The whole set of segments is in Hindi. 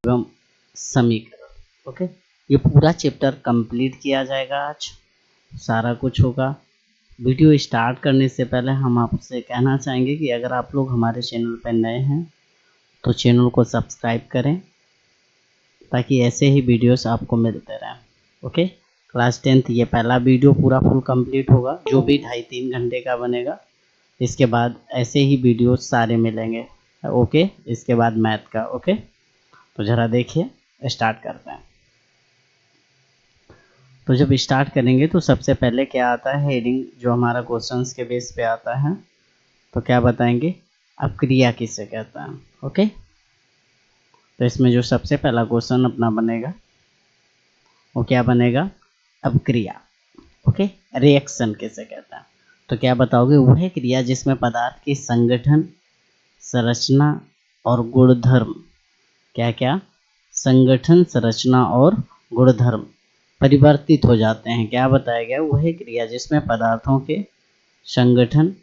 एवं समीकरण। ओके, ये पूरा चैप्टर कंप्लीट किया जाएगा आज, सारा कुछ होगा। वीडियो स्टार्ट करने से पहले हम आपसे कहना चाहेंगे कि अगर आप लोग हमारे चैनल पर नए हैं तो चैनल को सब्सक्राइब करें ताकि ऐसे ही वीडियोस आपको मिलते रहें। ओके, क्लास 10th ये पहला वीडियो पूरा फुल कंप्लीट होगा, जो भी 2.5-3 घंटे का बनेगा। इसके बाद ऐसे ही वीडियो सारे मिलेंगे। ओके, इसके बाद मैथ का। ओके, तो ज़रा देखिए, स्टार्ट करते हैं। तो जब स्टार्ट करेंगे तो सबसे पहले क्या आता है, हेडिंग जो हमारा क्वेश्चंस के बेस पे आता है। तो क्या बताएंगे, अपक्रिया किसे कहता है। ओके, तो इसमें जो सबसे पहला क्वेश्चन अपना बनेगा वो क्या बनेगा, अपक्रिया। ओके, रिएक्शन किसे कहता है। तो क्या बताओगे, वह क्रिया जिसमें पदार्थ के संगठन, संरचना और गुणधर्म, क्या क्या, संगठन, संरचना और गुणधर्म परिवर्तित हो जाते हैं। क्या बताया गया, वह क्रिया जिसमें पदार्थों के संगठन,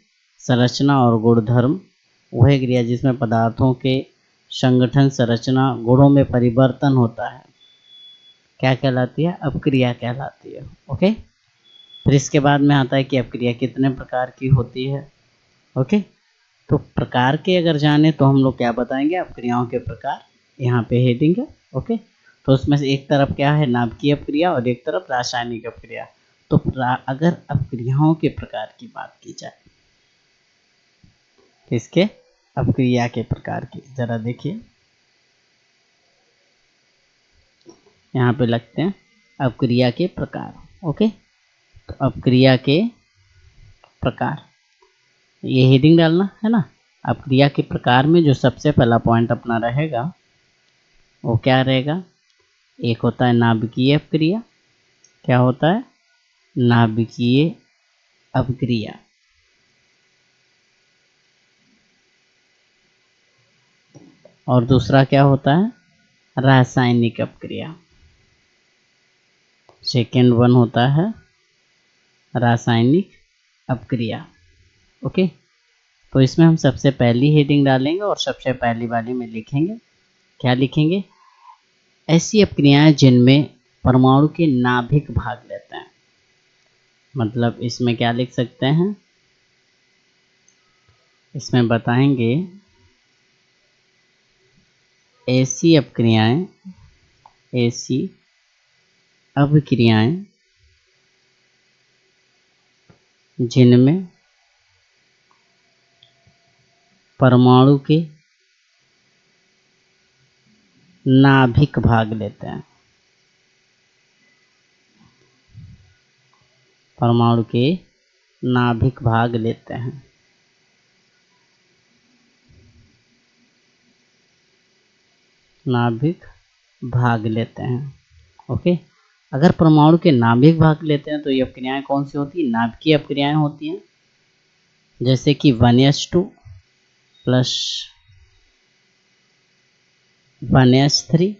संरचना और गुणधर्म, वह क्रिया जिसमें पदार्थों के संगठन, संरचना, गुणों में परिवर्तन होता है, क्या कहलाती है, अपक्रिया कहलाती है। ओके, फिर इसके बाद में आता है कि अपक्रिया कितने प्रकार की होती है। ओके, तो प्रकार के अगर जाने तो हम लोग क्या बताएंगे, अपक्रियाओं के प्रकार, यहाँ पे हेडिंग है। ओके, तो उसमें से एक तरफ क्या है, नाभिकीय अपक्रिया और एक तरफ रासायनिक अपक्रिया। तो अगर अपक्रियाओं के प्रकार की बात की जाए, किसके, अपक्रिया के प्रकार की, जरा देखिए यहाँ पे लगते हैं अपक्रिया के प्रकार। ओके, तो अपक्रिया के प्रकार, ये हेडिंग डालना है ना। अपक्रिया के प्रकार में जो सबसे पहला पॉइंट अपना रहेगा वो क्या रहेगा, एक होता है नाभिकीय अपक्रिया। क्या होता है, नाभिकीय अपक्रिया। और दूसरा क्या होता है, रासायनिक अपक्रिया। सेकेंड वन होता है रासायनिक अपक्रिया। ओके, तो इसमें हम सबसे पहली हेडिंग डालेंगे और सबसे पहली वाली में लिखेंगे, क्या लिखेंगे, ऐसी अपक्रियाएं जिनमें परमाणु के नाभिक भाग लेते हैं। मतलब इसमें क्या लिख सकते हैं, इसमें बताएंगे ऐसी अपक्रियाएं, ऐसी अपक्रियाएं जिनमें परमाणु के नाभिक भाग लेते हैं, परमाणु के नाभिक भाग लेते हैं। नाभिक भाग लेते हैं। ओके, अगर परमाणु के नाभिक भाग लेते हैं तो ये अपक्रियाएं कौन सी होती है, नाभिकीय अपक्रियाएं होती हैं। जैसे कि 1s2 प्लस 1s3,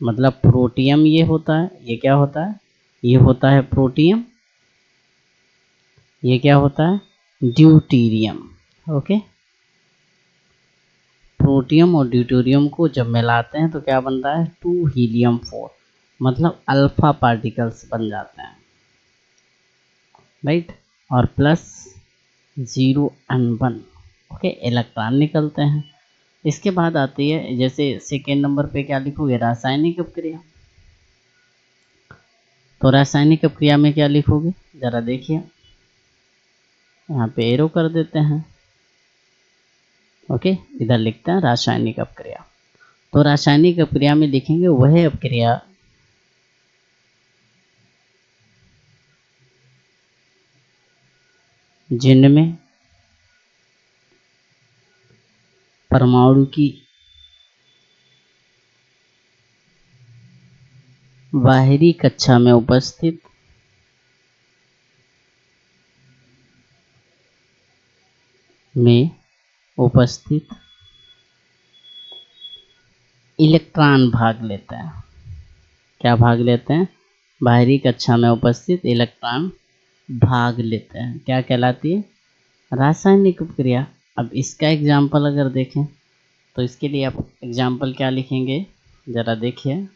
मतलब प्रोटियम ये होता है, ये क्या होता है, ये होता है प्रोटियम, ये क्या होता है, ड्यूटेरियम। ओके, प्रोटियम और ड्यूटेरियम को जब मिलाते हैं तो क्या बनता है, 2 हीलियम 4, मतलब अल्फा पार्टिकल्स बन जाते हैं, राइट। और प्लस 0n1, ओके, इलेक्ट्रॉन निकलते हैं। इसके बाद आती है, जैसे सेकेंड नंबर पे क्या लिखोगे, रासायनिक अपक्रिया। तो रासायनिक अपक्रिया में क्या लिखोगे, जरा देखिए, यहाँ पे एरो कर देते हैं। ओके, इधर लिखते हैं रासायनिक अपक्रिया। तो रासायनिक अपक्रिया में लिखेंगे वह अपक्रिया जिनमें परमाणु की बाहरी कक्षा में उपस्थित इलेक्ट्रॉन भाग लेते हैं। क्या भाग लेते हैं, बाहरी कक्षा में उपस्थित इलेक्ट्रॉन भाग लेते हैं, क्या कहलाती है, रासायनिक अपक्रिया। अब इसका एग्जाम्पल अगर देखें तो इसके लिए आप एग्जाम्पल क्या लिखेंगे, ज़रा देखिए,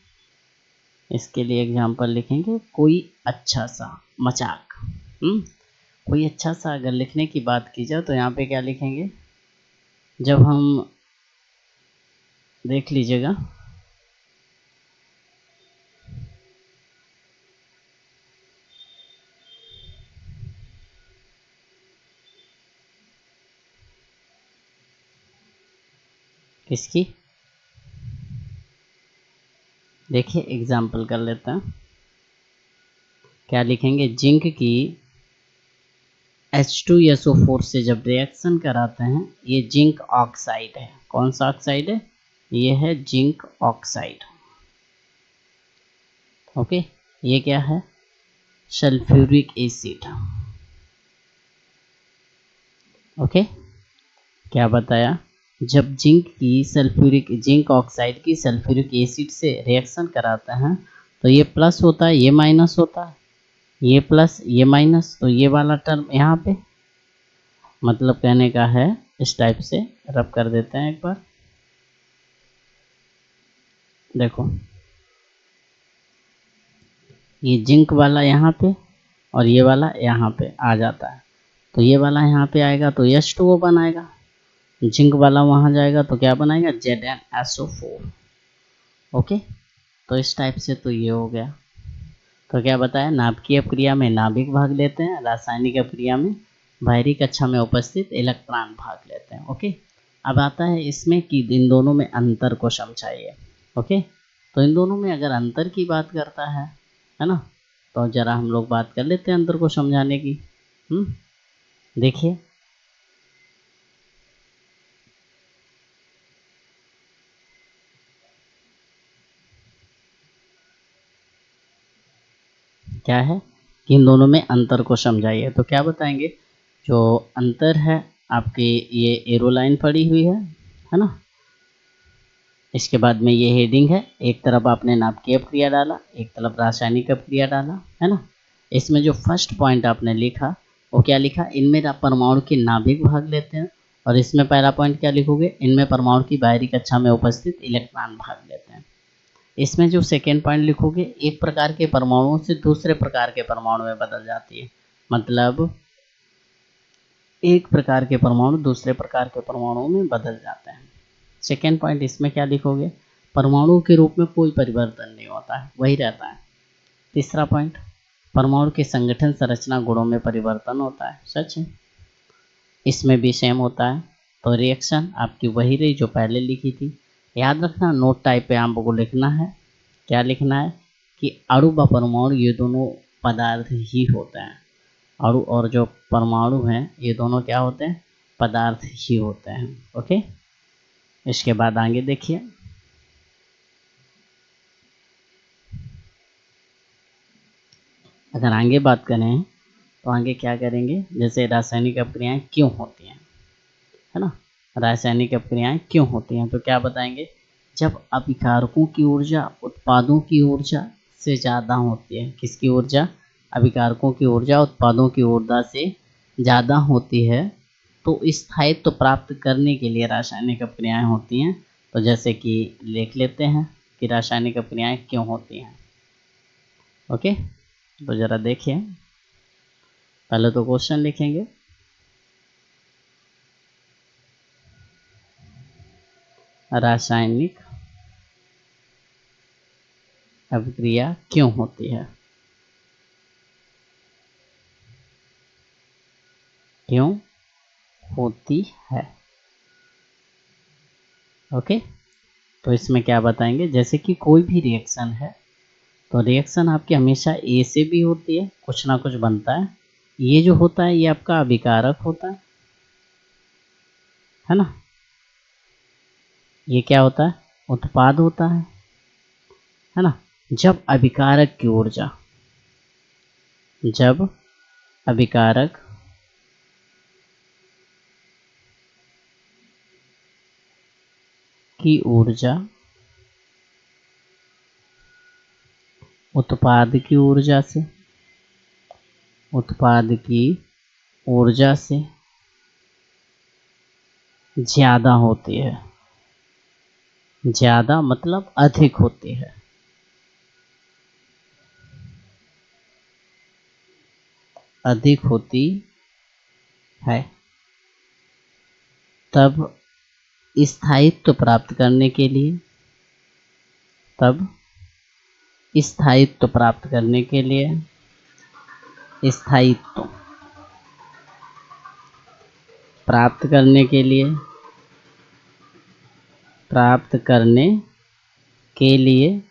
इसके लिए एग्जाम्पल लिखेंगे कोई अच्छा सा मजाक। कोई अच्छा सा अगर लिखने की बात की जाए तो यहाँ पे क्या लिखेंगे, जब हम देख लीजिएगा, किसकी, देखिए एग्जाम्पल कर लेते हैं। क्या लिखेंगे, जिंक की H2SO4 से जब रिएक्शन कराते हैं, ये जिंक ऑक्साइड है। कौन सा ऑक्साइड है, ये है जिंक ऑक्साइड। ओके, ये क्या है, सल्फ्यूरिक एसिड। ओके, क्या बताया, जब जिंक ऑक्साइड की सल्फ्यूरिक एसिड से रिएक्शन कराते हैं तो ये प्लस होता है, ये माइनस होता है, ये प्लस ये माइनस, तो ये वाला टर्म यहाँ पे, मतलब कहने का है, इस टाइप से रब कर देते हैं एक बार। देखो, ये जिंक वाला यहाँ पे और ये वाला यहाँ पे आ जाता है, तो ये वाला यहाँ पे आएगा तो H2O बनाएगा, जिंक वाला वहाँ जाएगा तो क्या बनाएगा, ZnSO4। ओके, तो इस टाइप से तो ये हो गया। तो क्या बताया, नाभिकीय अपक्रिया में नाभिक भाग लेते हैं, रासायनिक अपक्रिया में बाहरी कक्षा में उपस्थित इलेक्ट्रॉन भाग लेते हैं। ओके, अब आता है इसमें कि इन दोनों में अंतर को समझाइए। ओके, तो इन दोनों में अगर अंतर की बात करता है ना, तो जरा हम लोग बात कर लेते हैं अंतर को समझाने की। देखिए, क्या है कि इन दोनों में अंतर को समझाइए, तो क्या बताएंगे, जो अंतर है आपकी, ये एरोलाइन पड़ी हुई है ना, इसके बाद में ये हेडिंग है, एक तरफ आपने नाभिकीय अपक्रिया डाला, एक तरफ रासायनिक अपक्रिया डाला, है ना। इसमें जो फर्स्ट पॉइंट आपने लिखा वो क्या लिखा, इनमें परमाणु की नाभिक भाग लेते हैं, और इसमें पहला पॉइंट क्या लिखोगे, इनमें परमाणु की बाहरी कक्षा में उपस्थित इलेक्ट्रॉन भाग लेते हैं। इसमें जो सेकेंड पॉइंट लिखोगे, एक प्रकार के परमाणुओं से दूसरे प्रकार के परमाणु में बदल जाती है, मतलब एक प्रकार के परमाणु दूसरे प्रकार के परमाणुओं में बदल जाते हैं। सेकेंड पॉइंट इसमें क्या लिखोगे, परमाणु के रूप में कोई परिवर्तन नहीं होता है, वही रहता है। तीसरा पॉइंट, परमाणु के संगठन संरचना गुणों में परिवर्तन होता है, सच है, इसमें भी सेम होता है। तो रिएक्शन आपकी वही रही जो पहले लिखी थी। याद रखना, नोट टाइप पे आपको लिखना है, क्या लिखना है कि अणु व परमाणु ये दोनों पदार्थ ही होते हैं। अणु और जो परमाणु हैं ये दोनों क्या होते हैं, पदार्थ ही होते हैं। ओके, इसके बाद आगे देखिए, अगर आगे बात करें तो आगे क्या करेंगे, जैसे रासायनिक अपक्रियाएं क्यों होती हैं, है ना, रासायनिक अपक्रियाएं क्यों होती हैं, तो क्या बताएंगे, जब अभिकारकों की ऊर्जा उत्पादों की ऊर्जा से ज़्यादा होती है, किसकी ऊर्जा, अभिकारकों की ऊर्जा उत्पादों की ऊर्जा से ज़्यादा होती है, तो स्थायित्व प्राप्त करने के लिए रासायनिक अपक्रियाएं होती हैं। तो जैसे कि लिख लेते हैं कि रासायनिक अपक्रियाएं क्यों होती हैं। ओके, तो ज़रा देखिए, पहले तो क्वेश्चन लिखेंगे, रासायनिक अभिक्रिया क्यों होती है, क्यों होती है। ओके, तो इसमें क्या बताएंगे, जैसे कि कोई भी रिएक्शन है तो रिएक्शन आपकी हमेशा ए से भी होती है, कुछ ना कुछ बनता है, ये जो होता है ये आपका अभिकारक होता है ना, ये क्या होता है, उत्पाद होता है ना। जब अभिकारक की ऊर्जा, जब अभिकारक की ऊर्जा उत्पाद की ऊर्जा से, उत्पाद की ऊर्जा से ज़्यादा होती है, ज्यादा मतलब अधिक होती है, अधिक होती है, तब स्थायित्व प्राप्त करने के लिए, तब स्थायित्व प्राप्त करने के लिए, स्थायित्व प्राप्त करने के लिए, प्राप्त करने के लिए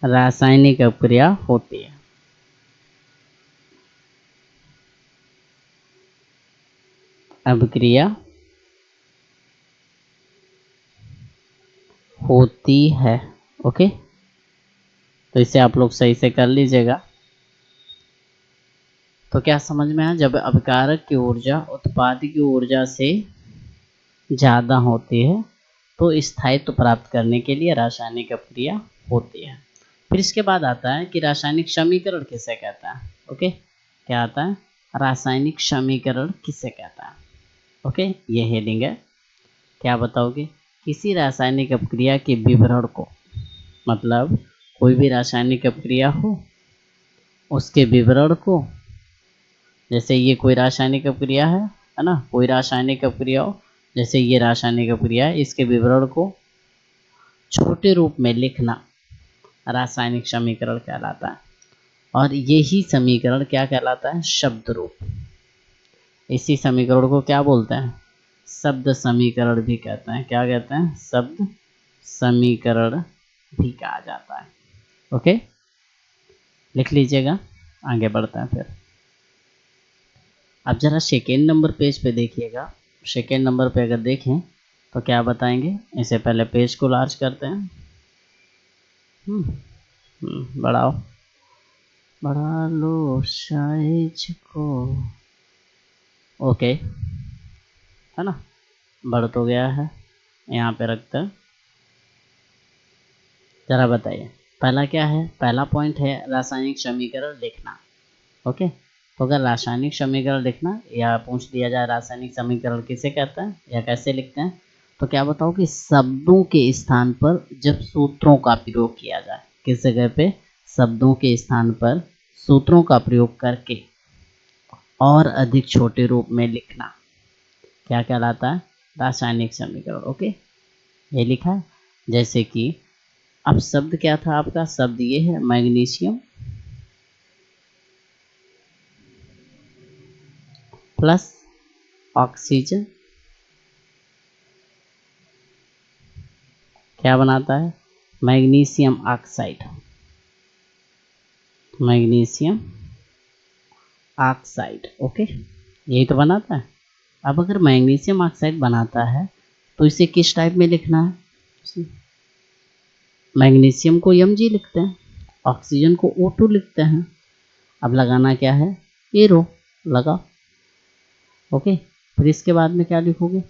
रासायनिक अभिक्रिया होती है। अभिक्रिया होती है। ओके, तो इसे आप लोग सही से कर लीजिएगा। तो क्या समझ में आया, जब अभिकारक की ऊर्जा उत्पाद की ऊर्जा से ज़्यादा होती है तो स्थायित्व प्राप्त करने के लिए रासायनिक अभिक्रिया होती है। फिर इसके बाद आता है कि रासायनिक समीकरण किसे कहता है। ओके, क्या आता है, रासायनिक समीकरण किसे कहता है। ओके, ये हेडिंग है। क्या बताओगे, किसी रासायनिक अभिक्रिया के विवरण को, मतलब कोई भी रासायनिक अभिक्रिया हो उसके विवरण को, जैसे ये कोई रासायनिक अभिक्रिया है ना, कोई रासायनिक अभिक्रिया हो, जैसे ये रासायनिक अभिक्रिया है, इसके विवरण को छोटे रूप में लिखना रासायनिक समीकरण कहलाता है। और यही समीकरण क्या कहलाता है, शब्द रूप। इसी समीकरण को क्या बोलते हैं, शब्द समीकरण भी कहते हैं। क्या कहते हैं, शब्द समीकरण भी कहा जाता है। ओके, लिख लीजिएगा, आगे बढ़ते हैं। फिर अब जरा सेकेंड नंबर पेज पे देखिएगा। सेकेंड नंबर पे अगर देखें तो क्या बताएंगे, इससे पहले पेज को लार्ज करते हैं। बढ़ाओ, बढ़ा लो साइज को। ओके, है ना, बढ़ तो गया है, यहाँ पे रखते हैं। जरा बताइए पहला क्या है, पहला पॉइंट है रासायनिक समीकरण लिखना। ओके, तो अगर रासायनिक समीकरण लिखना या पूछ दिया जाए रासायनिक समीकरण किसे कहते हैं या कैसे लिखते हैं, तो क्या बताओ कि शब्दों के स्थान पर जब सूत्रों का प्रयोग किया जाए, किस जगह पे, शब्दों के स्थान पर सूत्रों का प्रयोग करके और अधिक छोटे रूप में लिखना क्या कहलाता है, रासायनिक समीकरण। ओके, ये लिखा है। जैसे कि अब शब्द क्या था आपका, शब्द ये है मैग्नीशियम प्लस ऑक्सीजन क्या बनाता है, magnesium oxide, magnesium oxide. Okay, यही तो बनाता है। अब अगर मैग्नीशियम ऑक्साइड बनाता है तो इसे किस टाइप में लिखना है, मैग्नीशियम को Mg लिखते हैं, ऑक्सीजन को O2 लिखते हैं। अब लगाना क्या है, एरो लगा। ओके, फिर इसके बाद में क्या लिखोगे,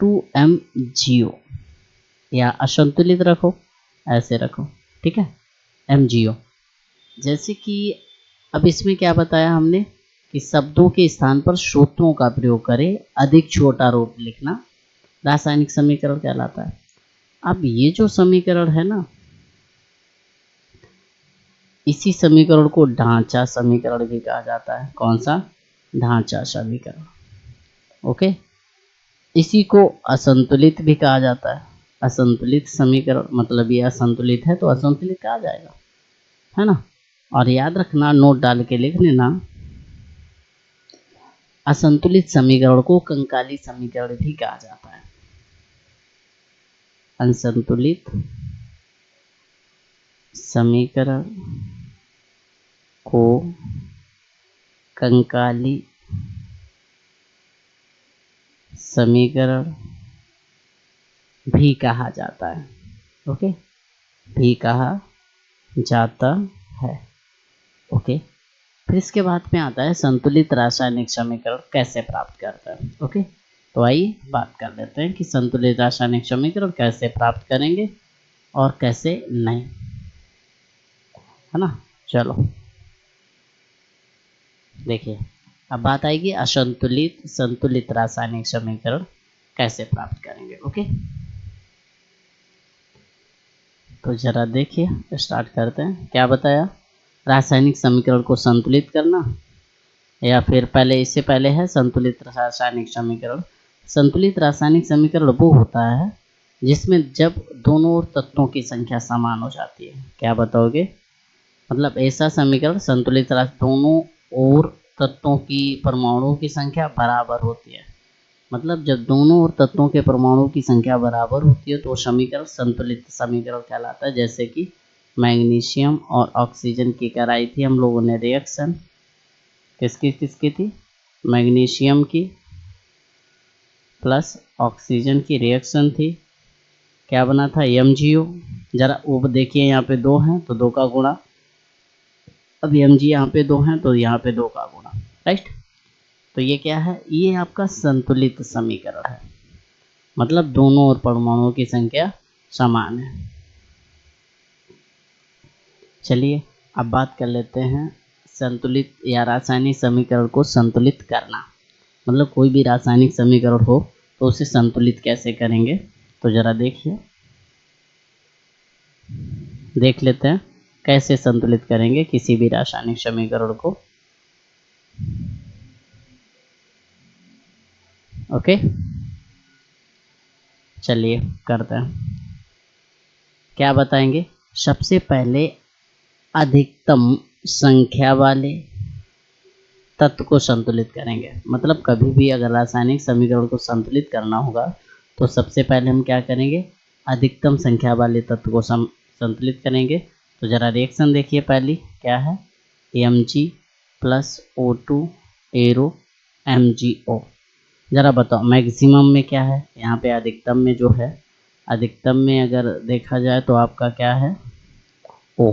2MgO या असंतुलित रखो, ऐसे रखो, ठीक है, MgO। जैसे कि अब इसमें क्या बताया हमने कि शब्दों के स्थान पर सूत्रों का प्रयोग करें, अधिक छोटा रूप लिखना रासायनिक समीकरण कहलाता है। अब ये जो समीकरण है ना, इसी समीकरण को ढांचा समीकरण भी कहा जाता है। कौन सा, ढांचा समीकरण। ओके, इसी को असंतुलित भी कहा जाता है, असंतुलित समीकरण, मतलब ये असंतुलित है तो असंतुलित कहा जाएगा, है ना। और याद रखना, नोट डाल के लिख लेना, असंतुलित समीकरण को कंकाली समीकरण भी कहा जाता है। असंतुलित समीकरण को कंकाली समीकरण भी कहा जाता है। ओके, भी कहा जाता है। ओके, फिर इसके बाद में आता है संतुलित रासायनिक समीकरण कैसे प्राप्त करते हैं। ओके, तो आइए बात कर लेते हैं कि संतुलित रासायनिक समीकरण कैसे प्राप्त करेंगे और कैसे नहीं, है ना। चलो देखिए, अब बात आएगी असंतुलित संतुलित रासायनिक समीकरण। कैसे प्राप्त करेंगे। ओके, तो जरा देखिए, स्टार्ट करते हैं। क्या बताया, रासायनिक समीकरण को संतुलित करना, या फिर पहले इससे पहले है संतुलित रासायनिक समीकरण। संतुलित रासायनिक समीकरण वो होता है जिसमें जब दोनों ओर तत्वों की संख्या समान हो जाती है। क्या बताओगे, मतलब ऐसा समीकरण संतुलित दोनों ओर तत्वों की परमाणुओं की संख्या बराबर होती है। मतलब जब दोनों ओर तत्वों के परमाणुओं की संख्या बराबर होती है तो समीकरण संतुलित समीकरण कहलाता है। जैसे कि मैग्नीशियम और ऑक्सीजन की कराई थी हम लोगों ने रिएक्शन, किसकी थी, मैग्नीशियम की प्लस ऑक्सीजन की रिएक्शन थी। क्या बना था, MgO। जरा वो देखिए, यहाँ पे 2 हैं तो 2 का गुणा, अब Mg यहाँ पे 2 हैं तो यहाँ पे 2 का गुणा, राइट। तो ये क्या है, ये आपका संतुलित समीकरण है, मतलब दोनों ओर परमाणुओं की संख्या समान है। चलिए अब बात कर लेते हैं संतुलित या रासायनिक समीकरण को संतुलित करना, मतलब कोई भी रासायनिक समीकरण हो तो उसे संतुलित कैसे करेंगे। तो जरा देखिए, देख लेते हैं कैसे संतुलित करेंगे किसी भी रासायनिक समीकरण को। ओके, चलिए करते हैं। क्या बताएंगे, सबसे पहले अधिकतम संख्या वाले तत्व को संतुलित करेंगे। मतलब कभी भी अगर रासायनिक समीकरण को संतुलित करना होगा तो सबसे पहले हम क्या करेंगे, अधिकतम संख्या वाले तत्व को संतुलित करेंगे। तो जरा रिएक्शन देखिए, पहली क्या है, Mg plus O2 arrow MgO। जरा बताओ मैक्सिमम में क्या है, यहाँ पे अधिकतम में जो है, अधिकतम में अगर देखा जाए तो आपका क्या है, O।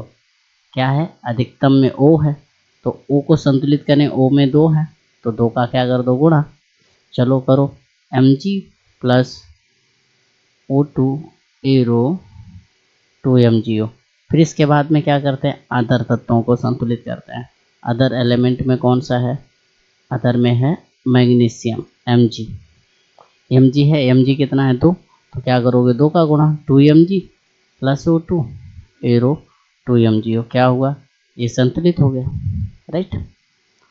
क्या है, अधिकतम में O है तो O को संतुलित करें, O में 2 है तो 2 का क्या कर दो, गुणा। चलो करो, Mg plus O2 arrow 2MgO। फिर इसके बाद में क्या करते हैं, अदर तत्वों को संतुलित करते हैं। अदर एलिमेंट में कौन सा है, अदर में है मैग्नीशियम Mg। Mg है, Mg कितना है, 2, तो क्या करोगे, 2 का गुणा, 2Mg plus O2 arrow 2MgO। क्या हुआ, ये संतुलित हो गया, राइट।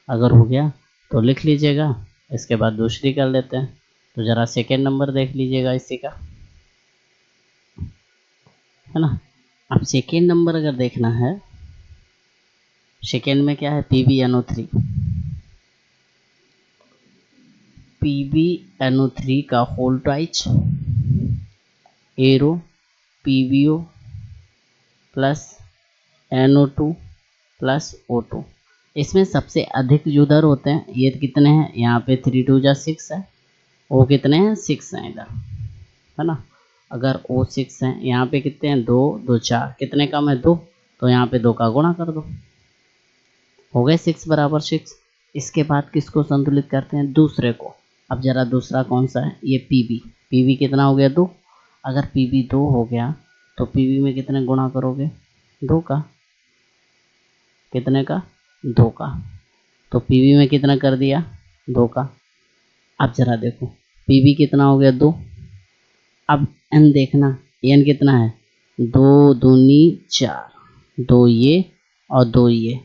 अगर हो गया तो लिख लीजिएगा, इसके बाद दूसरी कर लेते हैं। तो ज़रा सेकेंड नंबर देख लीजिएगा इसी का, है ना। अब सेकेंड नंबर अगर देखना है, सेकेंड में क्या है, PbNO3। PbNO3 का whole twice arrow PbO plus NO2 plus O2। इसमें सबसे अधिक जो दर होते हैं ये कितने हैं, यहाँ पे 3 2 जा 6 है, O कितने हैं, 6 हैं इधर, है ना। अगर O 6 हैं, यहाँ पे कितने हैं, 2 2 4, कितने कम है, 2, तो यहाँ पे 2 का गुणा कर दो, हो गए 6 बराबर 6। इसके बाद किसको संतुलित करते हैं, दूसरे को। अब जरा दूसरा कौन सा है, ये PB कितना हो गया, 2। अगर PB 2 हो गया तो PB में कितने गुणा करोगे, 2 का, कितने का, 2 का, तो PB में कितना कर दिया, 2 का। अब जरा देखो PB कितना हो गया, 2। अब N देखना, N कितना है, 2 दूनी 4, 2 ये और 2 ये,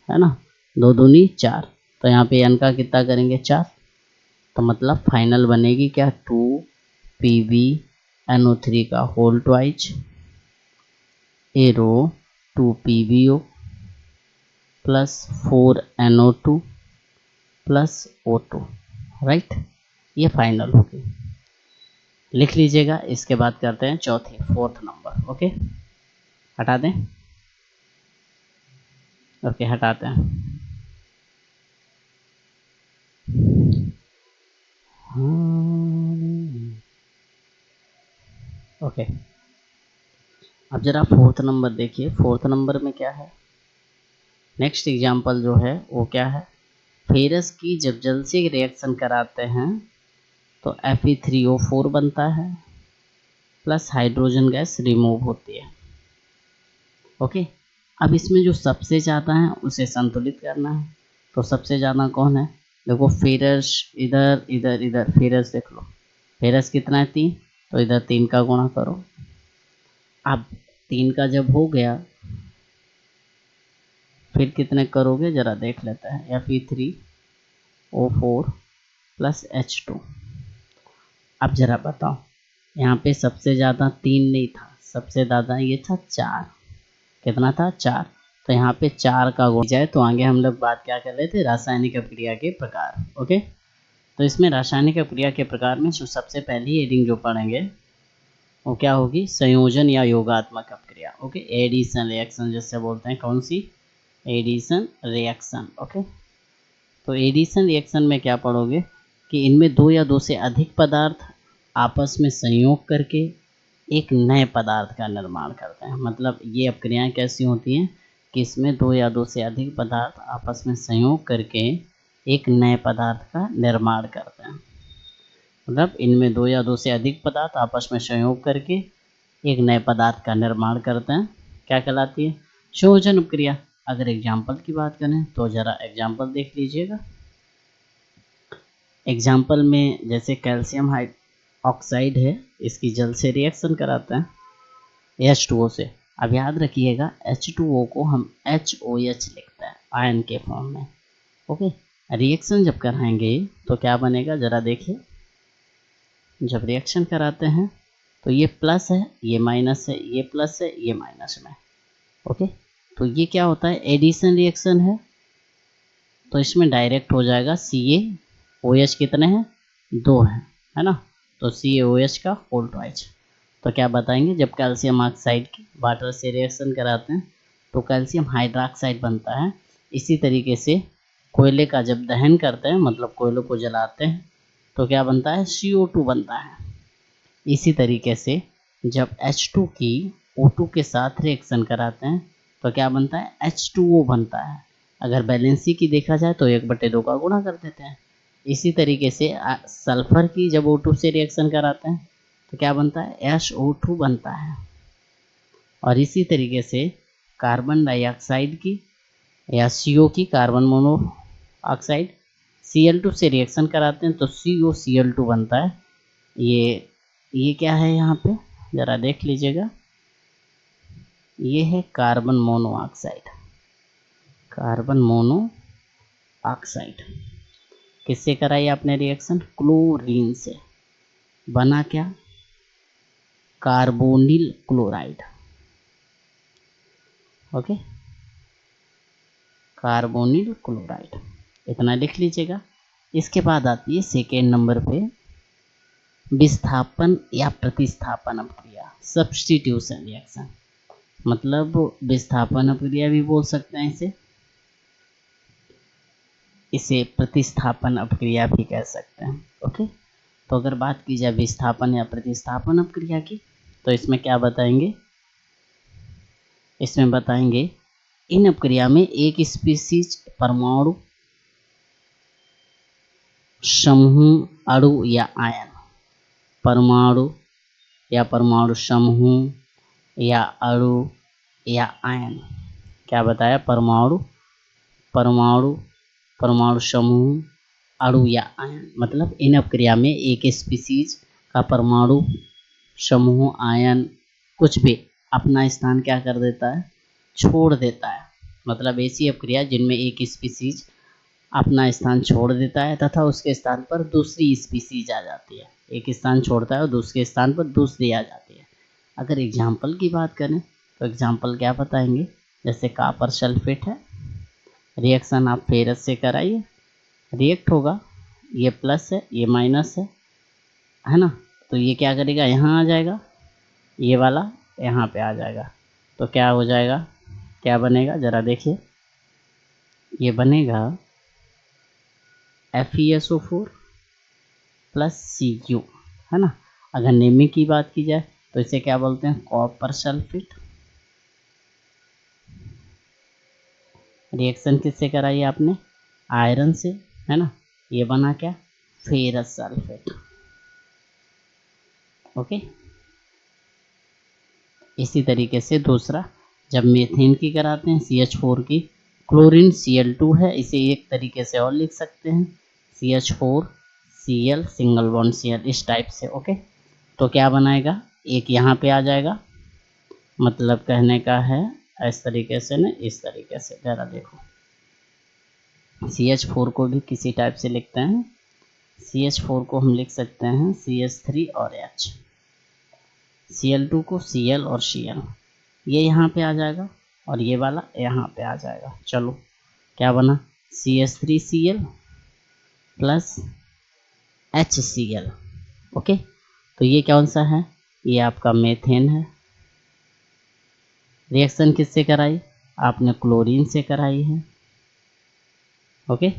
है ना, 2 दूनी 4, तो यहाँ पे N का कितना करेंगे, 4। तो मतलब फाइनल बनेगी क्या, 2PbNO3 का whole twice arrow 2PbO plus 4NO2 plus O2, right. ये फाइनल होगी, लिख लीजिएगा। इसके बाद करते हैं चौथी, फोर्थ नंबर। ओके, हटा दें, ओके हटाते हैं। ओके, अब जरा फोर्थ नंबर देखिए। फोर्थ नंबर में क्या है, नेक्स्ट एग्जाम्पल जो है वो क्या है, फेरस की जब जल से रिएक्शन कराते हैं तो Fe3O4 बनता है प्लस हाइड्रोजन गैस रिमूव होती है। ओके, अब इसमें जो सबसे ज़्यादा है उसे संतुलित करना है। तो सबसे ज़्यादा कौन है, देखो फेरस इधर इधर इधर, फेरस देख लो, फेरस कितना है 3, तो इधर 3 का गुणा करो। अब 3 का जब हो गया फिर कितने करोगे जरा देख लेते हैं। Fe3O4 plus H2। अब जरा बताओ, यहाँ पे सबसे ज़्यादा 3 नहीं था, सबसे ज़्यादा ये था 4। कितना था 4। तो यहाँ पे 4 का गुण जाए तो आगे हम लोग बात क्या कर रहे थे, रासायनिक अपक्रिया के प्रकार। ओके, तो इसमें रासायनिक अपक्रिया के प्रकार में जो सबसे पहली हेडिंग जो पढ़ेंगे वो क्या होगी, संयोजन या योगात्मक अपक्रिया। ओके, एडिशन रिएक्शन जिससे बोलते हैं, कौन सी, एडिशन रिएक्शन। ओके, तो एडिशन रिएक्शन में क्या पढ़ोगे कि इनमें 2 या 2 से अधिक पदार्थ आपस में संयोग करके एक नए पदार्थ का निर्माण करते हैं। मतलब ये अपक्रियाएं कैसी होती हैं कि इसमें 2 या 2 से अधिक पदार्थ आपस में संयोग करके एक नए पदार्थ का निर्माण करते हैं। मतलब इनमें 2 या 2 से अधिक पदार्थ आपस में संयोग करके एक नए पदार्थ का निर्माण करते हैं, क्या कहलाती है, संयोजन अपक्रिया। अगर एग्जाम्पल की बात करें तो ज़रा एग्जाम्पल देख लीजिएगा। एग्जाम्पल में जैसे कैल्शियम ऑक्साइड है, इसकी जल से रिएक्शन कराते हैं H2O से। अब याद रखिएगा H2O को हम HOH लिखते हैं आयन के फॉर्म में। ओके, रिएक्शन जब कराएंगे तो क्या बनेगा जरा देखिए। जब रिएक्शन कराते हैं तो ये प्लस है, ये माइनस है, ये प्लस है, ये माइनस में। ओके, तो ये क्या होता है, एडिशन रिएक्शन है, तो इसमें डायरेक्ट हो जाएगा CaOH कितने हैं, 2 हैं, है ना, तो CaOH का होल ट्वाइस। तो क्या बताएंगे, जब कैल्शियम ऑक्साइड की वाटर से रिएक्शन कराते हैं तो कैल्शियम हाइड्रोक्साइड बनता है। इसी तरीके से कोयले का जब दहन करते हैं, मतलब कोयलों को जलाते हैं, तो क्या बनता है, CO2 बनता है। इसी तरीके से जब H2 की O2 के साथ रिएक्शन कराते हैं तो क्या बनता है, H2O बनता है। अगर बैलेंसी की देखा जाए तो 1/2 का गुणा कर देते हैं। इसी तरीके से सल्फर की जब O2 से रिएक्शन कराते हैं तो क्या बनता है, SO2 बनता है। और इसी तरीके से कार्बन डाइऑक्साइड की या CO की, कार्बन मोनोऑक्साइड, Cl2 से रिएक्शन कराते हैं तो COCl2 बनता है। ये क्या है यहाँ पे ज़रा देख लीजिएगा, ये है कार्बन मोनोऑक्साइड। कार्बन मोनोऑक्साइड किससे कराई आपने रिएक्शन, क्लोरीन से, बना क्या, carbonyl chloride. Okay, carbonyl chloride, इतना लिख लीजिएगा। इसके बाद आती है सेकेंड नंबर पे विस्थापन या प्रतिस्थापन अपक्रिया, सब्स्टिट्यूशन रिएक्शन। मतलब विस्थापन अपक्रिया भी बोल सकते हैं इसे प्रतिस्थापन अपक्रिया भी कह सकते हैं। ओके, तो अगर बात की जाए विस्थापन या प्रतिस्थापन अपक्रिया की तो इसमें क्या बताएंगे, इसमें बताएंगे इन अपक्रिया में एक स्पीसीज परमाणु, समूह, अणु या आयन, परमाणु या परमाणु समूह या अणु या आयन, क्या बताया, परमाणु, परमाणु समूह, अणु या आयन। मतलब इन अपक्रिया में एक स्पीसीज का परमाणु, समूह, आयन कुछ भी अपना स्थान क्या कर देता है, छोड़ देता है। मतलब ऐसी अपक्रिया जिनमें एक स्पीसीज अपना स्थान छोड़ देता है तथा उसके स्थान पर दूसरी स्पीसीज आ जाती है। एक स्थान छोड़ता है और दूसरे स्थान पर दूसरी आ जाती है। अगर एग्जाम्पल की बात करें तो एग्जाम्पल क्या बताएंगे, जैसे कॉपर सल्फेट है, रिएक्शन आप फेरस से कराइए, रिएक्ट होगा, ये प्लस है, ये माइनस है ना, तो ये क्या करेगा, यहाँ आ जाएगा, ये वाला यहाँ पे आ जाएगा, तो क्या हो जाएगा, क्या बनेगा ज़रा देखिए, ये बनेगा FeSO4 प्लस Cu, है ना। अगर नेमी की बात की जाए तो इसे क्या बोलते हैं, कॉपर सल्फेट। रिएक्शन किससे कराई आपने, आयरन से, है ना, ये बना क्या, फेरस सल्फेट। ओके, इसी तरीके से दूसरा जब मीथेन की कराते हैं, CH4 की, क्लोरीन Cl2 है, इसे एक तरीके से और लिख सकते हैं CH4 Cl single bond Cl, इस टाइप से। ओके, तो क्या बनाएगा, एक यहाँ पे आ जाएगा, मतलब कहने का है इस तरीके से न, इस तरीके से। जरा देखो, CH4 को भी किसी टाइप से लिखते हैं। CH4 को हम लिख सकते हैं CH3 और H, Cl2 को Cl और Cl, ये यहाँ पे आ जाएगा और ये वाला यहाँ पे आ जाएगा। चलो क्या बना, CH3Cl प्लस HCl। ओके, तो ये कौन सा है, ये आपका मेथेन है। रिएक्शन किससे कराई, आपने क्लोरीन से कराई है। ओके,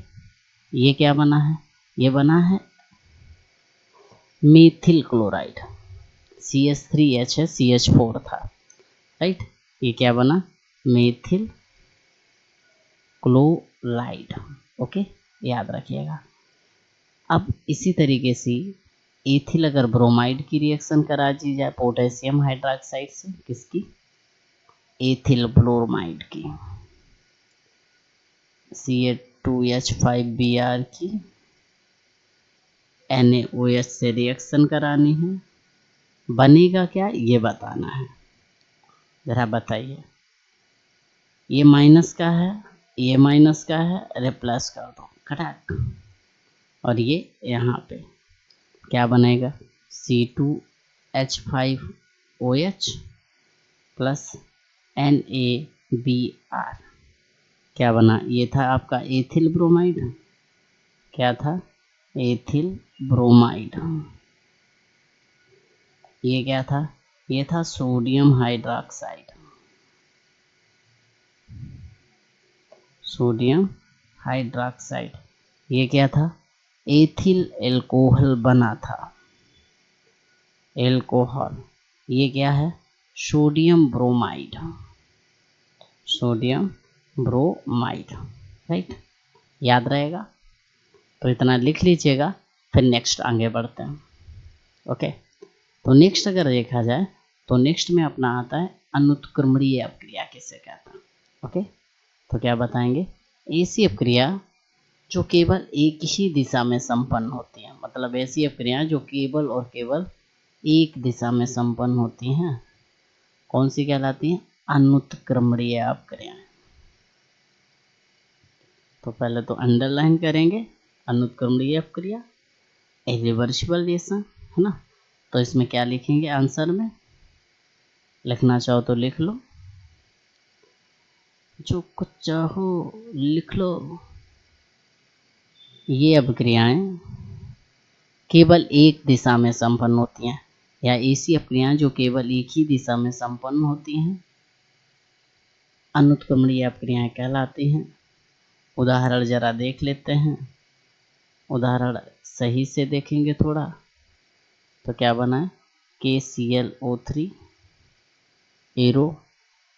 ये क्या बना है, ये बना है मीथिल क्लोराइड। CH3H है, CH4 था, राइट। ये क्या बना, मेथिल क्लोराइड। ओके, याद रखिएगा। अब इसी तरीके से एथिल अगर ब्रोमाइड की रिएक्शन करा दी जाए पोटेशियम हाइड्रोक्साइड से, किसकी, एथिल ब्रोमाइड की, CH2H5Br की NaOH से रिएक्शन करानी है, बनेगा क्या ये बताना है। जरा बताइए, ये माइनस का है, ये माइनस का है, अरे प्लस कर दो, करेक्ट। और ये यहाँ पे क्या बनेगा, C2H5OH प्लस NaBr, क्या बना, ये था आपका एथिल ब्रोमाइड। क्या था, एथिल ब्रोमाइड। ये क्या था, ये था सोडियम हाइड्रोक्साइड, सोडियम हाइड्रोक्साइड। ये क्या था, एथिल एल्कोहल बना था, एल्कोहल। ये क्या है, sodium bromide, sodium bromide, right. याद रहेगा, तो इतना लिख लीजिएगा, फिर नेक्स्ट आगे बढ़ते हैं। ओके, तो नेक्स्ट अगर देखा जाए तो नेक्स्ट में अपना आता है अनुत्क्रमणीय अपक्रिया किसे कहते हैं। ओके, तो क्या बताएंगे, ऐसी अपक्रिया जो केवल एक ही दिशा में संपन्न होती है, मतलब ऐसी अपक्रिया जो केवल और केवल एक दिशा में संपन्न होती हैं, कौन सी कहलाती हैं, अनुत्क्रमणीय अपक्रियाएं। तो पहले तो अंडरलाइन करेंगे, अनुत्क्रमणीय अपक्रिया, इरिवर्सिबल रिएक्शन, है ना। तो इसमें क्या लिखेंगे, आंसर में लिखना चाहो तो लिख लो, जो कुछ चाहो लिख लो। ये अपक्रियाएं केवल एक दिशा में संपन्न होती हैं, या ऐसी अपक्रियाएं जो केवल एक ही दिशा में संपन्न होती हैं, अनुत्क्रमणीय अपक्रियाएं कहलाती हैं। उदाहरण जरा देख लेते हैं, उदाहरण सही से देखेंगे थोड़ा, तो क्या बना है, KClO3 arrow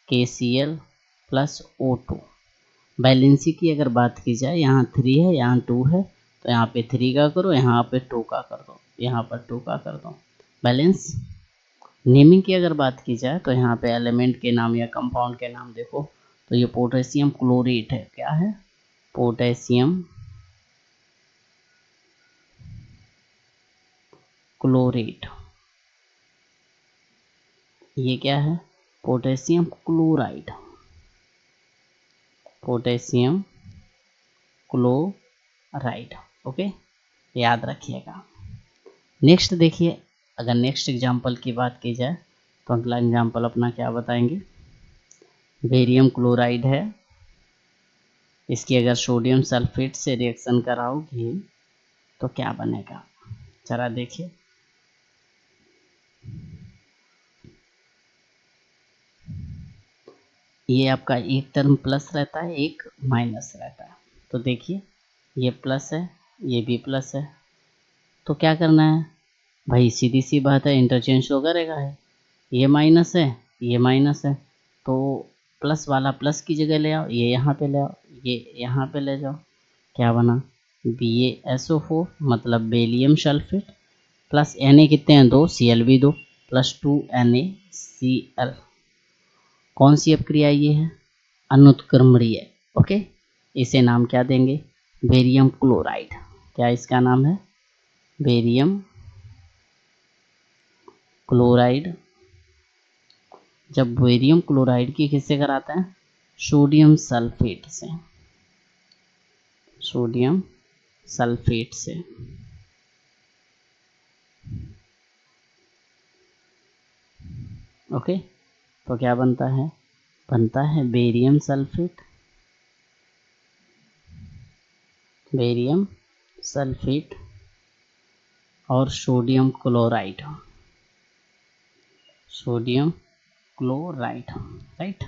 KCl plus O2। Valency की अगर बात की जाए, यहाँ 3 है, यहाँ 2 है, तो यहाँ पे 3 का करो, यहाँ पे 2 का कर दो, यहाँ पर 2 का कर दो, बैलेंस। नेमिंग की अगर बात की जाए तो यहाँ पे एलिमेंट के नाम या कंपाउंड के नाम देखो, तो ये पोटेशियम क्लोरेट है, क्या है, पोटेशियम क्लोरेट। ये क्या है, potassium chloride, potassium chloride. Okay, याद रखिएगा। नेक्स्ट देखिए, अगर नेक्स्ट एग्जांपल की बात की जाए तो अगला एग्जांपल अपना क्या बताएंगे, बेरियम क्लोराइड है, इसकी अगर सोडियम सल्फेट से रिएक्शन कराओगे तो क्या बनेगा, जरा देखिए। ये आपका एक टर्म प्लस रहता है, एक माइनस रहता है, तो देखिए ये प्लस है, ये भी प्लस है, तो क्या करना है भाई, सीधी सी बात है, इंटरचेंज तो करेगा है। ये माइनस है, ये माइनस है, तो प्लस वाला प्लस की जगह ले आओ, ये यहाँ पे ले आओ, ये यहाँ पे ले जाओ, क्या बना, BaSO4 मतलब बेरियम सल्फेट प्लस Na कितने हैं, 2, Cl भी 2 प्लस 2 NaCl। कौन सी अपक्रिया ये है, अनुत्क्रमणीय। ओके, इसे नाम क्या देंगे, बेरियम क्लोराइड। क्या इसका नाम है, बेरियम क्लोराइड। जब बेरियम क्लोराइड की किससे कराते हैं? सोडियम सल्फेट से, सोडियम सल्फेट से। ओके, तो क्या बनता है? बनता है बेरियम सल्फेट, बेरियम सल्फेट और sodium chloride, sodium chloride, right.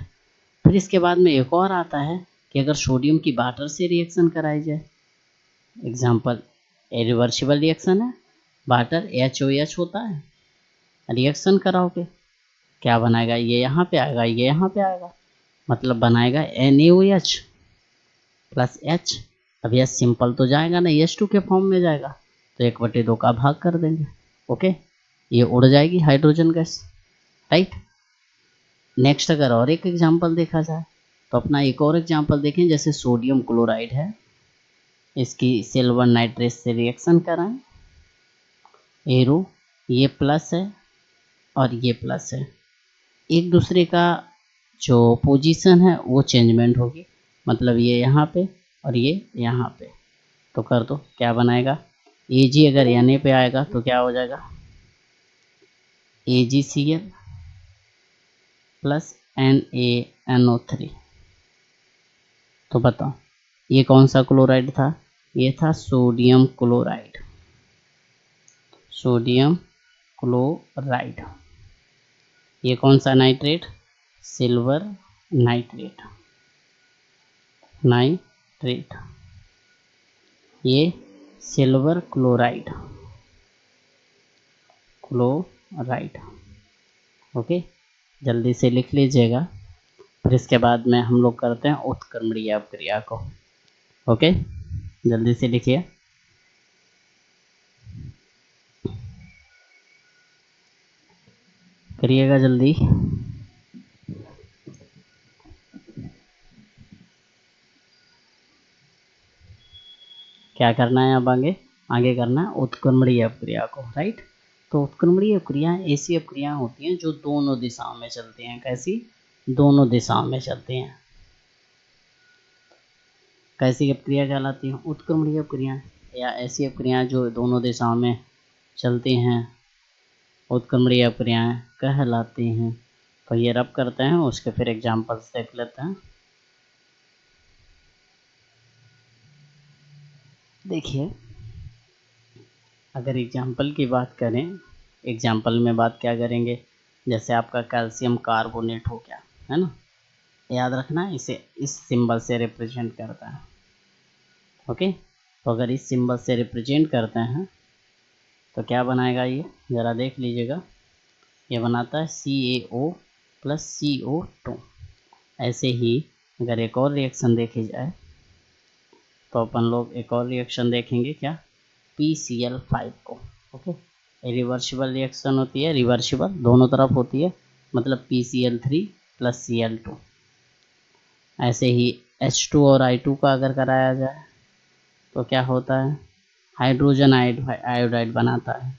फिर इसके बाद में एक और आता है कि अगर सोडियम की वाटर से रिएक्शन कराई जाए, एग्जाम्पल रिवर्सिबल रिएक्शन है, वाटर HOH होता है, रिएक्शन कराओगे क्या बनाएगा? ये यहाँ पे आएगा, ये यहाँ पे आएगा, मतलब बनाएगा NaOH प्लस H। अब यह सिंपल तो जाएगा ना, H2 के फॉर्म में जाएगा, तो 1/2 का भाग कर देंगे। ओके, ये उड़ जाएगी हाइड्रोजन गैस, राइट। नेक्स्ट अगर और एक एग्जांपल देखा जाए तो अपना एक और एग्जांपल देखें, जैसे सोडियम क्लोराइड है, इसकी सिल्वर नाइट्रेट से रिएक्शन कराएं, एरो ये प्लस है और ये प्लस है, एक दूसरे का जो पोजीशन है वो चेंजमेंट होगी, मतलब ये यहाँ पे और ये यहाँ पे, तो कर दो क्या बनाएगा? Ag अगर Na पे आएगा तो क्या हो जाएगा? AgCl plus NaNO3। तो बताओ ये कौन सा क्लोराइड था? ये था सोडियम क्लोराइड, सोडियम क्लोराइड। ये कौन सा नाइट्रेट? Silver nitrate, nitrate. ये सिल्वर क्लोराइड, क्लोराइड। ओके, जल्दी से लिख लीजिएगा। फिर इसके बाद में हम लोग करते हैं उत्क्रमणीय अपक्रिया को। ओके, जल्दी से लिखिए। करिएगा जल्दी। क्या करना है अब आगे? आगे करना है उत्क्रमणीय अपक्रिया को, राइट। तो उत्क्रमणीय अपक्रियाएं ऐसी अपक्रियाएं होती हैं जो दोनों दिशाओं में चलती हैं। कैसी? दोनों दिशाओं में चलती हैं। कैसी अपक्रिया कहलाती है? उत्क्रमणीय अपक्रियाएं, या ऐसी अपक्रियाएं जो दोनों दिशाओं में चलती हैं, उत्क्रमणीय अपक्रियाएं कहलाती हैं। तो ये रब करते हैं, उसके फिर एग्जाम्पल्स देख लेते हैं। देखिए, अगर एग्जाम्पल की बात करें, एग्जाम्पल में बात क्या करेंगे? जैसे आपका कैल्शियम कार्बोनेट हो गया, है ना, याद रखना इसे इस सिंबल से रिप्रेजेंट करता है। ओके, तो अगर इस सिंबल से रिप्रेजेंट करते हैं तो क्या बनाएगा? ये ज़रा देख लीजिएगा, ये बनाता है CaO प्लस CO2। ऐसे ही अगर एक और रिएक्शन देखी जाए तो अपन लोग एक और रिएक्शन देखेंगे, क्या? PCl5 को। ओके, रिवर्सिबल रिएक्शन होती है, रिवर्सिबल दोनों तरफ होती है, मतलब PCl3 प्लस Cl2। ऐसे ही H2 और I2 का अगर कराया जाए तो क्या होता है? हाइड्रोजन आयोडाइड बनाता है।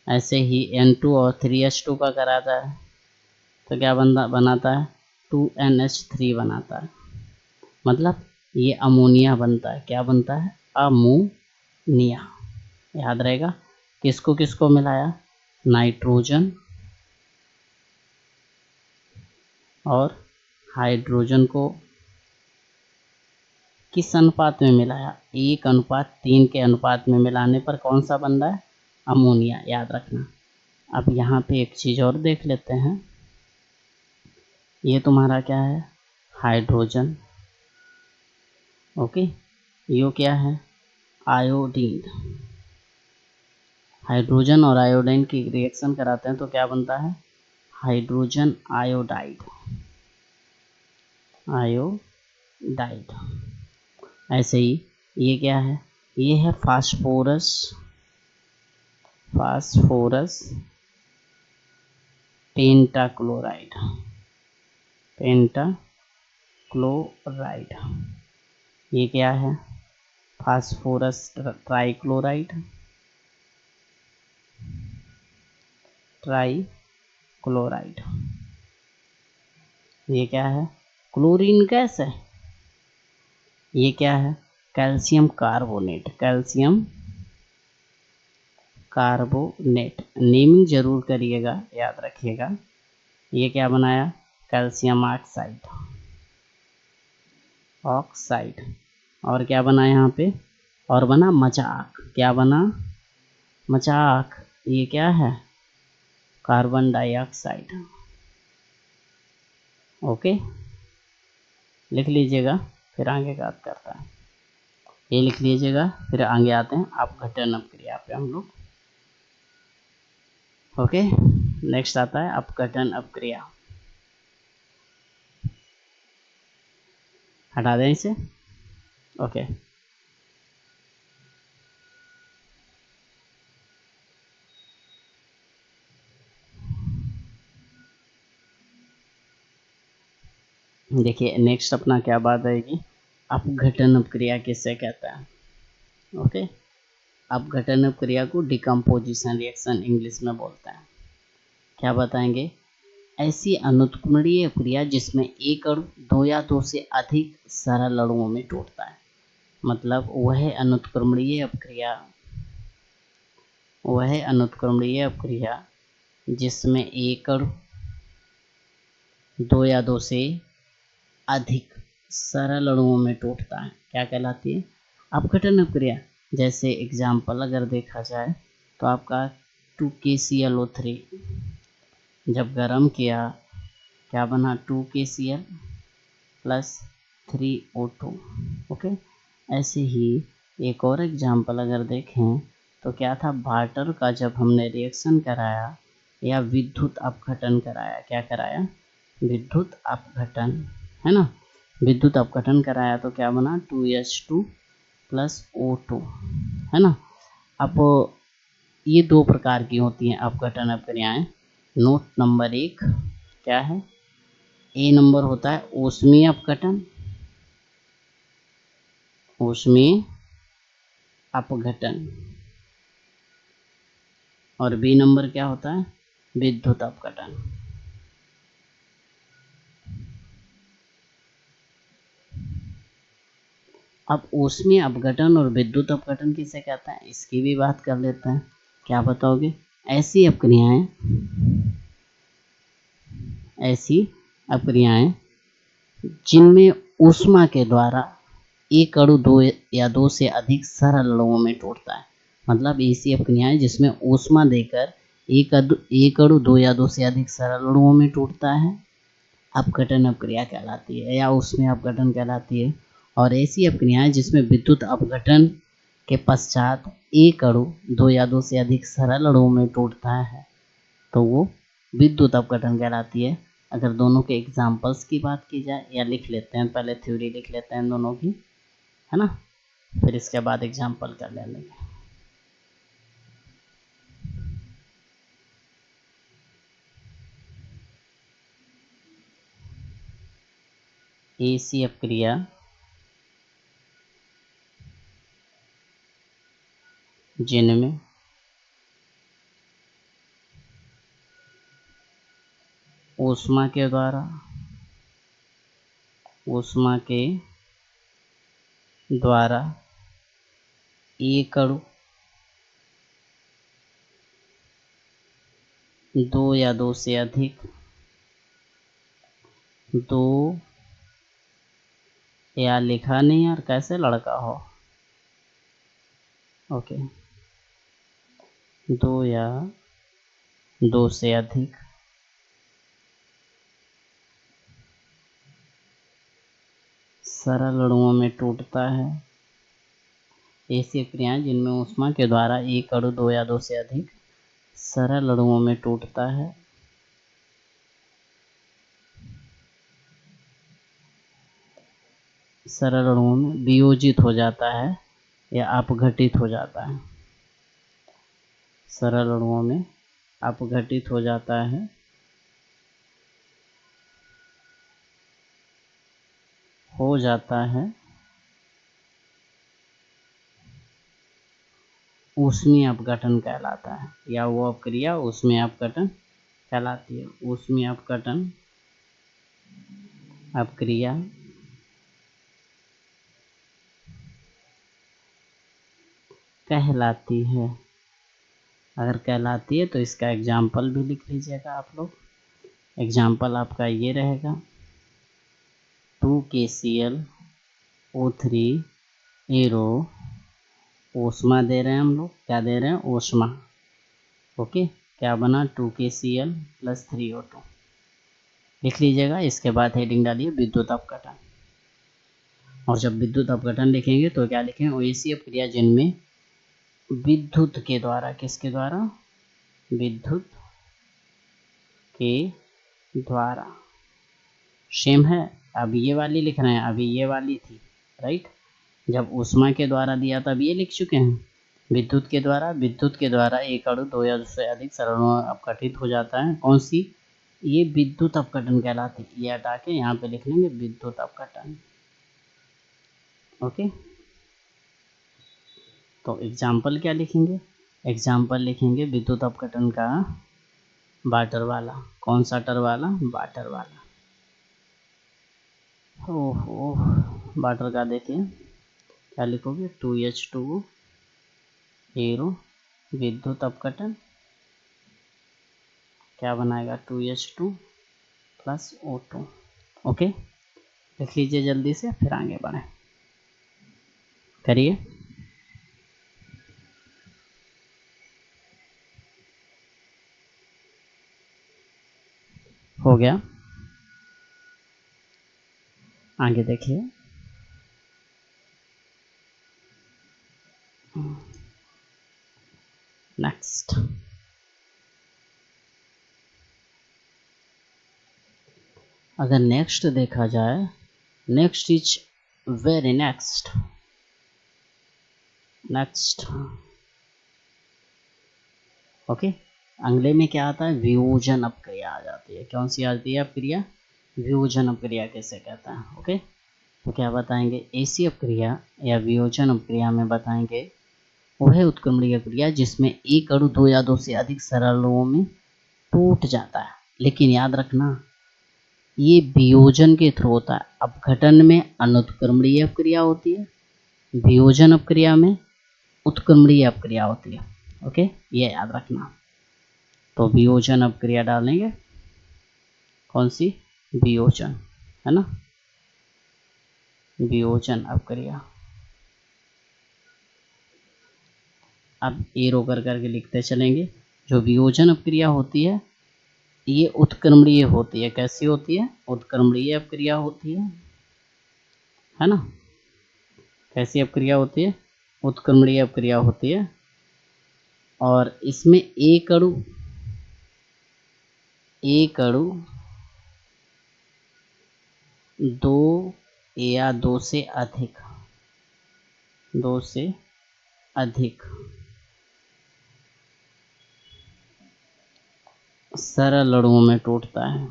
ऐसे ही N2 और 3H2 का कराता है तो क्या बनाता है? 2NH3 बनाता है, मतलब ये अमोनिया बनता है। क्या बनता है? अमोनिया। याद रहेगा, किसको किसको मिलाया? नाइट्रोजन और हाइड्रोजन को किस अनुपात में मिलाया? 1:3 के अनुपात में मिलाने पर कौन सा बन रहा है? अमोनिया, याद रखना। अब यहाँ पे एक चीज़ और देख लेते हैं, ये तुम्हारा क्या है? हाइड्रोजन। ओके, ये क्या है? आयोडीन। हाइड्रोजन और आयोडीन की रिएक्शन कराते हैं तो क्या बनता है? Hydrogen iodide, iodide. ऐसे ही ये क्या है? ये है फास्फोरस, फास्फोरस पेंटाक्लोराइड, पेंटाक्लोराइड। ये क्या है? Phosphorus trichloride, try chloride. ये क्या है? क्लोरीन गैस है। ये क्या है? Calcium carbonate. Calcium carbonate, naming जरूर करिएगा, याद रखिएगा। ये क्या बनाया? Calcium oxide. ऑक्साइड। और क्या बना यहाँ पे? और बना मजाक। क्या बना? मजाक। ये क्या है? Carbon dioxide. ओके, लिख लीजिएगा, फिर आगे बात करता है। ये लिख लीजिएगा, फिर आगे आते हैं अपघटन अपक्रिया पे हम लोग। ओके, नेक्स्ट आता है अपघटन अपक्रिया। हटा दें इसे। ओके, देखिए नेक्स्ट अपना क्या बात आएगी? अपघटन अपक्रिया किससे कहते हैं? ओके, अपघटन अपक्रिया को डिकम्पोजिशन रिएक्शन इंग्लिश में बोलते हैं। क्या बताएंगे? ऐसी अनुत्क्रमणीय क्रिया जिसमें एक अणु दो या दो से अधिक सरल अणुओं में टूटता है। मतलब वह अनुत्क्रमणीय अपक्रिया जिसमें एक अणु दो या दो से अधिक सरल अणुओं में टूटता है, क्या कहलाती है? अपघटन अपक्रिया। जैसे एग्जाम्पल अगर देखा जाए तो आपका 2KClO3 जब गर्म किया, क्या बना? 2KCl plus 3O2। ओके, ऐसे ही एक और एग्जाम्पल अगर देखें तो क्या था? वाटर का जब हमने रिएक्शन कराया या विद्युत अपघटन कराया, क्या कराया? विद्युत अपघटन, है ना? विद्युत अपघटन कराया तो क्या बना? 2H2 प्लस O2, है ना? अब ये दो प्रकार की होती हैं अपघटन अपक्रियाएं। नोट नंबर 1 क्या है? ए नंबर होता है ऊष्मीय अपघटन, ऊष्मीय अपघटन। और बी नंबर क्या होता है? विद्युत अपघटन। अब ऊष्मीय अपघटन और विद्युत अपघटन किसे कहते हैं, इसकी भी बात कर लेते हैं। क्या बताओगे? ऐसी अपक्रियाएं जिनमें ऊष्मा के द्वारा एक अणु दो या दो से अधिक सरल अणुओं में टूटता है। मतलब ऐसी अपक्रियाएं जिसमें ऊष्मा देकर एक अणु दो या दो से अधिक सरल अणुओं में टूटता है, अपघटन अपक्रिया कहलाती है या ऊष्मीय अपघटन कहलाती है। और ऐसी अपक्रियाएं जिसमें विद्युत अपघटन के पश्चात एक अणु दो या दो से अधिक सरल अणुओं में टूटता है तो वो विद्युत अपघटन कहलाती है। अगर दोनों के एग्जाम्पल्स की बात की जाए, या लिख लेते हैं, पहले थ्योरी लिख लेते हैं दोनों की, है ना? फिर इसके बाद एग्जाम्पल कर लेंगे। ऐसी अपक्रिया जिनमें ऊष्मा के द्वारा एक अणु दो या दो से अधिक दो या लिखा नहीं यार, कैसे लड़का हो? ओके, दो या दो से अधिक सरल अणुओं में टूटता है। ऐसी क्रियाएं जिनमें ऊष्मा के द्वारा एक अणु दो या दो से अधिक सरल अणुओं में टूटता है, सरल अणुओं में वियोजित हो जाता है या अपघटित हो जाता है। सरल अणुओं में अपघटित हो जाता है ऊष्मीय अपघटन कहलाता है, या वो अपक्रिया ऊष्मीय अपघटन कहलाती है। ऊष्मीय अपघटन अपक्रिया कहलाती है। अगर कहलाती है तो इसका एग्जाम्पल भी लिख लीजिएगा आप लोग। एग्जाम्पल आपका ये रहेगा 2KClO3 एरो, ऊष्मा दे रहे हैं हम लोग, क्या दे रहे हैं, ऊष्मा। ओके, क्या बना, 2KCl + 3O2 लिख लीजिएगा। इसके बाद हेडिंग डालिए विद्युत अपघटन। और जब विद्युत अपघटन लिखेंगे तो क्या लिखेंगे, ऐसी अपक्रिया जिनमें विद्युत के द्वारा, किसके द्वारा, विद्युत के द्वारा, सेम है। अब ये वाली लिख रहे हैं, अभी ये वाली थी, राइट। जब ऊष्मा के द्वारा दिया तब ये लिख चुके हैं। विद्युत के द्वारा, विद्युत के द्वारा एक अणु 2 या उससे अधिक सरलों में अपघटित हो जाता है। कौन सी, ये विद्युत अपघटन कहलाती है। ये हटा के यहाँ पे लिख लेंगे विद्युत अपघटन। ओके, तो एग्जाम्पल क्या लिखेंगे, एग्जाम्पल लिखेंगे विद्युत अपघटन का वाटर वाला। कौन सा टर वाला, वाटर वाला। ओहो, वाटर का देखिए क्या लिखोगे, 2H2O एरो विद्युत अपघटन, क्या बनाएगा, 2H2 + O2। ओके, लिख लीजिए जल्दी से, फिर आगे बढ़े, करिए। हो गया, आगे देखिए। नेक्स्ट, अगर नेक्स्ट देखा जाए, next is very next. Next, okay, अगले में क्या आता है, वियोजन अपक्रिया आ जाती है। कौन सी आती है अपक्रिया, वियोजन अपक्रिया कैसे कहता है। ओके, तो क्या बताएंगे, ऐसी अपक्रिया या वियोजन अपक्रिया में बताएंगे वह उत्क्रमणीय क्रिया जिसमें एक अणु 2 या 2 से अधिक सरलों में टूट जाता है। लेकिन याद रखना, ये वियोजन के थ्रू होता है। अपघटन में अनुत्क्रमणीय अपक्रिया होती है, वियोजन अपक्रिया में उत्क्रमणीय अपक्रिया होती है। ओके, ये याद रखना। तो वियोजन अपक्रिया डालेंगे, कौन सी, वियोजन, है ना, वियोजन अपक्रिया। अब एरो कर करके लिखते चलेंगे। जो वियोजन अपक्रिया होती है ये उत्क्रमणीय होती है। कैसी होती है, उत्क्रमणीय अपक्रिया होती है ना। कैसी अपक्रिया होती है, उत्क्रमणीय अपक्रिया होती है। और इसमें एक अणु 2 या 2 से अधिक, 2 से अधिक सरल अणुओं में टूटता है।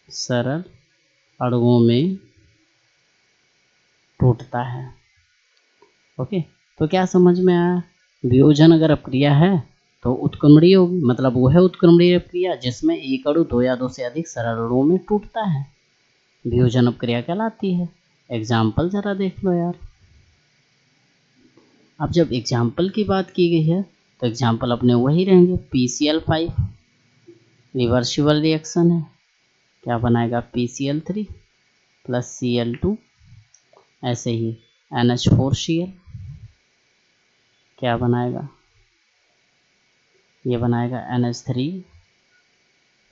सरल अणुओं में टूटता है। ओके, तो क्या समझ में आया, वियोजन अगर अपक्रिया है तो उत्क्रमणीय होगी, मतलब वो है उत्क्रमणीय अपक्रिया जिसमें एक अणु 2 या 2 से अधिक सरल अणुओं में टूटता है, वियोजन अपक्रिया कहलाती है। एग्जाम्पल जरा देख लो यार। अब जब एग्जाम्पल की बात की गई है तो एग्जाम्पल अपने वही रहेंगे। PCl5 रिवर्सिबल रिएक्शन है, क्या बनाएगा, PCl3 + Cl2। ऐसे ही NH4Cl क्या बनाएगा, ये बनाएगा NH3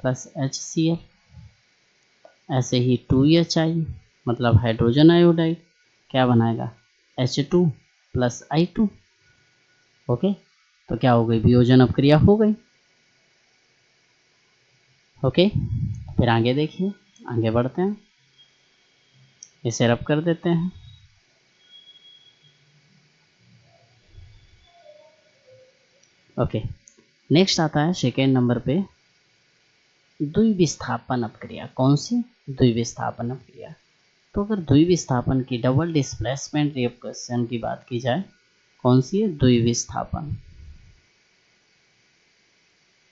+ HCl। ऐसे ही 2HI मतलब हाइड्रोजन आयोडाइड क्या बनाएगा, H2 + I2। ओके, तो क्या हो गई, वियोजन अपक्रिया हो गई। ओके, फिर आगे देखिए, आगे बढ़ते हैं, इसे रब कर देते हैं। ओके, नेक्स्ट आता है सेकेंड नंबर पे द्विविस्थापन अपक्रिया। कौन सी, द्विविस्थापन अपक्रिया। तो अगर द्विविस्थापन की, डबल डिस्प्लेसमेंट रिएक्शन की बात की जाए कौन सी है? द्विविस्थापन।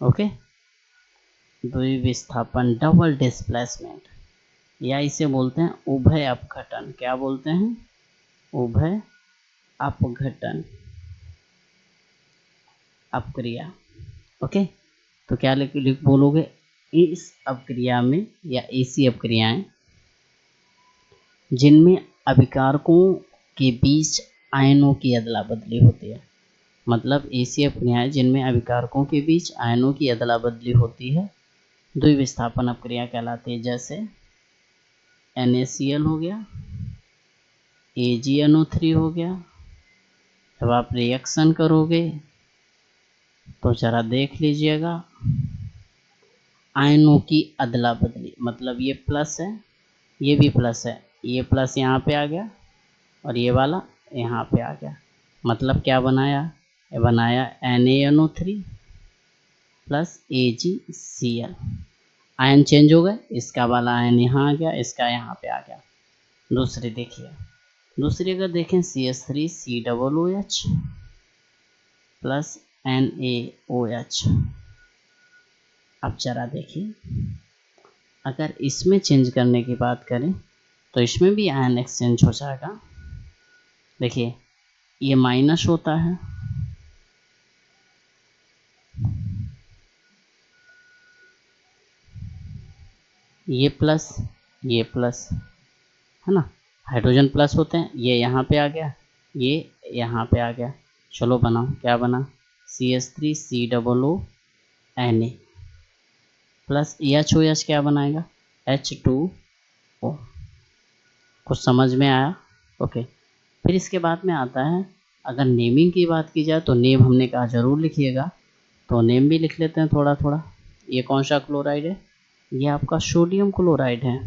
ओके, द्विविस्थापन, डबल डिस्प्लेसमेंट, या इसे बोलते हैं उभय अपघटन। क्या बोलते हैं? उभय अपघटन अपक्रिया। ओके, तो क्या लिख बोलोगे? इस अपक्रिया में या ऐसी अपक्रियाएं जिनमें अभिकारकों के बीच आयनों की अदला बदली होती है। मतलब ऐसी अपक्रियाएं जिनमें अभिकारकों के बीच आयनों की अदला बदली होती है द्विविस्थापन अपक्रिया कहलाती है। जैसे NaCl हो गया, AgNO3 हो गया। जब आप रिएक्शन करोगे तो जरा देख लीजिएगा, आयनों की अदला बदली, मतलब ये प्लस है, ये भी प्लस है, ये प्लस यहाँ पे आ गया और ये वाला यहाँ पे आ गया। मतलब क्या बनाया? ये बनाया NaNO3 plus AgCl। Ion change हो गए, इसका वाला आयन यहाँ आ गया, इसका यहाँ पे आ गया। दूसरी देखिए, दूसरी अगर देखें CH3COOH प्लस NaOH। अब जरा देखिए, अगर इसमें चेंज करने की बात करें तो इसमें भी आयन एक्सचेंज हो जाएगा। देखिए, ये माइनस होता है, ये प्लस, ये प्लस, है ना, हाइड्रोजन प्लस होते हैं। ये यहाँ पे आ गया, ये यहाँ पे आ गया। चलो बनाओ, क्या बना? CH3COO Na प्लस OH क्या बनाएगा? H2O। कुछ समझ में आया? ओके, फिर इसके बाद में आता है, अगर नेमिंग की बात की जाए तो नेम हमने कहा जरूर लिखिएगा, तो नेम भी लिख लेते हैं थोड़ा थोड़ा। ये कौन सा क्लोराइड है? ये आपका सोडियम क्लोराइड है,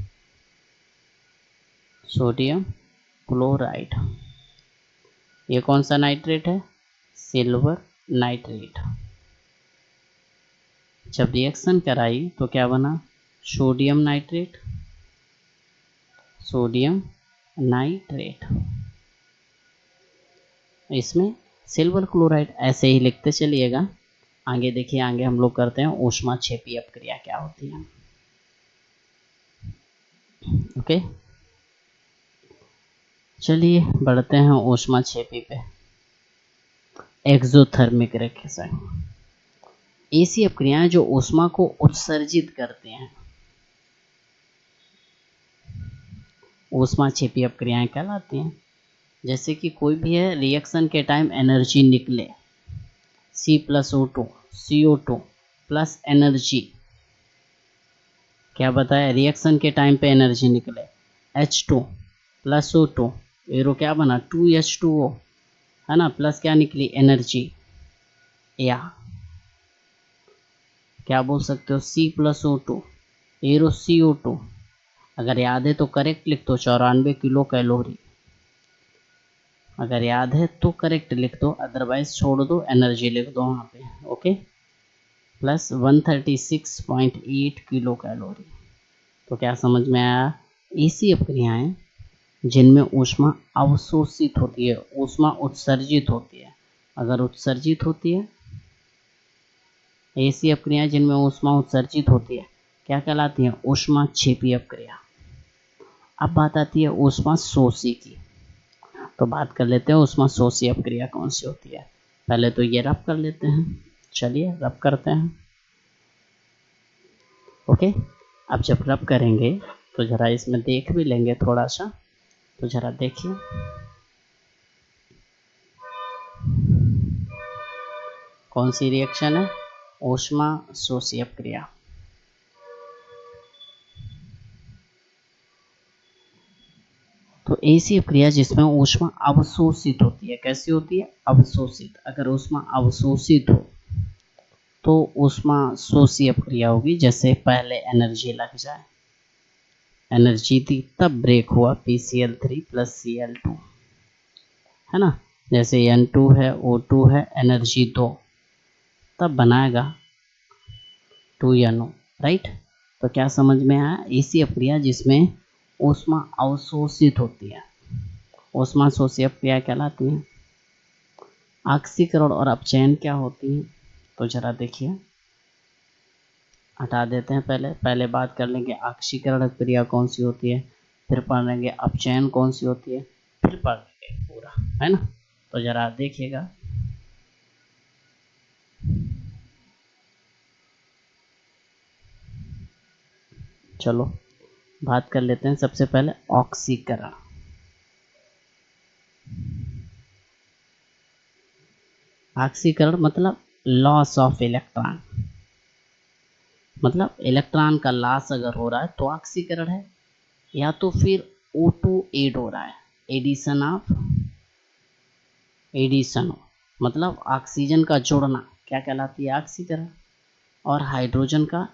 सोडियम क्लोराइड। ये कौन सा नाइट्रेट है? Silver nitrate. जब रिएक्शन कराई तो क्या बना? Sodium nitrate, sodium nitrate. इसमें सिल्वर क्लोराइड ऐसे ही लिखते चलिएगा। आगे देखिए, आगे हम लोग करते हैं ऊष्माक्षेपी अपक्रिया क्या होती है। ओके, चलिए बढ़ते हैं ऊष्माक्षेपी पे। एक्सोथर्मिक रिएक्शन, ऐसी अपक्रियाएं जो ऊष्मा को उत्सर्जित करते हैं, ऊष्माक्षेपी अपक्रियाएं कहलाती हैं। जैसे कि कोई भी है, रिएक्शन के टाइम एनर्जी निकले, C+O2 CO2 प्लस एनर्जी, क्या बताया? रिएक्शन के टाइम पे एनर्जी निकले, H2 प्लस O2, एरो क्या बना? 2H2O, है ना, प्लस क्या निकली? एनर्जी। या क्या बोल सकते हो? C+O2 arrow CO2। अगर याद है तो करेक्ट लिख दो, 94 किलो कैलोरी। अगर याद है तो करेक्ट लिख दो, अदरवाइज छोड़ दो, एनर्जी लिख दो वहाँ पे। Okay, plus 136.8 kilo calorie. तो क्या समझ में आया? ऐसी अपक्रियाएं जिनमें ऊष्मा अवशोषित होती है, ऊष्मा उत्सर्जित होती है। अगर उत्सर्जित होती है, ऐसी अपक्रियाएं जिनमें ऊष्मा उत्सर्जित होती है क्या कहलाती है? ऊष्माक्षेपी अपक्रिया। अब बात आती है ऊष्मा शोषी की, तो बात कर लेते हैं ऊष्मा शोषी अपक्रिया कौन सी होती है। पहले तो ये रब कर लेते हैं, चलिए रब करते हैं। ओके, अब जब रब करेंगे तो जरा इसमें देख भी लेंगे थोड़ा सा, तो जरा देखिए, कौन सी रिएक्शन है? ऊष्मा शोषी अपक्रिया। तो ऐसी अपक्रिया जिसमें ऊष्मा अवशोषित होती है। कैसी होती है? अवशोषित। अगर ऊष्मा अवशोषित हो तो ऊष्मा शोषी अपक्रिया होगी। जैसे पहले एनर्जी लग जाए, एनर्जी थी तब ब्रेक हुआ PCl3 प्लस Cl2, है ना। जैसे N2 है, O2 है, एनर्जी 2, तब बनाएगा 2NO, राइट। तो क्या समझ में आया? ऐसी अपक्रिया जिसमें ऊष्मा अवशोषित होती है, ऊष्मा शोषी अपक्रिया कहलाती है। ऑक्सीकरण और अपचयन क्या होती है, तो जरा देखिए, हटा देते हैं। पहले बात कर लेंगे ऑक्सीकरण क्रिया कौन सी होती है, फिर पढ़ लेंगे अपचयन कौन सी होती है, फिर पढ़ लेंगे पूरा, है ना। तो जरा देखिएगा, चलो बात कर लेते हैं सबसे पहले ऑक्सीकरण। ऑक्सीकरण मतलब लॉस ऑफ इलेक्ट्रॉन, मतलब इलेक्ट्रॉन का लॉस अगर हो रहा है तो ऑक्सीकरण है, या तो फिर O2 ऐड हो रहा है, एडिशन मतलब ऑक्सीजन का जोड़ना क्या कहलाती है, ऑक्सीकरण। और हाइड्रोजन का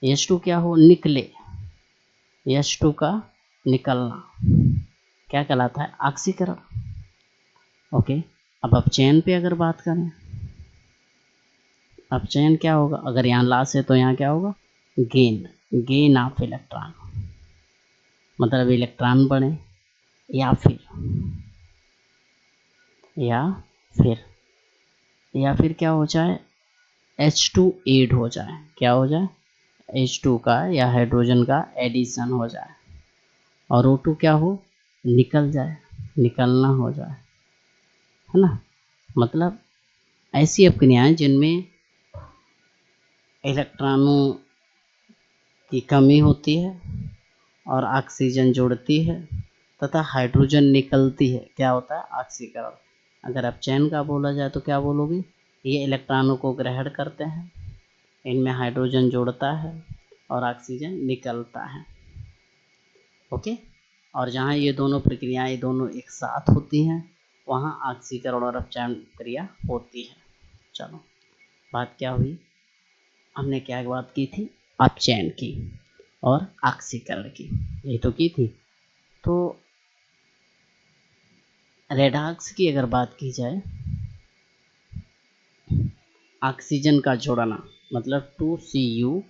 H2 क्या हो, निकले, H2 का निकलना क्या कहलाता है, ऑक्सीकरण। ओके, अब अपचयन पे अगर बात करें, अपचयन क्या होगा, अगर यहाँ लॉस है तो यहाँ क्या होगा, गेन ऑफ इलेक्ट्रॉन, मतलब इलेक्ट्रॉन बढ़े, या फिर क्या हो जाए, H2 ऐड हो जाए, क्या हो जाए, H2 का या हाइड्रोजन का एडिशन हो जाए, और O2 क्या हो, निकल जाए, निकलना हो जाए, है ना। मतलब ऐसी अपक्रियाएं जिनमें इलेक्ट्रॉनों की कमी होती है और ऑक्सीजन जुड़ती है तथा हाइड्रोजन निकलती है, क्या होता है, ऑक्सीकरण। अगर अपचयन का बोला जाए तो क्या बोलोगे, ये इलेक्ट्रॉनों को ग्रहण करते हैं, इनमें हाइड्रोजन जुड़ता है और ऑक्सीजन निकलता है। ओके, और जहाँ ये दोनों प्रक्रियाएं दोनों एक साथ होती हैं वहाँ ऑक्सीकरण और अपचयन क्रिया होती है। चलो बात क्या हुई, हमने क्या बात की थी, अपचयन की और ऑक्सीकरण की, यही तो की थी। तो रेडॉक्स की अगर बात की जाए, ऑक्सीजन का जोड़ना मतलब 2CuO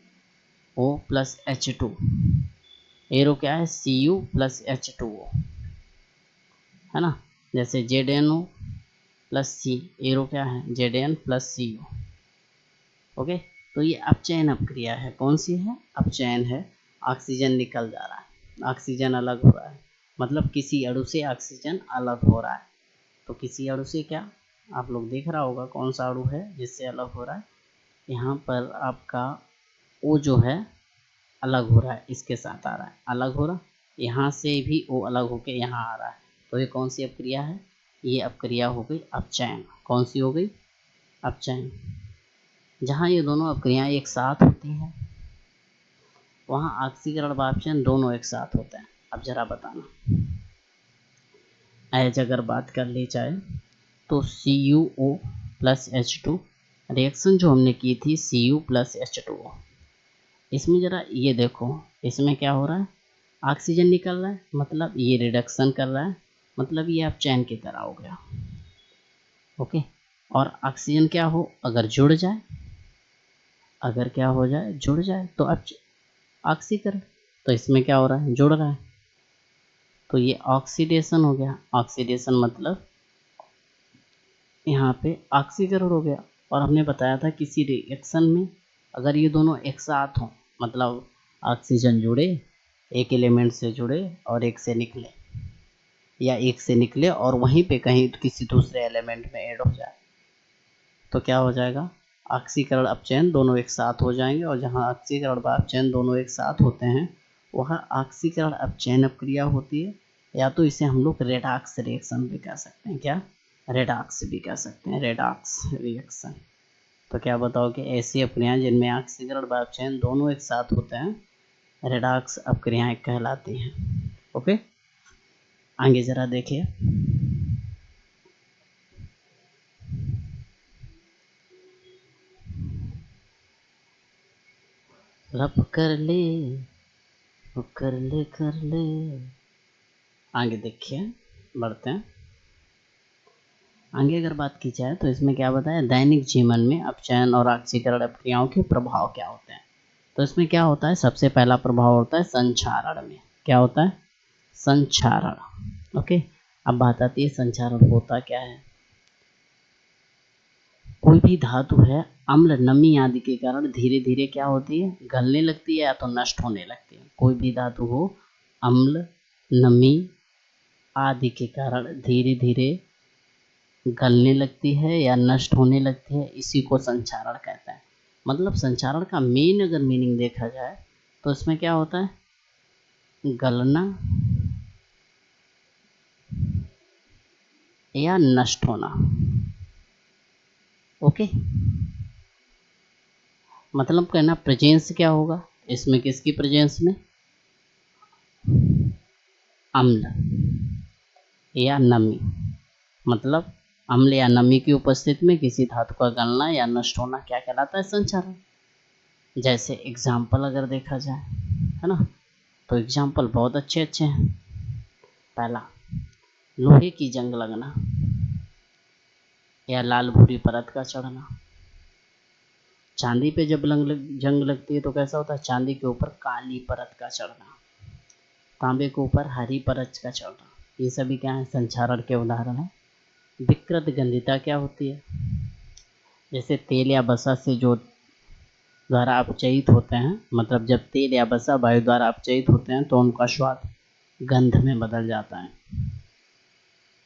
प्लस H2, एरो क्या है, Cu प्लस H2O, है ना। जैसे ZnO प्लस C, एरो क्या है, Zn प्लस CO। ओके, तो ये अपचयन अपक्रिया है, कौन सी है, अपचयन है। ऑक्सीजन निकल जा रहा है, ऑक्सीजन अलग हो रहा है, मतलब किसी अणु से ऑक्सीजन अलग हो रहा है। तो किसी अणु से क्या, आप लोग देख रहा होगा कौन सा अणु है जिससे अलग हो रहा है, यहाँ पर आपका O जो है अलग हो रहा है, इसके साथ आ रहा है, अलग हो रहा, यहाँ से भी O अलग होके यहाँ आ रहा है। तो ये कौन सी अपक्रिया है, ये अपक्रिया हो गई अपचयन। कौन सी हो गई, अपचयन। जहाँ ये दोनों अपक्रियाएं एक साथ होती हैं वहाँ ऑक्सीकरण व अपचयन दोनों एक साथ होते हैं। अब जरा बताना, एज अगर बात कर ली जाए तो CuO प्लस H2 रिएक्शन जो हमने की थी Cu प्लस H2O, इसमें जरा ये देखो, इसमें क्या हो रहा है, ऑक्सीजन निकल रहा है, मतलब ये रिडक्शन कर रहा है, मतलब ये अपचयन की तरह हो गया। ओके, और ऑक्सीजन क्या हो, अगर जुड़ जाए, अगर क्या हो जाए, जुड़ जाए तो ऑक्सीकरण। तो इसमें क्या हो रहा है, जुड़ रहा है, तो ये ऑक्सीडेशन हो गया। ऑक्सीडेशन मतलब यहाँ पे ऑक्सीकरण हो गया। और हमने बताया था किसी रिएक्शन में अगर ये दोनों एक साथ हों, मतलब ऑक्सीजन जुड़े, एक एलिमेंट से जुड़े और एक से निकले, या एक से निकले और वहीं पे कहीं किसी दूसरे एलिमेंट में ऐड हो जाए, तो क्या हो जाएगा, ऑक्सीकरण अपचयन दोनों एक साथ हो जाएंगे। और जहाँ ऑक्सीकरण व अपचयन दोनों एक साथ होते हैं वहाँ ऑक्सीकरण अपचयन अपक्रिया होती है, या तो इसे हम लोग रेडॉक्स रिएक्शन भी कह सकते हैं। क्या, रेडॉक्स भी कह सकते हैं, रेडॉक्स रिएक्शन। तो क्या बताओगे, ऐसी अपक्रियाएं जिनमें ऑक्सीकरण व अपचयन दोनों एक साथ होते हैं रेडॉक्स अपक्रियाएं कहलाती हैं। ओके, आगे जरा देखिए, रब कर ले, कर ले, कर ले। आगे देखिए, बढ़ते हैं आगे। अगर बात की जाए तो इसमें क्या बताया, दैनिक जीवन में अपचयन और ऑक्सीकरण अपक्रियाओं के प्रभाव क्या होते हैं। तो इसमें क्या होता है, सबसे पहला प्रभाव होता है संचारण में। क्या होता है, संचारण। ओके, अब बात आती है संचारण होता क्या है। कोई भी धातु है अम्ल नमी आदि के कारण धीरे धीरे क्या होती है, गलने लगती है या तो नष्ट होने लगती है। कोई भी धातु हो अम्ल नमी आदि के कारण धीरे धीरे गलने लगती है या नष्ट होने लगती है, इसी को संक्षारण कहते हैं। मतलब संक्षारण का मेन अगर मीनिंग देखा जाए तो इसमें क्या होता है, गलना या नष्ट होना। ओके, मतलब कहना प्रेजेंस क्या होगा इसमें, किसकी प्रेजेंस में, अम्ल या नमी। मतलब अम्ल या नमी की उपस्थिति में किसी धातु का गलना या नष्ट होना क्या कहलाता है, संक्षारण। जैसे एग्जाम्पल अगर देखा जाए, है ना, तो एग्जाम्पल बहुत अच्छे अच्छे हैं। पहला, लोहे की जंग लगना या लाल भूरी परत का चढ़ना। चांदी पे जब जंग लगती है तो कैसा होता है, चांदी के ऊपर काली परत का चढ़ना, तांबे के ऊपर हरी परत का चढ़ना। ये सभी क्या है, संक्षारण के उदाहरण है। विकृत गंधिता क्या होती है, जैसे तेल या वसा से जो द्वारा अपचयित होते हैं, मतलब जब तेल या वसा वायु द्वारा अपचयित होते हैं तो उनका स्वाद गंध में बदल जाता है।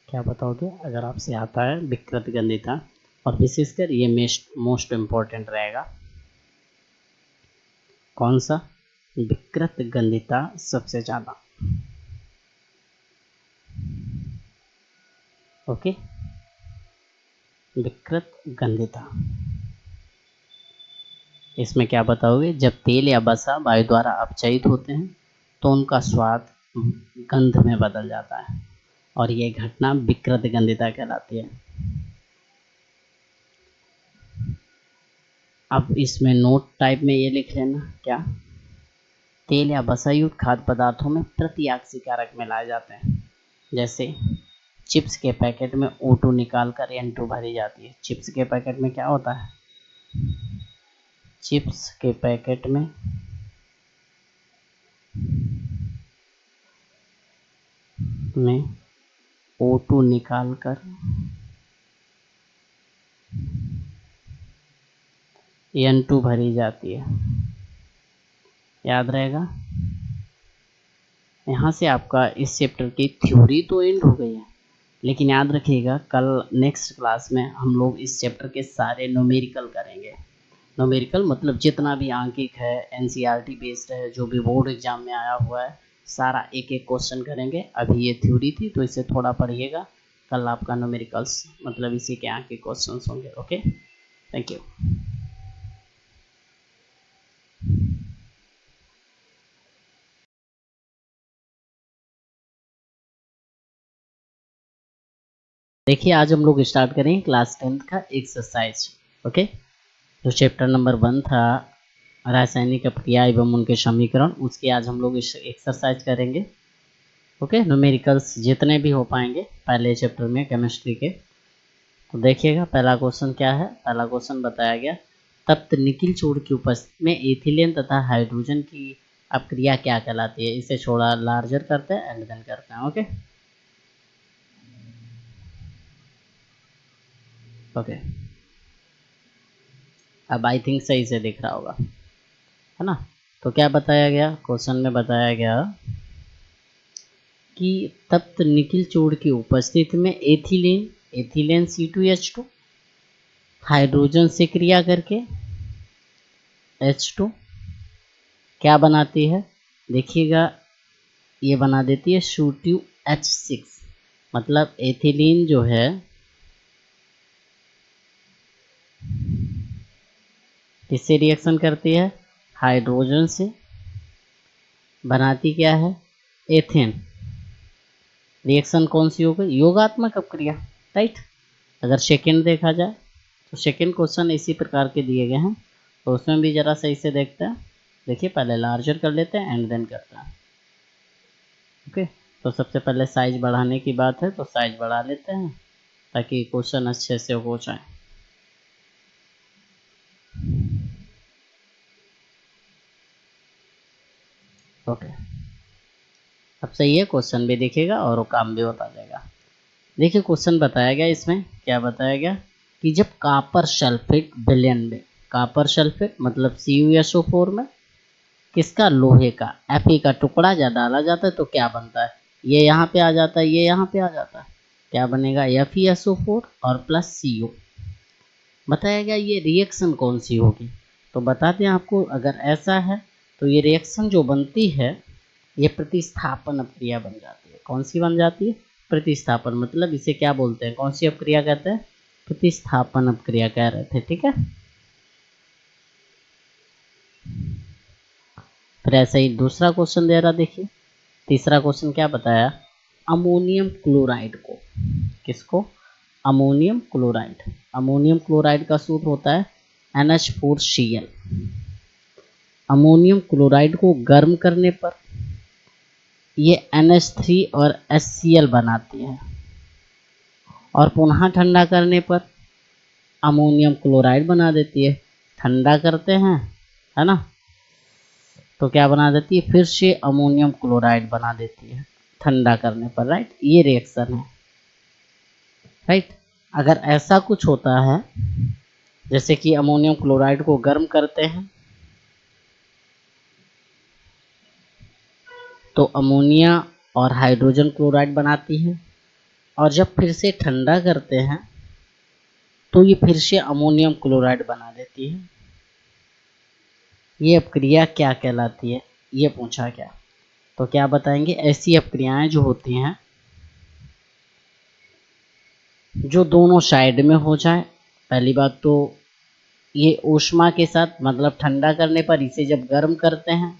क्या बताओगे अगर आपसे आता है विकृत गंधिता, और विशेषकर ये मोस्ट इम्पोर्टेंट रहेगा। कौन सा, विकृत गंधिता सबसे ज़्यादा। ओके, विकृत गंधिता। इसमें क्या बताओगे, जब तेल या वसा वायु द्वारा अपचयित होते हैं तो उनका स्वाद गंध में बदल जाता है, और ये घटना विकृत गंधिता कहलाती है। अब इसमें नोट टाइप में ये लिख लेना, क्या, तेल या वसायुक्त खाद्य पदार्थों में प्रतिऑक्सी कारक मिलाए जाते हैं। जैसे चिप्स के पैकेट में O2 निकाल कर N2 भरी जाती है। चिप्स के पैकेट में क्या होता है, चिप्स के पैकेट में O2 निकाल कर N2 भरी जाती है। याद रहेगा। यहाँ से आपका इस चैप्टर की थ्योरी तो एंड हो गई है, लेकिन याद रखिएगा कल नेक्स्ट क्लास में हम लोग इस चैप्टर के सारे न्यूमेरिकल करेंगे। न्यूमेरिकल मतलब जितना भी आंकिक है, एनसीईआरटी बेस्ड है, जो भी बोर्ड एग्जाम में आया हुआ है, सारा एक एक क्वेश्चन करेंगे। अभी ये थ्योरी थी तो इसे थोड़ा पढ़िएगा, कल आपका न्यूमेरिकल्स मतलब इसी के आंकिक क्वेश्चन होंगे। Okay, thank you. देखिए आज हम लोग स्टार्ट करेंगे क्लास 10th का एक्सरसाइज। ओके, जो चैप्टर नंबर 1 था रासायनिक अपक्रिया एवं उनके समीकरण, उसकी आज हम लोग एक्सरसाइज करेंगे। ओके, न्यूमेरिकल्स जितने भी हो पाएंगे पहले चैप्टर में केमिस्ट्री के। तो देखिएगा पहला क्वेश्चन क्या है। पहला क्वेश्चन बताया गया, तप्त निकिल चूड़ की उपस्थिति में एथिलीन तथा हाइड्रोजन की अपक्रिया क्या कहलाती है। इसे छोड़ा लार्जर करते हैं एंड देन करते हैं। ओके ओके, अब आई थिंक सही से दिख रहा होगा, है ना। तो क्या बताया गया, क्वेश्चन में बताया गया कि तप्त निकिल चूड़ की उपस्थिति में एथिलीन C2H2 हाइड्रोजन से क्रिया करके H2 क्या बनाती है, देखिएगा ये बना देती है C2H6। मतलब एथिलीन जो है किससे रिएक्शन करती है, हाइड्रोजन से, बनाती क्या है, एथेन। रिएक्शन कौन सी हो गई, योगात्मक अपक्रिया, राइट। अगर सेकेंड देखा जाए तो सेकेंड क्वेश्चन इसी प्रकार के दिए गए हैं, तो उसमें भी जरा सही से देखते हैं। देखिए पहले लार्जर कर लेते हैं एंड देन करते हैं। ओके, तो सबसे पहले साइज बढ़ाने की बात है तो साइज बढ़ा लेते हैं ताकि क्वेश्चन अच्छे से हो जाए। ओके, अब सही है, क्वेश्चन भी दिखेगा और वो काम भी होता जाएगा। देखिए क्वेश्चन बताया गया, इसमें क्या बताया गया कि जब कॉपर सल्फेट विलयन में, कॉपर सल्फेट मतलब CuSO4 में किसका, लोहे का Fe का टुकड़ा जा डाला जाता है तो क्या बनता है, ये यहाँ पे आ जाता है, ये यहाँ पे आ जाता है, क्या बनेगा FeSO4 और प्लस CO। बताया गया ये रिएक्शन कौन सी होगी, तो बताते हैं आपको। अगर ऐसा है तो ये रिएक्शन जो बनती है ये प्रतिस्थापन अपक्रिया बन जाती है। कौन सी बन जाती है, प्रतिस्थापन, मतलब इसे क्या बोलते हैं, कौन सी अपक्रिया कहते हैं, प्रतिस्थापन अपक्रिया कह रहे थे, ठीक है। फिर ऐसे ही दूसरा क्वेश्चन दे रहा, देखिए तीसरा क्वेश्चन क्या बताया, अमोनियम क्लोराइड को, किसको, अमोनियम क्लोराइड, अमोनियम क्लोराइड का सूत्र होता है NH4Cl। अमोनियम क्लोराइड को गर्म करने पर ये NH3 और HCl बनाती है और पुनः ठंडा करने पर अमोनियम क्लोराइड बना देती है। ठंडा करते हैं, है ना, तो क्या बना देती है, फिर से अमोनियम क्लोराइड बना देती है ठंडा करने पर, राइट। ये रिएक्शन है, राइट। अगर ऐसा कुछ होता है जैसे कि अमोनियम क्लोराइड को गर्म करते हैं तो अमोनिया और हाइड्रोजन क्लोराइड बनाती है, और जब फिर से ठंडा करते हैं तो ये फिर से अमोनियम क्लोराइड बना देती है। ये अपक्रिया क्या कहलाती है, ये पूछा गया। तो क्या बताएंगे, ऐसी अपक्रियाएं जो होती हैं जो दोनों साइड में हो जाए। पहली बात तो ये ऊष्मा के साथ, मतलब ठंडा करने पर इसे जब गर्म करते हैं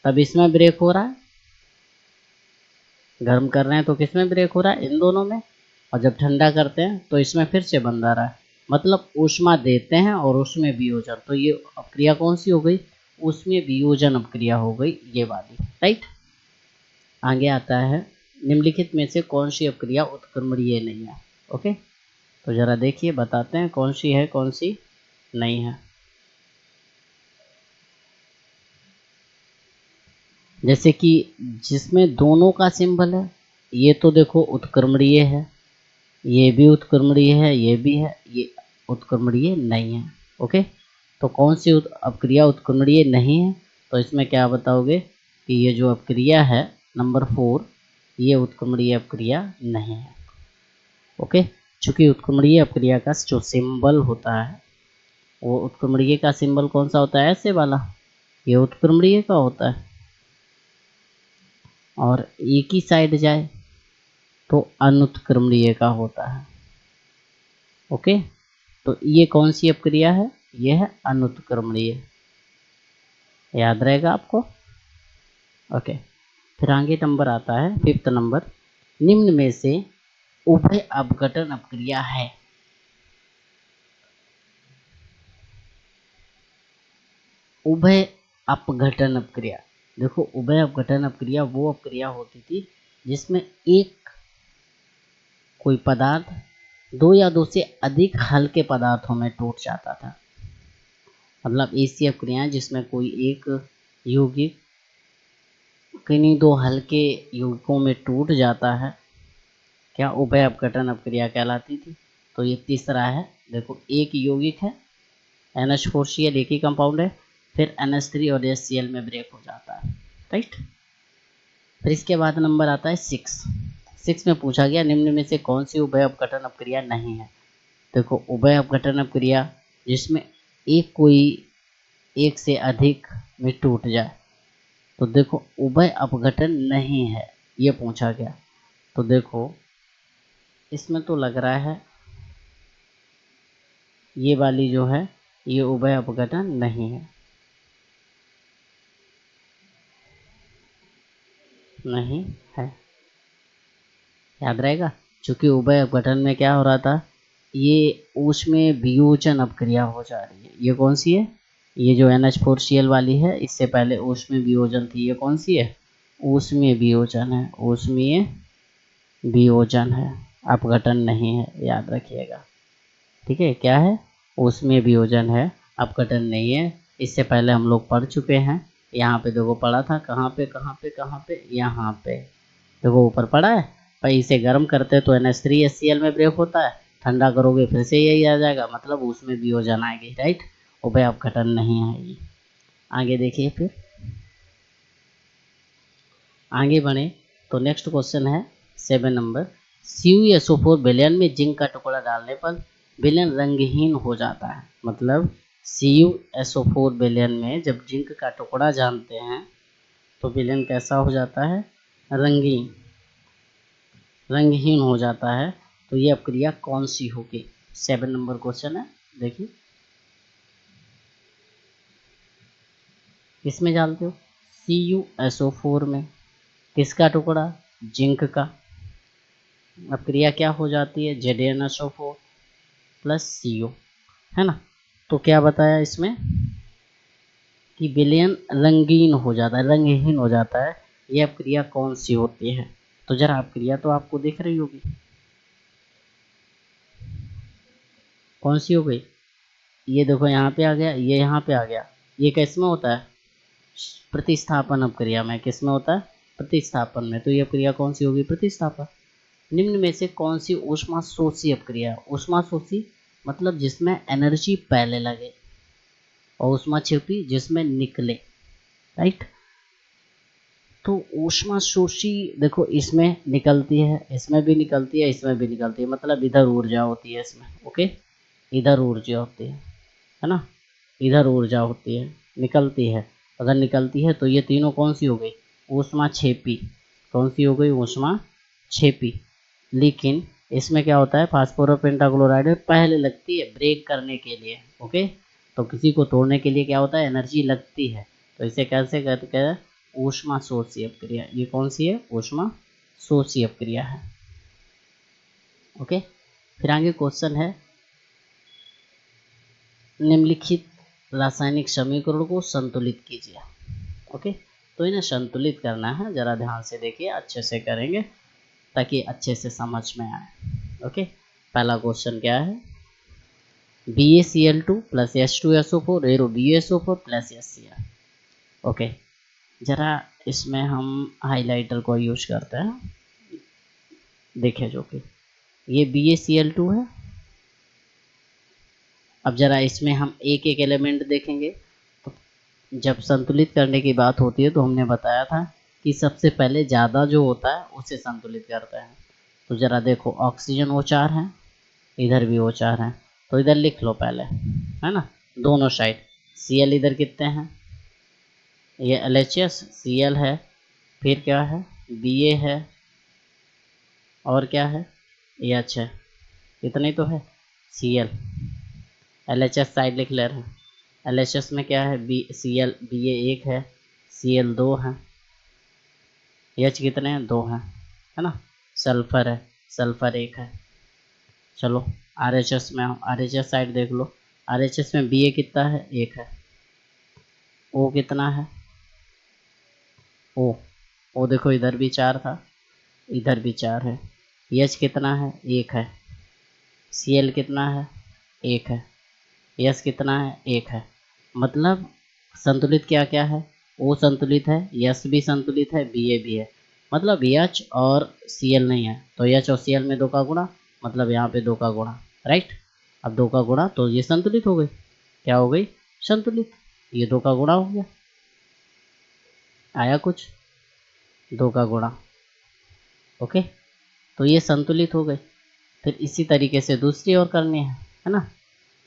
तब इसमें ब्रेक हो रहा है, गर्म कर रहे हैं तो किसमें ब्रेक हो रहा है, इन दोनों में, और जब ठंडा करते हैं तो इसमें फिर से बंध रहा है, मतलब ऊष्मा देते हैं और उसमें वियोजन। तो ये अपक्रिया कौन सी हो गई, उसमें वियोजन अपक्रिया हो गई, ये वाली, राइट। आगे आता है, निम्नलिखित में से कौन सी अपक्रिया उत्क्रमणीय नहीं है। ओके, तो जरा देखिए, बताते हैं कौन सी है कौन सी नहीं है। जैसे कि जिसमें दोनों का सिंबल है, ये तो देखो उत्क्रमणीय है, ये भी उत्क्रमणीय है, ये भी है, ये उत्क्रमणीय नहीं है। ओके, तो कौन सी अपक्रिया उत्क्रमणीय नहीं है, तो इसमें क्या बताओगे कि ये जो अपक्रिया है नंबर 4, ये उत्क्रमणीय अपक्रिया नहीं है। ओके, चूंकि उत्क्रमणीय अपक्रिया का जो सिंबल होता है वो उत्क्रमणीय का सिंबल कौन सा होता है, ऐसे वाला, ये उत्क्रमणीय का होता है, और एक ही साइड जाए तो अनुत्क्रमणीय का होता है। ओके, तो ये कौन सी अपक्रिया है, ये है अनुत्क्रमणीय, याद रहेगा आपको। ओके, फिर आगे नंबर आता है 5th नंबर, निम्न में से उभय अपघटन अपक्रिया है। उभय अपघटन अपक्रिया, देखो उभय अपघटन अपक्रिया वो अपक्रिया होती थी जिसमें एक कोई पदार्थ दो या दो से अधिक हल्के पदार्थों में टूट जाता था। मतलब ऐसी अपक्रियाएं जिसमें कोई एक यौगिक किन्हीं दो हल्के यौगिकों में टूट जाता है, क्या उभय अपघटन अपक्रिया कहलाती थी। तो ये तीसरा है, देखो एक यौगिक है NH4Cl, एक ही कंपाउंड है, फिर NH3 और HCl में ब्रेक हो जाता है, राइट। फिर इसके बाद नंबर आता है 6 में पूछा गया, निम्न में से कौन सी उभय अपघटन अपक्रिया नहीं है। देखो उभय अपघटन अपक्रिया जिसमें एक कोई एक से अधिक में टूट जाए, तो देखो उभय अपघटन नहीं है, ये पूछा गया। तो देखो इसमें तो लग रहा है ये वाली जो है ये उभय अपघटन नहीं है, नहीं है, याद रहेगा। चूंकि उभय अपघटन में क्या हो रहा था, ये ऊष्मीय वियोजन अपक्रिया हो जा रही है। ये कौन सी है, ये जो NH4Cl वाली है, इससे पहले ऊष्मीय वियोजन थी, ये कौन सी है, ऊष्मीय वियोजन है, ऊष्मीय वियोजन है, अपघटन नहीं है, याद रखिएगा, ठीक है। क्या है, ऊष्मीय वियोजन है, अपघटन नहीं है। इससे पहले हम लोग पढ़ चुके हैं, यहाँ पे देखो पढ़ा था, कहाँ पे कहाँ पे कहाँ पे, यहाँ पे देखो ऊपर पढ़ा है। पर इसे गर्म करते तो NH3HCl में ब्रेक होता है, ठंडा करोगे फिर से यही आ जाएगा, मतलब उसमें वियोजन आएगी, राइट, उभय अपघटन नहीं आएगी। आगे देखिए, फिर आगे बढ़े तो नेक्स्ट क्वेश्चन है 7 नंबर, CuSO4 विलयन में जिंक का टुकड़ा डालने पर विलयन रंगहीन हो जाता है। मतलब CuSO4 विलयन में जब जिंक का टुकड़ा जानते हैं तो विलयन कैसा हो जाता है, रंगहीन हो जाता है। तो ये अपक्रिया कौन सी होगी, 7 नंबर क्वेश्चन है। देखिए किसमें डालते हो, CuSO4 में, किसका टुकड़ा, जिंक का। अपक्रिया क्या हो जाती है, ZnSO4 प्लस CO, है ना। तो क्या बताया इसमें कि विलयन रंगीन हो जाता है, रंगहीन हो जाता है। यह अपक्रिया कौन सी होती है, तो जरा अपक्रिया तो आपको दिख रही होगी, कौन सी हो गई, ये देखो यहाँ पे आ गया, ये यहाँ पे आ गया। ये किसमें होता है, प्रतिस्थापन अपक्रिया में। किसमें होता है, प्रतिस्थापन में। तो ये अपक्रिया कौन सी होगी, प्रतिस्थापन। निम्न में से कौन सी ऊष्माशोषी अपक्रिया, ऊष्माशोषी मतलब जिसमें एनर्जी पहले लगे, और ऊष्माक्षेपी जिसमें निकले, राइट। तो ऊष्माशोषी देखो इसमें निकलती है, इसमें भी निकलती है, इसमें भी निकलती है, मतलब इधर ऊर्जा होती है इसमें, ओके, इधर ऊर्जा होती है ना, इधर ऊर्जा होती है, निकलती है। अगर निकलती है तो ये तीनों कौन सी हो गई, ऊष्माक्षेपी। कौन सी हो गई, ऊष्माक्षेपी। लेकिन इसमें क्या होता है, फास्फोरस पेंटाक्लोराइड में पहले लगती है ब्रेक करने के लिए, ओके। तो किसी को तोड़ने के लिए क्या होता है, एनर्जी लगती है। तो इसे कैसे कहते हैं, ऊष्माशोषी अपक्रिया। ये कौन सी है, ऊष्माशोषी अपक्रिया है, ओके। फिर आगे क्वेश्चन है, निम्नलिखित रासायनिक समीकरण को संतुलित कीजिए, ओके। तो इन्हें संतुलित करना है, जरा ध्यान से देखिए, अच्छे से करेंगे ताकि अच्छे से समझ में आए, ओके। पहला क्वेश्चन क्या है, BaCl2 plus H2SO4 arrow BaSO4 plus HCl, okay. जरा इसमें हम हाइलाइटर को यूज करते हैं, देखिए जो कि ये BaCl2 है। अब जरा इसमें हम एक एक एलिमेंट देखेंगे। तो जब संतुलित करने की बात होती है तो हमने बताया था कि सबसे पहले ज़्यादा जो होता है उसे संतुलित करते हैं। तो जरा देखो, ऑक्सीजन O4 है, इधर भी O4 है, तो इधर लिख लो पहले, है ना, दोनों साइड। Cl इधर कितने हैं, ये LHS Cl है, फिर क्या है, Ba है, और क्या है, ये अच्छा है, इतना ही तो है, Cl। LHS साइड लिख ले रहे हैं, LHS में क्या है, Cl Ba 1 है, Cl 2 है, H कितने हैं, 2 हैं, है ना। सल्फर है, सल्फर 1 है। चलो RHS में आओ, RHS साइड देख लो, RHS में Ba कितना है, 1 है, O कितना है, O देखो इधर भी 4 था, इधर भी 4 है, H कितना है, 1 है, Cl कितना है, 1 है, H कितना है, 1 है। मतलब संतुलित क्या क्या है, O संतुलित है, H भी संतुलित है, Ba भी है। मतलब H और Cl नहीं है, तो H और Cl में 2 का गुणा, मतलब यहाँ पे 2 का गुणा, राइट। अब 2 का गुणा तो ये संतुलित हो गई, क्या हो गई, संतुलित। ये 2 का गुणा हो गया, आया कुछ, 2 का गुणा, ओके। तो ये संतुलित हो गए। फिर इसी तरीके से दूसरी और करनी है ना।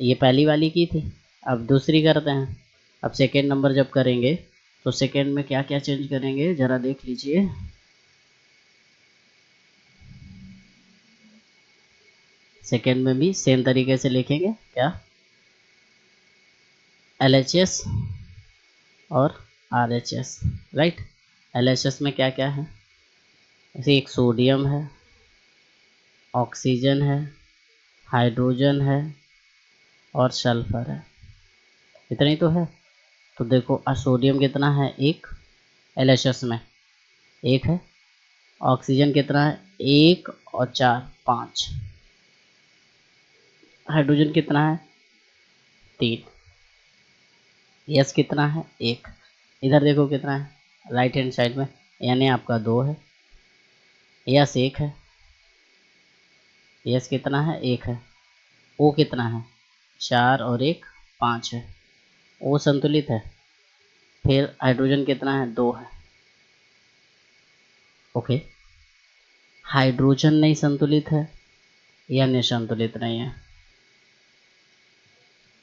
ये पहली वाली की थी, अब दूसरी करते हैं। अब सेकेंड नंबर जब करेंगे तो सेकेंड में क्या क्या चेंज करेंगे, जरा देख लीजिए। सेकेंड में भी सेम तरीके से लिखेंगे, क्या, LHS और RHS, राइट। LHS में क्या क्या है, जैसे एक सोडियम है, ऑक्सीजन है, हाइड्रोजन है और सल्फर है, इतना ही तो है। तो देखो सोडियम कितना है, 1, LHS में 1 है, ऑक्सीजन कितना है, 1 और 4 5, हाइड्रोजन कितना है, 3, यस कितना है, 1। इधर देखो कितना है, राइट हैंड साइड में, यानी आपका 2 है, यस 1 है, एच कितना है 1 है, ओ कितना है 4 और 1 5 है, ओ संतुलित है। फिर हाइड्रोजन कितना है 2 है। ओके, हाइड्रोजन नहीं संतुलित है या नहीं संतुलित नहीं है।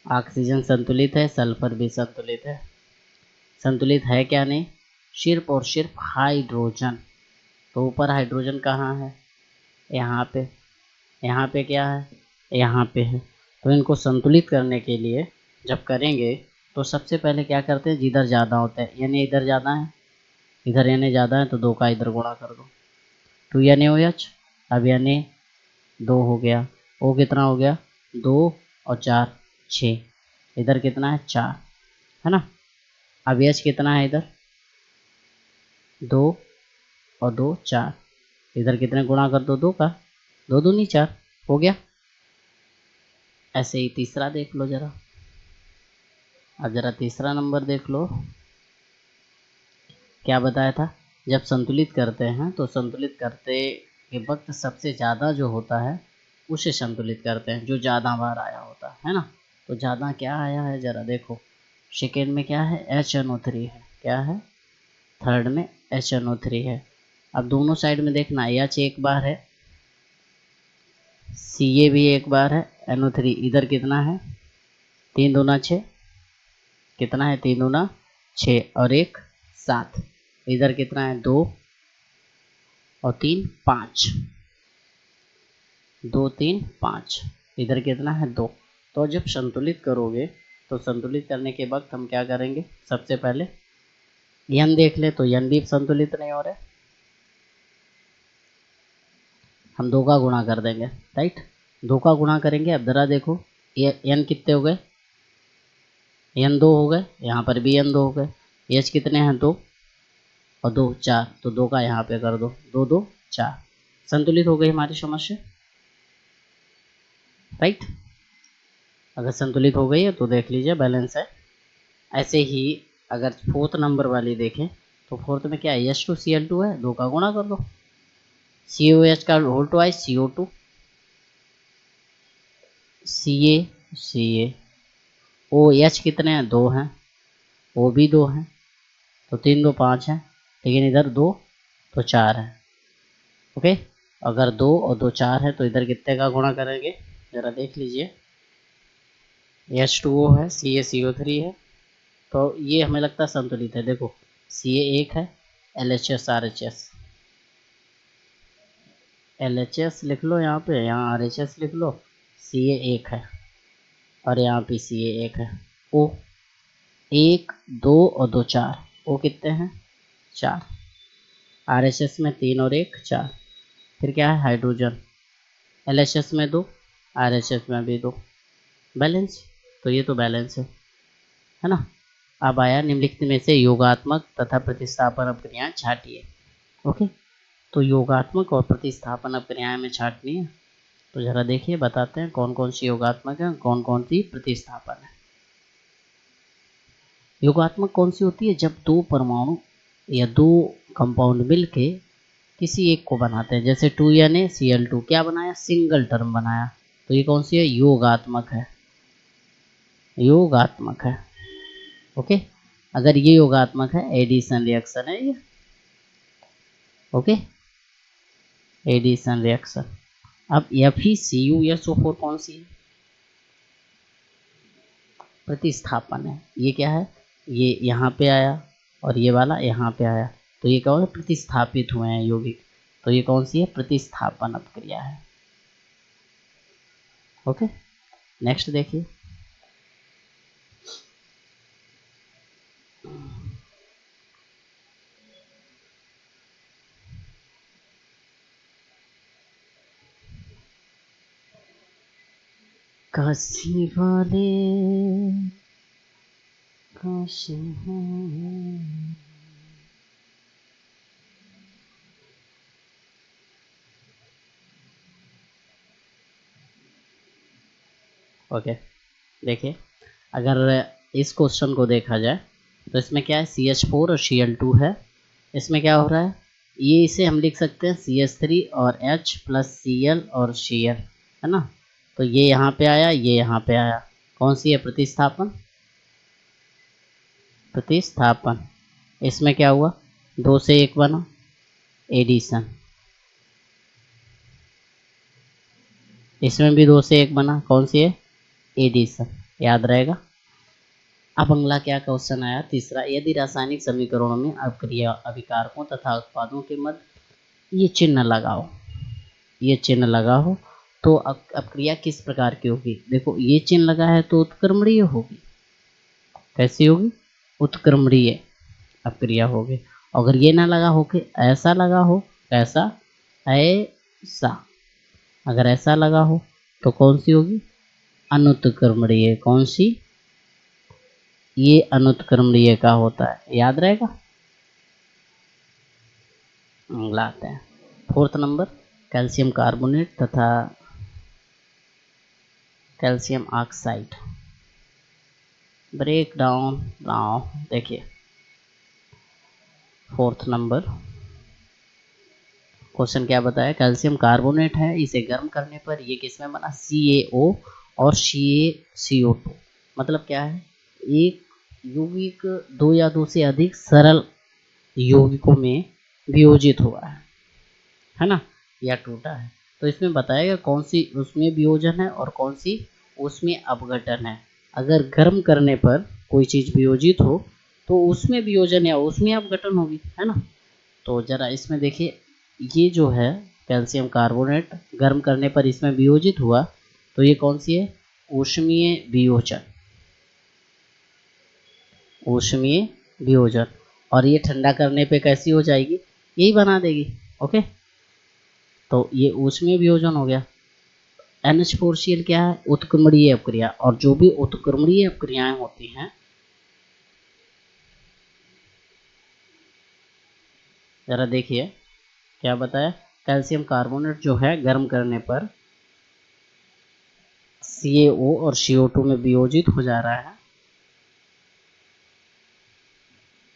ऑक्सीजन संतुलित है, सल्फर भी संतुलित है। संतुलित है क्या नहीं, सिर्फ और सिर्फ हाइड्रोजन। तो ऊपर हाइड्रोजन कहाँ है, यहाँ पे, यहाँ पे क्या है, यहाँ पे है। तो इनको संतुलित करने के लिए जब करेंगे तो सबसे पहले क्या करते हैं, जिधर ज़्यादा होता है, यानी इधर ज़्यादा है, इधर यानी ज़्यादा है तो 2 का इधर गुणा कर दो, 2 यानी ओ एच। अब यानी 2 हो गया, ओ कितना हो गया 2 और 4 6, इधर कितना है 4 है ना। अब एच कितना है इधर 2 और 2 4, इधर कितने गुणा कर दो 2 का, 2 दूनी 4 हो गया। ऐसे ही तीसरा देख लो जरा। अब जरा तीसरा नंबर देख लो, क्या बताया था, जब संतुलित करते हैं तो संतुलित करते के वक्त सबसे ज़्यादा जो होता है उसे संतुलित करते हैं, जो ज़्यादा बार आया होता है ना। तो ज़्यादा क्या आया है जरा देखो, सेकेंड में क्या है HNO3 है, क्या है थर्ड में HNO3 है। अब दोनों साइड में देखना, H एक बार है, Ca भी एक बार है, NO3 इधर कितना है 3 दूना 6, कितना है 3 दूना 6 और 1 7, इधर कितना है 2 और 3 5, 2 3 5, इधर कितना है 2। तो जब संतुलित करोगे तो संतुलित करने के वक्त हम क्या करेंगे, सबसे पहले n देख ले, तो n भी संतुलित नहीं हो रहा, हम 2 का गुणा कर देंगे, राइट 2 का गुणा करेंगे। अब जरा देखो n कितने हो गए, n 2 हो गए, यहाँ पर भी n 2 हो गए, h कितने हैं 2 और 2 4, तो 2 का यहाँ पे कर दो, 2 2 4, संतुलित हो गई हमारी समस्या, राइट। अगर संतुलित हो गई है तो देख लीजिए बैलेंस है। ऐसे ही अगर फोर्थ नंबर वाली देखें तो फोर्थ में क्या है H2Cl2 है, 2 का गुणा कर दो, COH का whole twice CO2, Ca OH कितने हैं 2 हैं, O भी 2 हैं, तो 3 2 5 है, लेकिन इधर 2 तो 4 है। ओके, अगर 2 और 2 4 है तो इधर कितने का गुणा करेंगे जरा देख लीजिए, H2O है, CaCO3 है, तो ये हमें लगता है संतुलित है। देखो Ca 1 है, LHS RHS, LHS लिख लो यहाँ पे, यहाँ RHS लिख लो, Ca 1 है और यहाँ पे Ca 1 है, O 1 2 और 2 4, O कितने हैं 4, RHS में 3 और 1 4, फिर क्या है हाइड्रोजन, LHS में 2, RHS में भी 2, बैलेंस। तो ये तो बैलेंस है ना। अब आया निम्नलिखित में से योगात्मक तथा प्रतिस्थापन अपक्रियाएं छाटिए। ओके, तो योगात्मक और प्रतिस्थापन अपक्रियाएं में छाटनी है, तो जरा देखिए बताते हैं कौन कौन सी योगात्मक है, कौन कौन सी प्रतिस्थापन है। योगात्मक कौन सी होती है, जब 2 परमाणु या 2 कंपाउंड मिलके किसी एक को बनाते हैं, जैसे 2NaCl2 क्या बनाया, सिंगल टर्म बनाया, तो ये कौन सी है, योगात्मक है, योगात्मक है। ओके, अगर ये योगात्मक है एडिशन रिएक्शन है ये, ओके एडिशन रिएक्शन। अब FeCuSO4 कौन सी है, प्रतिस्थापन है, ये क्या है, ये यहाँ पे आया और ये वाला यहाँ पे आया, तो ये क्या हो प्रतिस्थापित हुए हैं यौगिक, तो ये कौन सी है, प्रतिस्थापन अपक्रिया है। ओके, नेक्स्ट देखिए, काशी वाले काशी हैं। ओके, देखिए अगर इस क्वेश्चन को देखा जाए तो इसमें क्या है CH4 और Cl2 है, इसमें क्या हो रहा है ये इसे हम लिख सकते हैं CH3 और H प्लस Cl और Cl, है ना। तो ये यहाँ पे आया, ये यहाँ पे आया, कौन सी है, प्रतिस्थापन। प्रतिस्थापन, इसमें क्या हुआ, 2 से 1 बना, एडिशन। इसमें भी 2 से 1 बना, कौन सी है, एडिशन, याद रहेगा। अब अगला क्या क्वेश्चन आया, तीसरा, यदि रासायनिक समीकरणों में अभिक्रिया अभिकारकों तथा उत्पादों के मध्य ये चिन्ह लगाओ, ये चिन्ह लगा हो तो अपक्रिया किस प्रकार की होगी। देखो ये चिन्ह लगा है तो उत्क्रमणीय होगी। कैसी होगी, उत्क्रमणीय अपक्रिया होगी। अगर ये ना लगा हो कि ऐसा लगा हो, कैसा, ऐसा, अगर ऐसा लगा हो तो कौन सी होगी, अनुत्क्रमणीय। कौन सी, ये अनुत्क्रमणीय का होता है, याद रहेगा। अगला आते हैं 4th नंबर, कैल्शियम कार्बोनेट तथा calcium oxide. Break down now, देखिए 4th नंबर क्वेश्चन क्या बताया, कैल्शियम कार्बोनेट है, इसे गर्म करने पर ये किसमें बना, CaO और CaCO2। मतलब क्या है, एक यौगिक 2 या 2 से अधिक सरल यौगिकों में वियोजित हुआ है ना, या टूटा है। तो इसमें बताएगा कौन सी उसमें वियोजन है और कौन सी उसमें अपघटन है। अगर गर्म करने पर कोई चीज़ वियोजित हो तो उसमें वियोजन या उसमें अपघटन होगी, है ना। तो जरा इसमें देखिए, ये जो है कैल्शियम कार्बोनेट गर्म करने पर इसमें वियोजित हुआ, तो ये कौन सी है, ऊष्मीय वियोजन, ऊष्मीय वियोजन। और ये ठंडा करने पे कैसी हो जाएगी, यही बना देगी। ओके, तो ये ऊष्मीय वियोजन हो गया। NH4Cl क्या है, उत्क्रमणीय अपक्रिया। और जो भी उत्क्रमणीय अपक्रियाएं होती हैं, जरा देखिए क्या बताया, कैल्शियम कार्बोनेट जो है गर्म करने पर CaO और CO2 में वियोजित हो जा रहा है,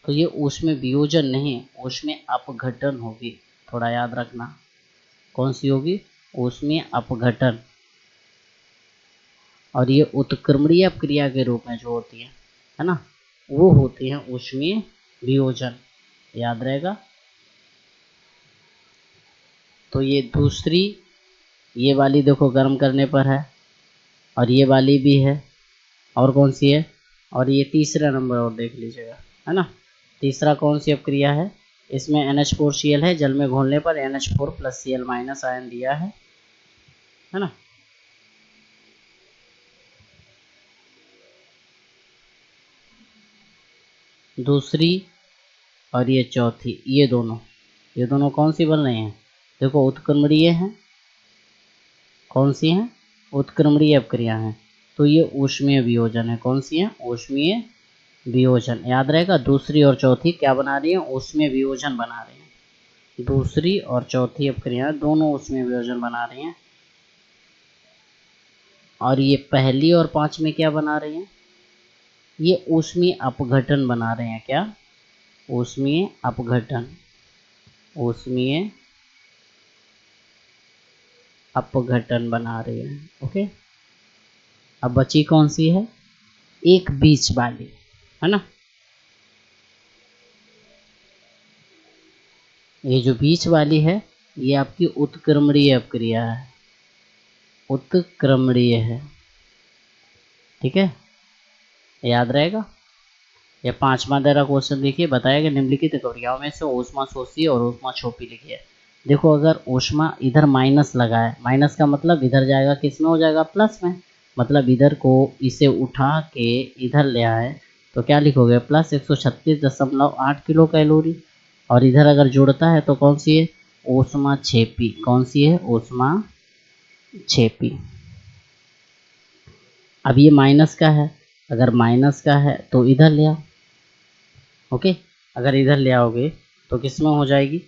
तो ये ऊष्मीय वियोजन नहीं, ऊष्मीय अपघटन होगी। थोड़ा याद रखना, कौन सी होगी, ऊष्मीय अपघटन। और ये उत्क्रमणीय अपक्रिया के रूप में जो होती है ना, वो होती है ऊष्मीय वियोजन, याद रहेगा। तो ये दूसरी, ये वाली देखो गर्म करने पर है, और ये वाली भी है, और कौन सी है, और ये तीसरा नंबर और देख लीजिएगा, है ना। तीसरा कौन सी अपक्रिया है, इसमें NH4Cl है, जल में घोलने पर NH4 + Cl- आयन दिया है ना। दूसरी और ये चौथी, ये दोनों कौन सी बन रही हैं, देखो उत्क्रमणीय हैं। कौन सी हैं, उत्क्रमणीय अपक्रिया हैं। तो ये ऊष्मीय वियोजन है, कौन सी है, ऊष्मीय वियोजन, याद रहेगा। दूसरी और चौथी क्या बना रही है, ऊष्मीय वियोजन बना रही हैं। दूसरी और चौथी अपक्रिया दोनों ऊष्मीय वियोजन बना रही हैं। और ये पहली और पांचवी क्या बना रही हैं, ये ऊष्मीय अपघटन बना रहे हैं। क्या, ऊष्मीय अपघटन, ऊष्मीय अपघटन बना रही है। ओके, अब बची कौन सी है, एक बीच वाली, है ना। ये जो बीच वाली है ये आपकी उत्क्रमणीय अपक्रिया है, उत्क्रमणीय है, ठीक है, याद रहेगा। ये 5वां दरा क्वेश्चन देखिए, बताया गया निम्नलिखित अभिक्रियाओं में से ऊष्मा शोषी और ऊष्मा छोपी लिखिए। देखो अगर ऊष्मा इधर माइनस लगा है, माइनस का मतलब इधर जाएगा किस में हो जाएगा, प्लस में। मतलब इधर को इसे उठा के इधर ले आए तो क्या लिखोगे, प्लस 136.8 किलो कैलोरी। और इधर अगर जुड़ता है तो कौन सी है, ऊष्मा छेपी। कौन सी है, ऊष्मा छेपी। अब ये माइनस का है, अगर माइनस का है तो इधर ले आओ। ओके, अगर इधर ले आओगे तो किस में हो जाएगी,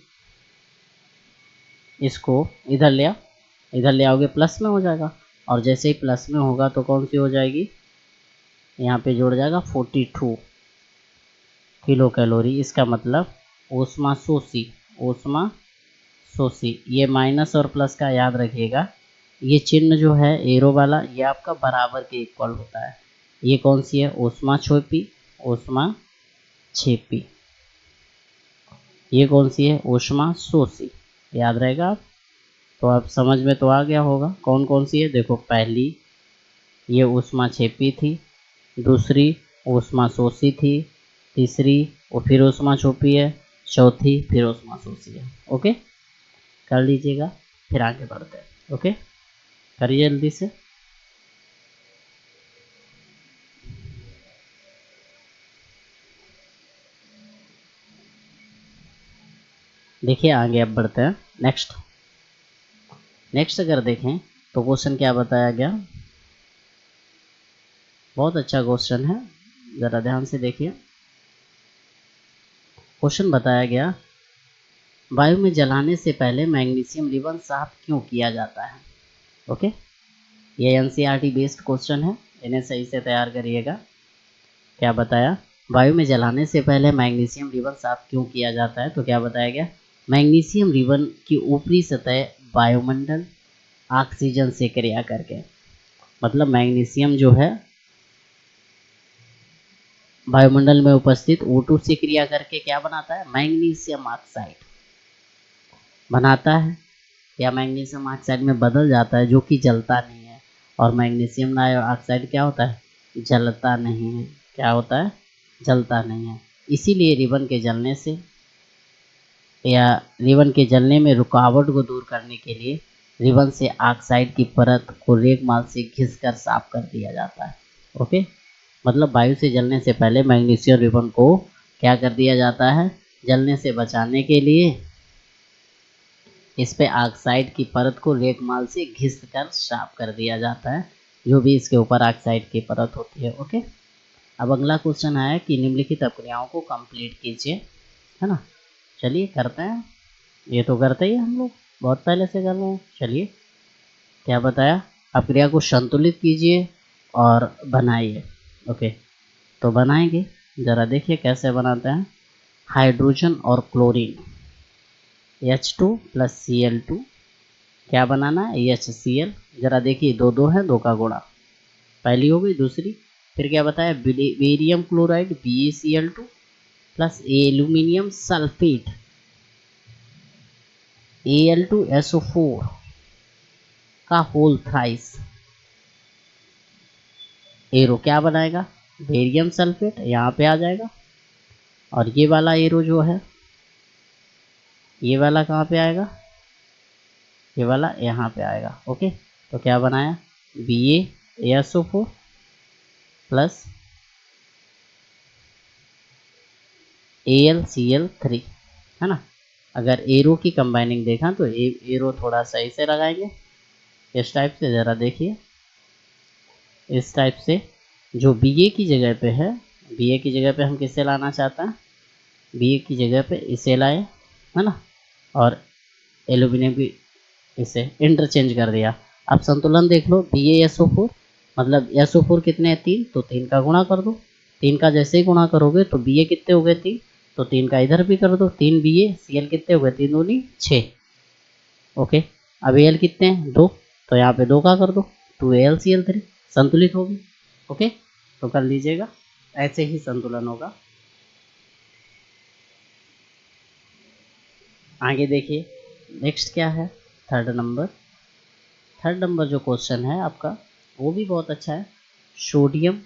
इसको इधर ले आओ, इधर ले आओगे प्लस में हो जाएगा। और जैसे ही प्लस में होगा तो कौन सी हो जाएगी, यहाँ पे जुड़ जाएगा 42 किलो कैलोरी। इसका मतलब ऊष्मा शोषी, ऊष्मा शोषी। ये माइनस और प्लस का याद रखिएगा, ये चिन्ह जो है एरो वाला ये आपका बराबर के इक्वल होता है। ये कौन सी है? ऊष्मा क्षेपी, ऊष्मा क्षेपी। ये कौन सी है? ऊष्मा शोषी। याद रहेगा आप? तो आप समझ में तो आ गया होगा कौन कौन सी है। देखो पहली ये ऊष्मा क्षेपी थी, दूसरी ऊष्मा शोषी थी, तीसरी और फिर ऊष्मा क्षोपी है, चौथी फिर ऊष्मा शोषी है। ओके, कर लीजिएगा, फिर आगे बढ़ते हैं। ओके, करिए जल्दी से। देखिए आगे अब बढ़ते हैं। नेक्स्ट अगर देखें तो क्वेश्चन क्या बताया गया, बहुत अच्छा क्वेश्चन है, ज़रा ध्यान से देखिए। क्वेश्चन बताया गया, वायु में जलाने से पहले मैग्नीशियम रिबन साफ क्यों किया जाता है? ओके, ये एनसीईआरटी बेस्ड क्वेश्चन है, इन्हें सही से तैयार करिएगा। क्या बताया? वायु में जलाने से पहले मैग्नीशियम रिबन साफ क्यों किया जाता है? तो क्या बताया गया, मैग्नीशियम रिबन की ऊपरी सतह वायुमंडल ऑक्सीजन से क्रिया करके, मतलब मैग्नीशियम जो है वायुमंडल में उपस्थित O2 से क्रिया करके क्या बनाता है? मैग्नीशियम ऑक्साइड बनाता है, या मैग्नीशियम ऑक्साइड में बदल जाता है, जो कि जलता नहीं है। और मैग्नीशियम ऑक्साइड क्या होता है? जलता नहीं है। क्या होता है? जलता नहीं है। इसीलिए रिबन के जलने से या रिबन के जलने में रुकावट को दूर करने के लिए रिबन से ऑक्साइड की परत को रेगमाल से घिसकर साफ कर दिया जाता है। ओके, मतलब वायु से जलने से पहले मैग्नीशियम रिबन को क्या कर दिया जाता है? जलने से बचाने के लिए इस पे ऑक्साइड की परत को रेगमाल से घिस कर साफ कर दिया जाता है, जो भी इसके ऊपर ऑक्साइड की परत होती है। ओके, अब अगला क्वेश्चन आया कि निम्नलिखित अपक्रियाओं को कंप्लीट कीजिए, है ना। चलिए करते हैं, ये तो करते ही हम लोग बहुत पहले से कर रहे हैं। चलिए, क्या बताया? अपक्रिया को संतुलित कीजिए और बनाइए। ओके, तो बनाएंगे, ज़रा देखिए कैसे बनाते हैं। हाइड्रोजन और क्लोरीन H2 प्लस Cl2, क्या बनाना है? HCl। ज़रा देखिए दो दो है, दो का गुणा, पहली हो गई, दूसरी फिर क्या बताया? Barium chloride BaCl2 plus aluminium sulphate Al2SO4 का होल थ्राइस एरो क्या बनाएगा? बेरियम सल्फेट यहाँ पे आ जाएगा, और ये वाला एरो जो है ये वाला कहाँ पे आएगा? ये वाला यहाँ पे आएगा। ओके, तो क्या बनाया? BaSO4 प्लस AlCl3, है ना। अगर एरो की कंबाइनिंग देखा तो एरो थोड़ा सही से लगाएंगे, इस टाइप से। ज़रा देखिए इस टाइप से, जो Ba की जगह पे है, Ba की जगह पे हम किससे लाना चाहते हैं? Ba की जगह पे इसे लाए, है ना, और एल्यूमिनियम की इसे इंटरचेंज कर दिया। अब संतुलन देख लो, BaSO4 मतलब SO4 कितने हैं? 3, तो 3 का गुणा कर दो। 3 का जैसे ही गुणा करोगे तो Ba कितने हो गए? 3, तो 3 का इधर भी कर दो। 3 BaCl कितने हो गए? 3 दूनी 6। ओके, अब Al कितने हैं? 2, तो यहाँ पे 2 का कर दो, 2AlCl3 संतुलित होगी। ओके, तो कर लीजिएगा, ऐसे ही संतुलन होगा। आगे देखिए नेक्स्ट क्या है, थर्ड नंबर जो क्वेश्चन है आपका वो भी बहुत अच्छा है। सोडियम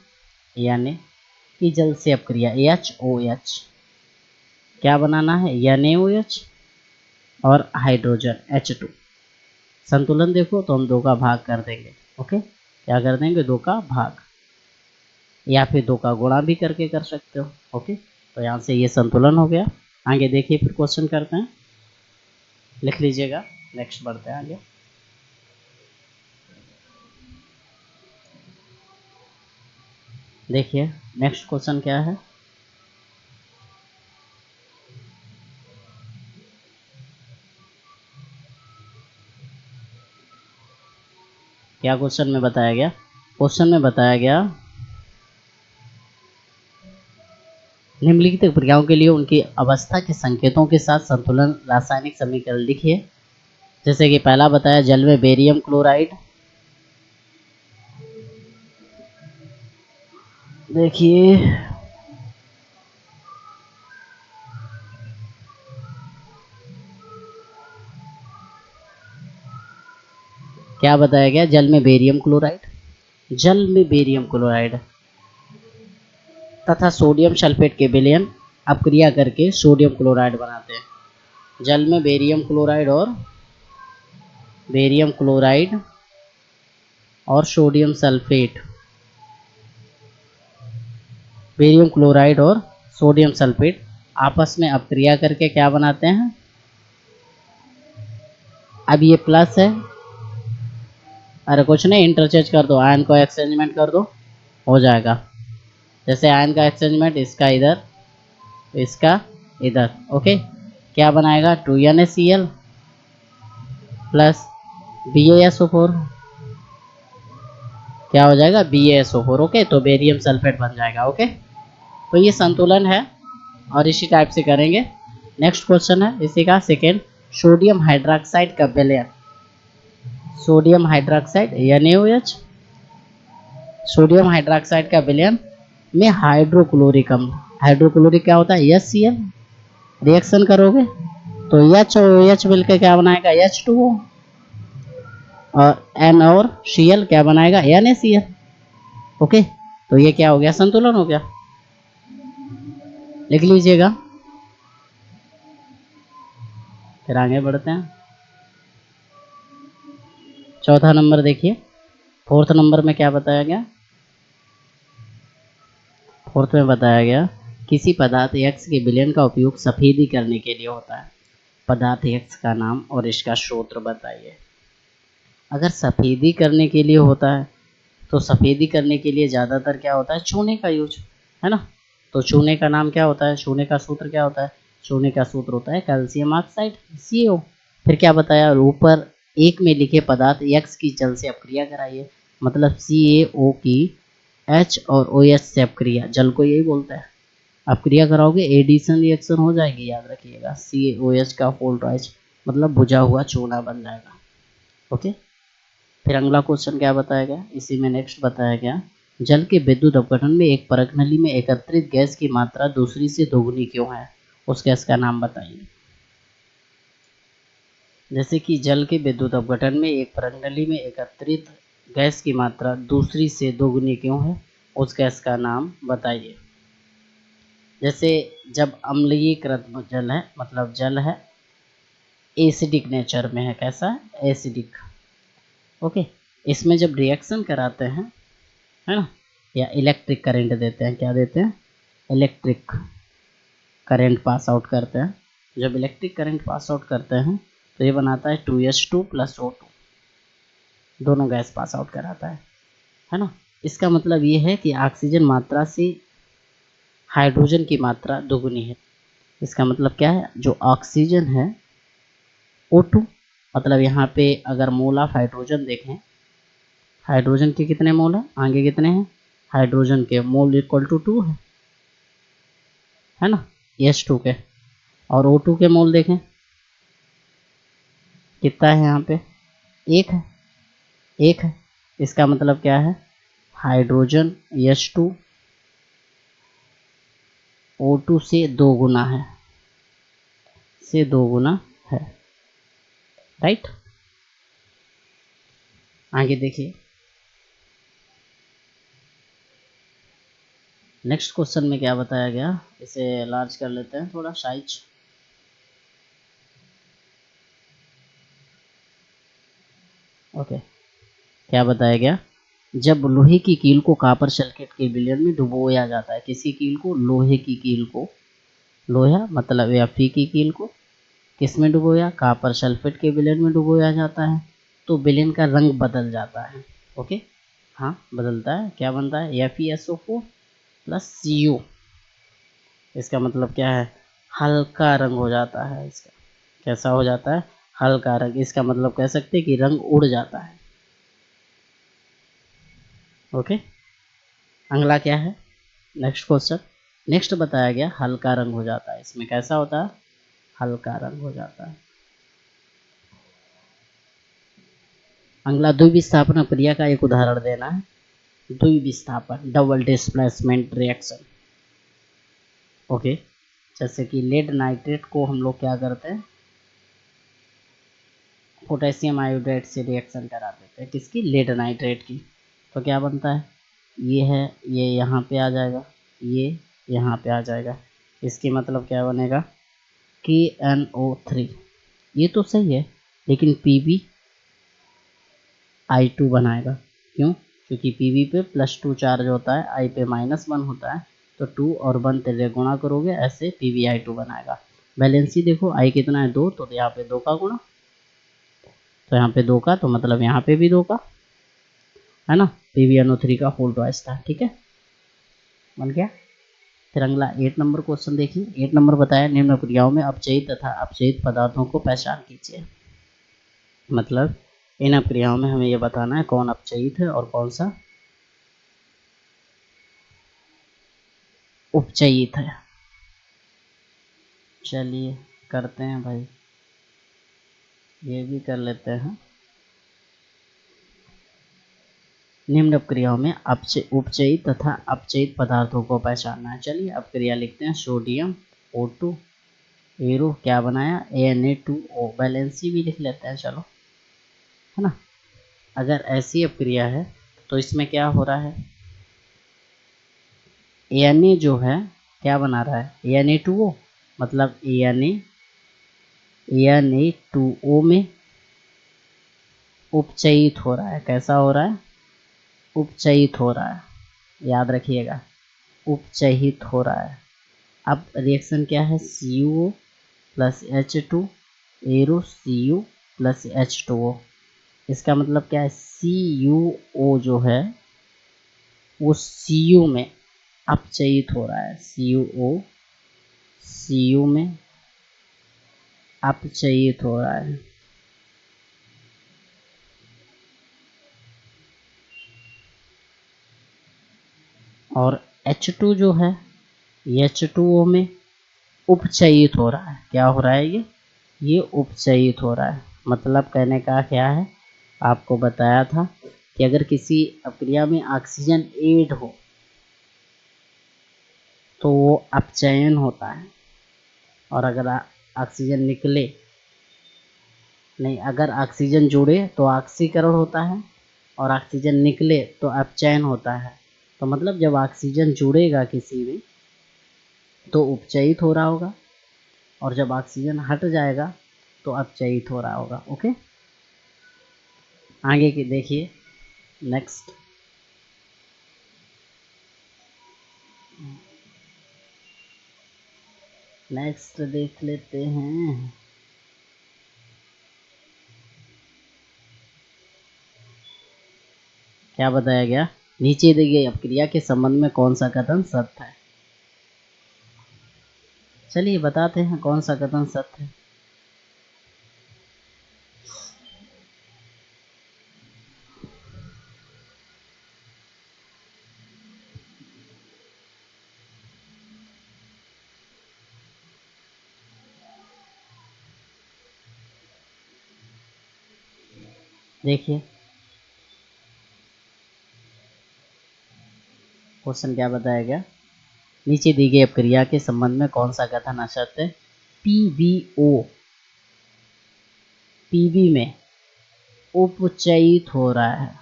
यानी कि जल से अपक्रिया HOH क्या बनाना है? NaOH और हाइड्रोजन H2। संतुलन देखो तो हम 2 का भाग कर देंगे। ओके, क्या कर देंगे? 2 का भाग, या फिर 2 का गुणा भी करके कर सकते हो। ओके, तो यहाँ से ये संतुलन हो गया। आगे देखिए फिर क्वेश्चन करते हैं, लिख लीजिएगा। नेक्स्ट बढ़ते हैं आगे। देखिए नेक्स्ट क्वेश्चन क्या है, क्या क्वेश्चन में बताया गया? क्वेश्चन में बताया गया निम्नलिखित प्रक्रियाओं के लिए उनकी अवस्था के संकेतों के साथ संतुलन रासायनिक समीकरण लिखिए। जैसे कि पहला बताया जल में बेरियम क्लोराइड, देखिए क्या बताया गया, जल में बेरियम क्लोराइड, जल में बेरियम क्लोराइड तथा सोडियम सल्फेट के विलयन अपक्रिया करके सोडियम क्लोराइड बनाते हैं। जल में बेरियम क्लोराइड और सोडियम सल्फेट, बेरियम क्लोराइड और सोडियम सल्फेट आपस में अपक्रिया करके क्या बनाते हैं। अब ये प्लस है, अरे कुछ नहीं, इंटरचेंज कर दो, आयन को एक्सचेंजमेंट कर दो, हो जाएगा। जैसे आयन का एक्सचेंजमेंट, इसका इधर इसका इधर, ओके। क्या बनाएगा 2NaCl प्लस BaSO4, क्या हो जाएगा BaSO4, ओके। तो बेरियम सल्फेट बन जाएगा, ओके। तो ये संतुलन है और इसी टाइप से करेंगे। नेक्स्ट क्वेश्चन है इसी का सेकेंड, सोडियम हाइड्रोक्साइड का विलयन, sodium hydroxide NaOH, sodium hydroxide का विलयन में हाइड्रोक्लोरिक अम्ल, हाइड्रोक्लोरिक क्या होता है HCl, रिएक्शन करोगे तो H और OH मिलकर क्या बनाएगा H2O, और N और Cl क्या बनाएगा NaCl, ओके। तो ये क्या हो गया, संतुलन हो गया, लिख लीजिएगा। फिर आगे बढ़ते हैं। चौथा नंबर देखिए, फोर्थ नंबर में क्या बताया गया, फोर्थ में बताया गया किसी पदार्थ X के विलयन का उपयोग सफेदी करने के लिए होता है, पदार्थ X का नाम और इसका स्रोत बताइए। अगर सफेदी करने के लिए होता है तो सफेदी करने के लिए ज़्यादातर क्या होता है, चूने का यूज, है ना। तो चूने का नाम क्या होता है, चूने का सूत्र क्या होता है, चूने का सूत्र होता है कैल्शियम ऑक्साइड CO। फिर क्या बताया, ऊपर एक में लिखे पदार्थ X की जल से अपक्रिया कराइए, मतलब CaO की H और OH से अपक्रिया, जल को यही बोलता है, अपक्रिया कराओगे एडिशन रिएक्शन हो जाएगी, याद रखिएगा। CaOH का होल ट्वाइस मतलब बुझा हुआ चूना बन जाएगा, ओके। फिर अगला क्वेश्चन क्या बताया गया, इसी में नेक्स्ट बताया गया जल के विद्युत अपघटन में एक परत नली में एकत्रित गैस की मात्रा दूसरी से दोगुनी क्यों है, उस गैस का नाम बताइए। जैसे कि जल के विद्युत अपघटन में एक परत नली में एकत्रित गैस की मात्रा दूसरी से दोगुनी क्यों है, उस गैस का नाम बताइए। जैसे जब अम्लीयकृत जल है, मतलब जल है एसिडिक नेचर में है, कैसा है एसिडिक, ओके। इसमें जब रिएक्शन कराते हैं, है ना, या इलेक्ट्रिक करंट देते हैं, क्या देते हैं इलेक्ट्रिक करंट पास आउट करते हैं, जब इलेक्ट्रिक करंट पास आउट करते हैं तो ये बनाता है 2H2 + O2, दोनों गैस पास आउट कराता है ना। इसका मतलब ये है कि ऑक्सीजन मात्रा से हाइड्रोजन की मात्रा दोगुनी है। इसका मतलब क्या है, जो ऑक्सीजन है O2, मतलब यहाँ पे अगर मोल ऑफ हाइड्रोजन देखें, हाइड्रोजन के कितने मोल हैं, आगे कितने हैं, हाइड्रोजन के मोल इक्वल टू 2 है ना H2 के, और O2 के मोल देखें कितना है, यहाँ पे एक है। इसका मतलब क्या है, हाइड्रोजन H2 O2 से 2 गुना है, राइट। आगे देखिए नेक्स्ट क्वेश्चन में क्या बताया गया, इसे लार्ज कर लेते हैं थोड़ा साइज। ओके, क्या बताया गया, जब लोहे की कील को कॉपर सल्फेट के विलयन में डुबोया जाता है, किसी कील को, लोहे की कील को, लोहा मतलब या फी की कील को किस में डुबोया, कॉपर सल्फेट के विलयन में डुबोया जाता है, तो विलयन का रंग बदल जाता है, ओके। हाँ बदलता है, क्या बनता है FeSO4 + CO, इसका मतलब क्या है, हल्का रंग हो जाता है इसका, कैसा हो जाता है, हल्का रंग। इसका मतलब कह सकते हैं कि रंग उड़ जाता है, ओके। अगला क्या है, नेक्स्ट क्वेश्चन, नेक्स्ट बताया गया हल्का रंग हो जाता है, इसमें कैसा होता है, हल्का रंग हो जाता है। अगला द्विविस्थापन क्रिया का एक उदाहरण देना है। द्विविस्थापन डबल डिस्प्लेसमेंट रिएक्शन। ओके, जैसे कि लेड नाइट्रेट को हम लोग क्या करते हैं, पोटेशियम आयोडाइड से रिएक्शन करा देते हैं, किसकी, लेड नाइट्रेट की। तो क्या बनता है, ये है, ये यहाँ पे आ जाएगा, ये यहाँ पे आ जाएगा, इसकी मतलब क्या बनेगा, KNO3। ये तो सही है, लेकिन PbI2 बनाएगा, क्यों, क्योंकि Pb पे +2 चार्ज होता है, I पे -1 होता है, तो 2 और 1 तेरे गुणा करोगे, ऐसे PbI2 बनाएगा। वैलेंसी देखो, I कितना है, 2, तो यहाँ पे 2 का गुणा, तो यहाँ पे 2 का, तो मतलब यहाँ पे भी 2 का, है ना, PbNO3 का होल ट्वाइस था, ठीक है, बन गया। फिर अगला 8 नंबर क्वेश्चन देखिए। 8 नंबर बताया, निम्न क्रियाओं में अपचयित तथा अपचयित पदार्थों को पहचान कीजिए। मतलब इन क्रियाओं में हमें ये बताना है कौन अपचयित है और कौन सा उपचयित है। चलिए करते हैं भाई, ये भी कर लेते हैं। निम्न क्रियाओं में उपचयित तथा अपचयित पदार्थों को पहचानना है। चलिए अब क्रिया लिखते हैं। सोडियम O2 एरो क्या बनाया, Na2O। बैलेंसी भी लिख लेते हैं, चलो, है ना। अगर ऐसी अब क्रिया है तो इसमें क्या हो रहा है, Na जो है क्या बना रहा है, Na2O, मतलब Na2O में उपचयित हो रहा है। कैसा हो रहा है, उपचयित हो रहा है, याद रखिएगा, उपचयित हो रहा है। अब रिएक्शन क्या है, CuO + H2 arrow Cu + H2O। इसका मतलब क्या है, CuO जो है वो Cu में अपचयित हो रहा है, CuO Cu में अपचयित हो रहा है। और H2 जो है H2O में उपचयित हो रहा है। क्या हो रहा है, ये उपचयित हो रहा है। मतलब कहने का क्या है, आपको बताया था कि अगर किसी अपक्रिया में ऑक्सीजन ऐड हो तो वो अपचयन होता है, और अगर ऑक्सीजन निकले, नहीं, अगर ऑक्सीजन जुड़े तो ऑक्सीकरण होता है, और ऑक्सीजन निकले तो अपचयन होता है। तो मतलब जब ऑक्सीजन जुड़ेगा किसी में तो उपचयित हो रहा होगा, और जब ऑक्सीजन हट जाएगा तो अपचयित हो रहा होगा। ओके, आगे की देखिए। नेक्स्ट देख लेते हैं। क्या बताया गया, नीचे दी गई अपक्रिया के संबंध में कौन सा कथन सत्य है। चलिए बताते हैं कौन सा कथन सत्य है। देखिए क्वेश्चन क्या बताया गया, नीचे दी गई अपक्रिया के संबंध में कौन सा कथन असत्य है। पीबी में उपचयित हो रहा है।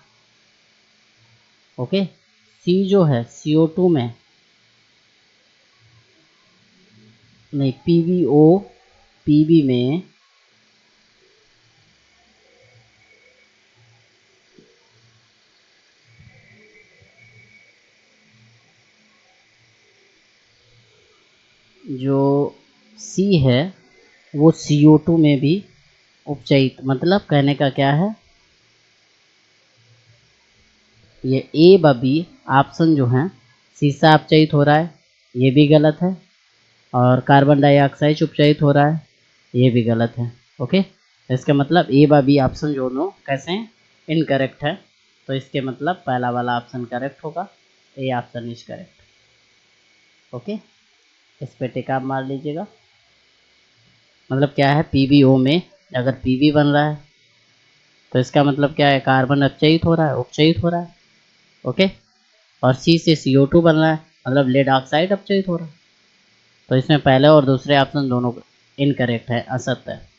ओके, सी जो है CO2 में, नहीं, पीबी में जो सी है वो CO2 में भी उपचयित, मतलब कहने का क्या है, ये ए व बी ऑप्शन जो है, सीसा अपचयित हो रहा है, ये भी गलत है, और कार्बन डाइऑक्साइड उपचयित हो रहा है, ये भी गलत है। ओके, इसका मतलब ए व बी ऑप्शन दोनों कैसे हैं, इनकरेक्ट है। तो इसके मतलब पहला वाला ऑप्शन करेक्ट होगा, A option is correct. Okay. इस पे टिक आप मार लीजिएगा। मतलब क्या है, PbO में अगर Pb बन रहा है तो इसका मतलब क्या है, कार्बन अपचयित हो रहा है, उपचयित हो रहा है। ओके, और C से CO2 बन रहा है, मतलब लेड ऑक्साइड अपचयित हो रहा है। तो इसमें पहले और दूसरे ऑप्शन दोनों इनकरेक्ट है, असत्य है।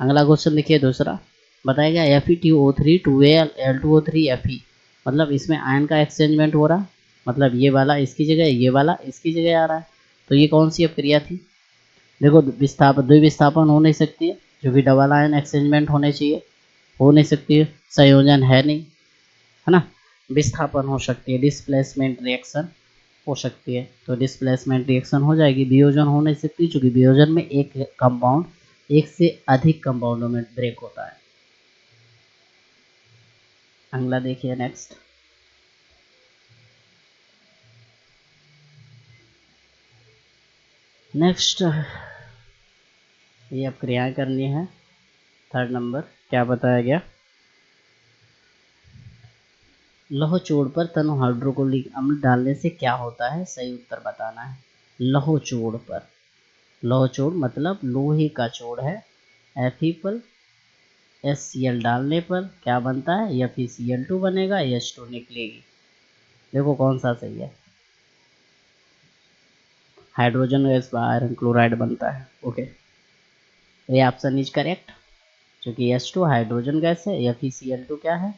अगला क्वेश्चन देखिए दूसरा, बताएगा FeTO3 2Al2O3 Fe, मतलब इसमें आयन का एक्सचेंजमेंट हो रहा, मतलब ये वाला इसकी जगह, ये वाला इसकी जगह आ रहा है। तो ये कौन सी अपक्रिया थी? देखो विस्थापन, द्विविस्थापन हो नहीं सकती है, जो कि डबल आयन एक्सचेंजमेंट होने चाहिए, हो नहीं सकती है, संयोजन है नहीं, है ना। विस्थापन हो सकती है, डिस्प्लेसमेंट रिएक्शन हो सकती है, तो डिस्प्लेसमेंट रिएक्शन हो जाएगी। वियोजन हो नहीं सकती, चूंकि वियोजन में एक कंपाउंड एक से अधिक कंपाउंडों में ब्रेक होता है। अगला देखिए नेक्स्ट, ये अब क्रियाएं करनी है। थर्ड नंबर क्या बताया गया, लौह चूड़ पर तनु हाइड्रोक्लोरिक अम्ल डालने से क्या होता है, सही उत्तर बताना है। लौह चूड़ पर, लौह चूड़ मतलब लोहे का चूड़ है, Fe HCl डालने पर क्या बनता है, FeCl2 बनेगा, H2 निकलेगी। देखो कौन सा सही है, हाइड्रोजन गैस पर आयरन क्लोराइड बनता है। ओके, ये ऑप्शन इज करेक्ट, क्योंकि H2 हाइड्रोजन गैस है, FeCl2 क्या है,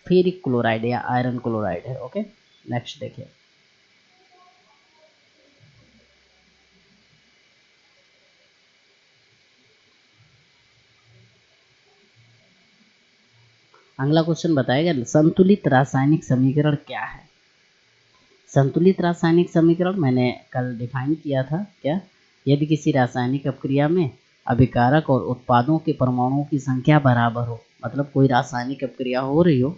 फेरिक क्लोराइड या आयरन क्लोराइड है। ओके, नेक्स्ट देखिए, अगला क्वेश्चन बताएगा संतुलित रासायनिक समीकरण क्या है। संतुलित रासायनिक समीकरण मैंने कल डिफाइन किया था क्या, यदि किसी रासायनिक अपक्रिया में अभिकारक और उत्पादों के परमाणुओं की संख्या बराबर हो, मतलब कोई रासायनिक अपक्रिया हो रही हो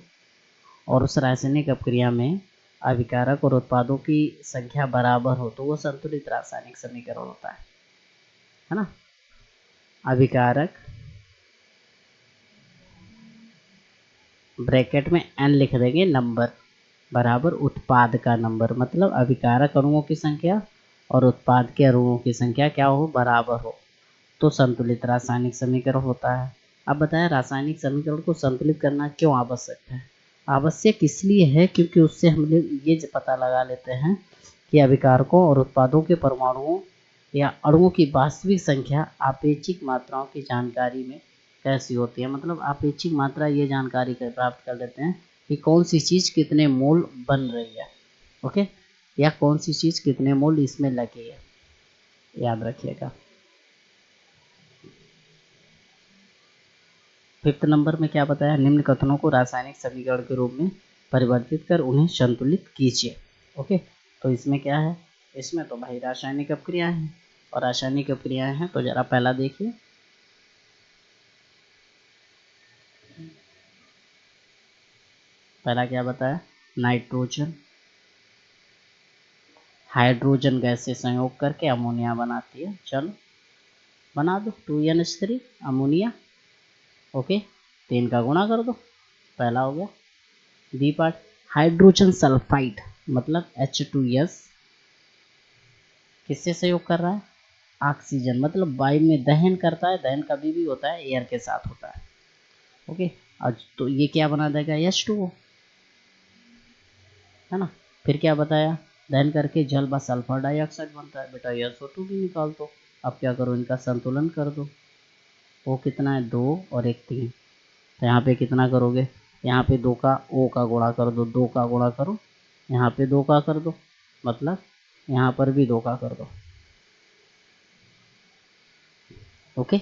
और उस रासायनिक अपक्रिया में अभिकारक और उत्पादों की संख्या बराबर हो, तो वो संतुलित रासायनिक समीकरण होता है ना। अभिकारक ब्रैकेट में n लिख देंगे नंबर बराबर उत्पाद का नंबर, मतलब अभिकारक अणुओं की संख्या और उत्पाद के अणुओं की संख्या क्या हो, बराबर हो, तो संतुलित रासायनिक समीकरण होता है। अब बताया रासायनिक समीकरण को संतुलित करना क्यों आवश्यक है। आवश्यक इसलिए है क्योंकि उससे हम लोग ये पता लगा लेते हैं कि अभिकारकों और उत्पादों के परमाणुओं या अणुओं की वास्तविक संख्या आपेक्षिक मात्राओं की जानकारी में कैसी होती है। मतलब आपेक्षिक मात्रा ये जानकारी प्राप्त कर लेते हैं कि कौन सी चीज़ कितने मोल बन रही है। ओके, या कौन सी चीज़ कितने मोल इसमें लगी है, याद रखिएगा। फिफ्थ नंबर में क्या बताया, निम्न कथनों को रासायनिक समीकरण के रूप में परिवर्तित कर उन्हें संतुलित कीजिए। ओके, तो इसमें क्या है, इसमें तो भाई रासायनिक अपक्रिया है, और रासायनिक अपक्रियाएं हैं तो जरा पहला देखिए, पहला क्या बताया, नाइट्रोजन हाइड्रोजन गैस से संयोग करके अमोनिया बनाती है। चलो बना दो, 2NH3 अमोनिया। ओके, 3 का गुणा कर दो, पहला हो गया। बी पार्ट, हाइड्रोजन सल्फाइड मतलब H2S किससे सहयोग कर रहा है, ऑक्सीजन, मतलब वायु में दहन करता है, दहन कभी भी होता है एयर के साथ होता है। ओके, आज तो ये क्या बना देगा, H2O, है ना। फिर क्या बताया, दहन करके जल व सल्फर डाइऑक्साइड बनता है। बेटा SO2 भी निकाल दो, अब क्या करो, इनका संतुलन कर दो। वो कितना है, 2 और 1 3, तो यहाँ पे कितना करोगे, यहाँ पे 2 का O का गुणा कर दो, 2 का गुणा करो, यहाँ पे 2 का कर दो, मतलब यहाँ पर भी 2 का कर दो। ओके,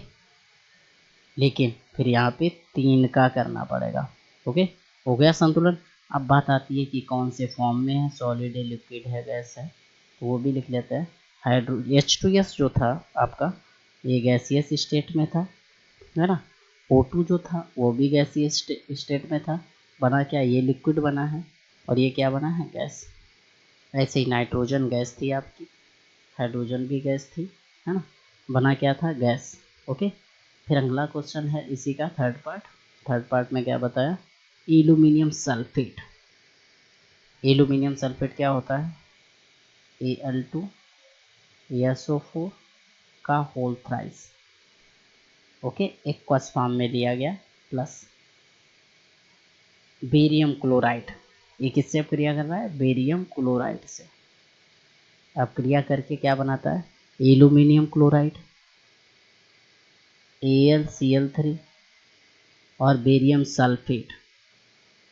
लेकिन फिर यहाँ पे 3 का करना पड़ेगा। ओके, हो गया संतुलन। अब बात आती है कि कौन से फॉर्म में है, सॉलिड है, लिक्विड है, गैस है, तो वो भी लिख लेते हैं। हाइड्रो H2S जो था आपका, ये गैसियस स्टेट में था, है ना। O2 जो था वो भी गैसियस स्टेट में था, बना क्या, ये लिक्विड बना है, और ये क्या बना है, गैस। ऐसे ही नाइट्रोजन गैस थी आपकी, हाइड्रोजन भी गैस थी, है ना, बना क्या था, गैस। ओके, फिर अगला क्वेश्चन है इसी का थर्ड पार्ट। थर्ड पार्ट में क्या बताया, एल्यूमिनियम सल्फेट। एल्यूमिनियम सल्फेट क्या होता है, Al2 SO4 का whole thrice, okay, aqueous form में दिया गया, प्लस बेरियम क्लोराइड। ये किससे अब क्रिया कर रहा है? बेरियम क्लोराइड से। अब क्रिया करके क्या बनाता है? एल्यूमिनियम क्लोराइड, AlCl3 और बेरियम सल्फेट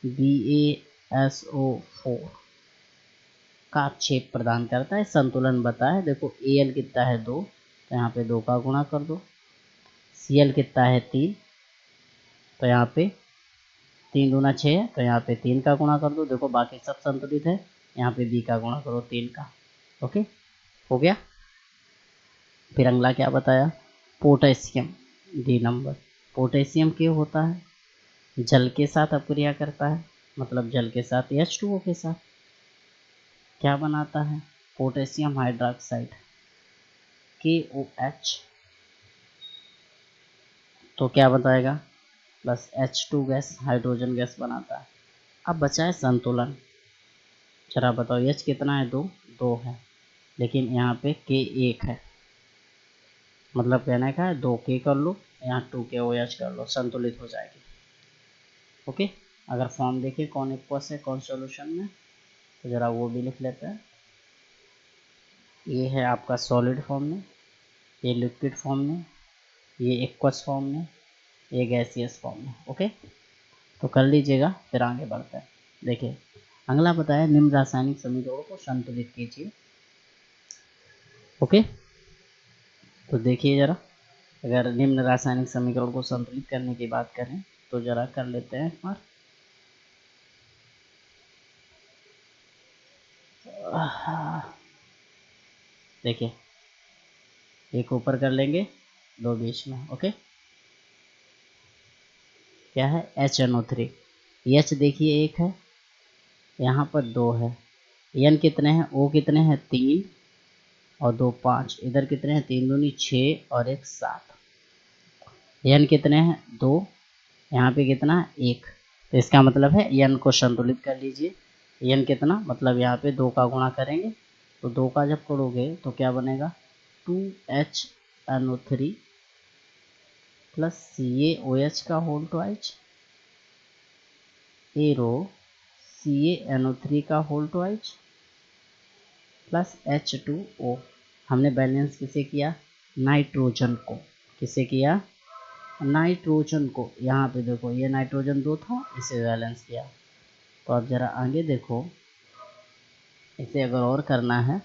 BaSO4 का छेद प्रदान करता है। संतुलन बताया, देखो Al कितना है 2, तो यहाँ पे 2 का गुणा कर दो। Cl कितना है 3, तो यहाँ पे 3 दूना 6 है, तो यहाँ पे 3 का गुणा कर दो। देखो बाकी सब संतुलित है, यहाँ पे B का गुणा करो 3 का। ओके, हो गया। फिर अगला क्या बताया? Potassium, D number. पोटेशियम क्यों होता है? जल के साथ अपक्रिया करता है, मतलब जल के साथ H2O के साथ क्या बनाता है? पोटेशियम हाइड्रोक्साइड KOH, तो क्या बताएगा? Plus H2 gas, hydrogen gas बनाता है। अब बचा है संतुलन। जरा बताओ H कितना है? 2 है, लेकिन यहाँ पे K 1 है, मतलब कहने का है 2K कर लो, यहाँ 2KOH कर लो, संतुलित हो जाएगी। ओके, अगर फॉर्म देखिए कौन एक्वस है कौन सॉल्यूशन में, तो ज़रा वो भी लिख लेते हैं। ये है आपका सॉलिड फॉर्म में, ये लिक्विड फॉर्म में, ये एक्वस फॉर्म में, ये गैसियस फॉर्म में। ओके, तो कर लीजिएगा, फिर आगे बढ़ते हैं। देखिए अगला बताया निम्न रासायनिक समीकरणों को संतुलित कीजिए। ओके, तो देखिए ज़रा, अगर निम्न रासायनिक समीकरण को संतुलित करने की बात करें तो ज़रा कर लेते हैं एक बार। देखिए एक ऊपर कर लेंगे, 2 बीच में। ओके, क्या है? HNO3। H देखिए 1 है, यहाँ पर 2 है, N कितने हैं? O कितने हैं? 3 और 2 5, इधर कितने हैं? 3 दूनी 6 और 1 7। N कितने हैं? 2, यहाँ पे कितना है? 1, तो इसका मतलब है N को संतुलित कर लीजिए। N कितना? मतलब यहाँ पे 2 का गुणा करेंगे, तो 2 का जब करोगे तो क्या बनेगा? 2HNO3 प्लस CaOH का होल ट्वाइस, एरो CaNO3 का होल ट्वाइस प्लस H2O। हमने बैलेंस किसे किया? नाइट्रोजन को। किसे किया? नाइट्रोजन को। यहाँ पे देखो ये नाइट्रोजन 2 था, इसे बैलेंस किया। तो अब ज़रा आगे देखो, इसे अगर और करना है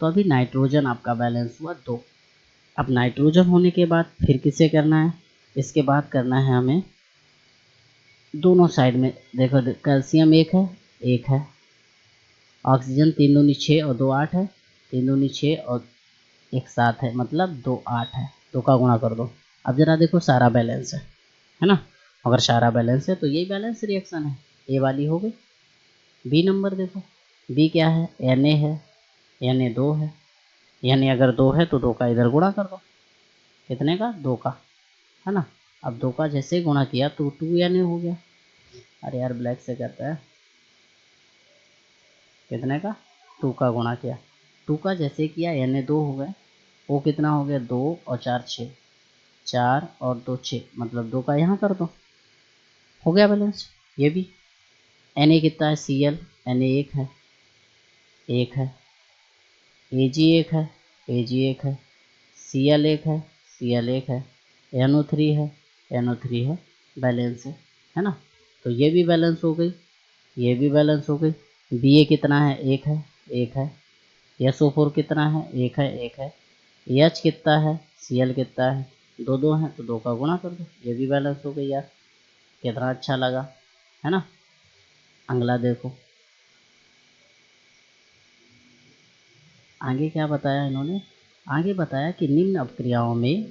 तो अभी नाइट्रोजन आपका बैलेंस हुआ 2। अब नाइट्रोजन होने के बाद फिर किसे करना है? इसके बाद करना है हमें दोनों साइड में। देखो कैल्शियम 1 है, ऑक्सीजन 3 दूनी 6 और 2 8 है, 3 दूनी 6 और 1 7 है, मतलब 2 8 है, 2 का गुणा कर दो। अब जरा देखो सारा बैलेंस है ना? अगर सारा बैलेंस है तो यही बैलेंस रिएक्शन है। ए वाली हो गई। बी नंबर देखो, बी क्या है? Na है, Na 2 है, Na अगर 2 है तो 2 का इधर गुणा कर दो। कितने का? 2 का, है ना? अब 2 का जैसे गुणा किया तो 2Na हो गया। अरे यार ब्लैक से करता है, कितने का? 2 का गुणा किया, 2 का जैसे किया Na 2 हो गए, वो कितना हो गया? 2 और 4 6, 4 और 2 6, मतलब 2 का यहाँ कर दो, हो गया बैलेंस। ये भी Na कितना है? Cl, Na 1 है, Ag 1 है, Ag 1 है, Cl 1 है, Cl 1 है, NO3 है, NO3 है, बैलेंस है ना? तो ये भी बैलेंस हो गई, ये भी बैलेंस हो गई। Ba कितना है? 1 है, SO4 कितना है? 1 है, H कितना है? Cl कितना है? 2 है, तो 2 का गुणा कर दो, ये भी बैलेंस हो गई यार। कितना अच्छा लगा, है ना? अगला देखो, आगे क्या बताया इन्होंने? आगे बताया कि निम्न अपक्रियाओं में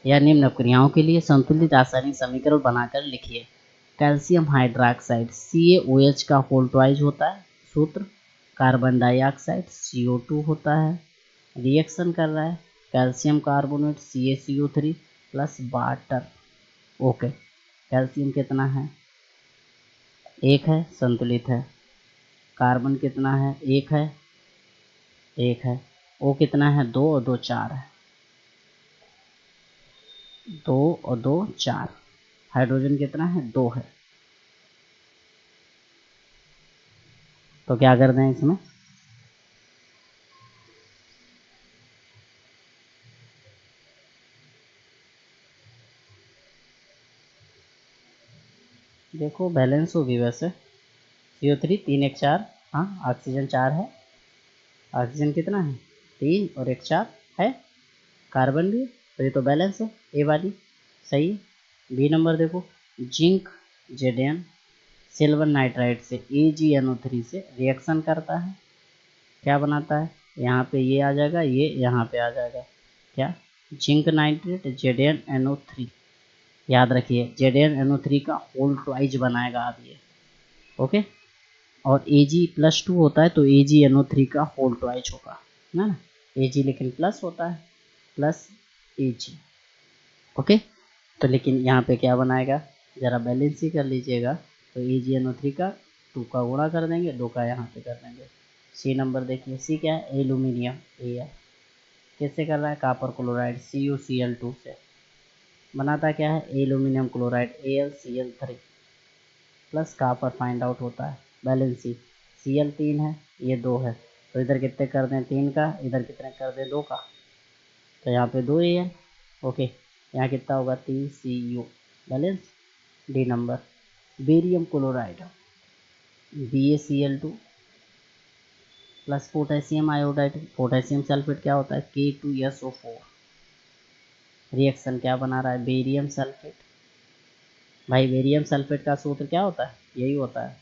या निम्न अपक्रियाओं के लिए संतुलित रासायनिक समीकरण बनाकर लिखिए। कैल्शियम हाइड्रोक्साइड CaOH का होल ट्वाइस होता है, सूत्र। कार्बन डाइऑक्साइड CO2 होता है, रिएक्शन कर रहा है, calcium carbonate CaCO3 plus water. Okay, calcium कितना है? 1 है, संतुलित है। कार्बन कितना है? 1 है, O कितना है, 2 और 2 4 है, 2 और 2 4। हाइड्रोजन कितना है, 2 है। तो क्या कर दें इसमें, देखो बैलेंस होगी वैसे। CO3 3 1 4, हाँ ऑक्सीजन 4 है, ऑक्सीजन कितना है 3 और 1 4 है, कार्बन भी, तो ये तो बैलेंस है ए वाली, सही है। बी नंबर देखो, जिंक जेडेन सिल्वर नाइट्राइड से AgNO3 से रिएक्शन करता है, क्या बनाता है, यहाँ पे ये आ जाएगा, ये यहाँ पे आ जाएगा, क्या, जिंक नाइट्रेट ZnNO3, याद रखिए ZnNO3 का होल ट्वाइज बनाएगा आप ये, ओके। और Ag+2 होता है तो AgNO3 का होल ट्वाइज होगा ना, Ag लेकिन प्लस होता है, प्लस Ag, ओके। तो लेकिन यहाँ पे क्या बनाएगा, ज़रा बैलेंस ही कर लीजिएगा, तो AgNO3 का 2 का गुणा कर देंगे, 2 का यहाँ पे कर देंगे। सी नंबर देखिए, सी क्या है, एल्यूमिनियम, ए है, किससे कर रहा है, कॉपर क्लोराइड CuCl2 से, बनाता क्या है, aluminium chloride AlCl3 plus copper find out होता है, बैलेंस ही, Cl 3 है, ये 2 है, तो इधर कितने कर दें 3 का, इधर कितने कर दें 2 का, तो यहाँ पे 2 ही है, ओके। यहाँ कितना होगा 3 Cu, balance. D number, barium chloride BaCl2 plus potassium iodide, potassium sulphate क्या होता है K2SO4, रिएक्शन क्या बना रहा है, बेरियम सल्फेट, भाई बेरियम सल्फेट का सूत्र क्या होता है, यही होता है,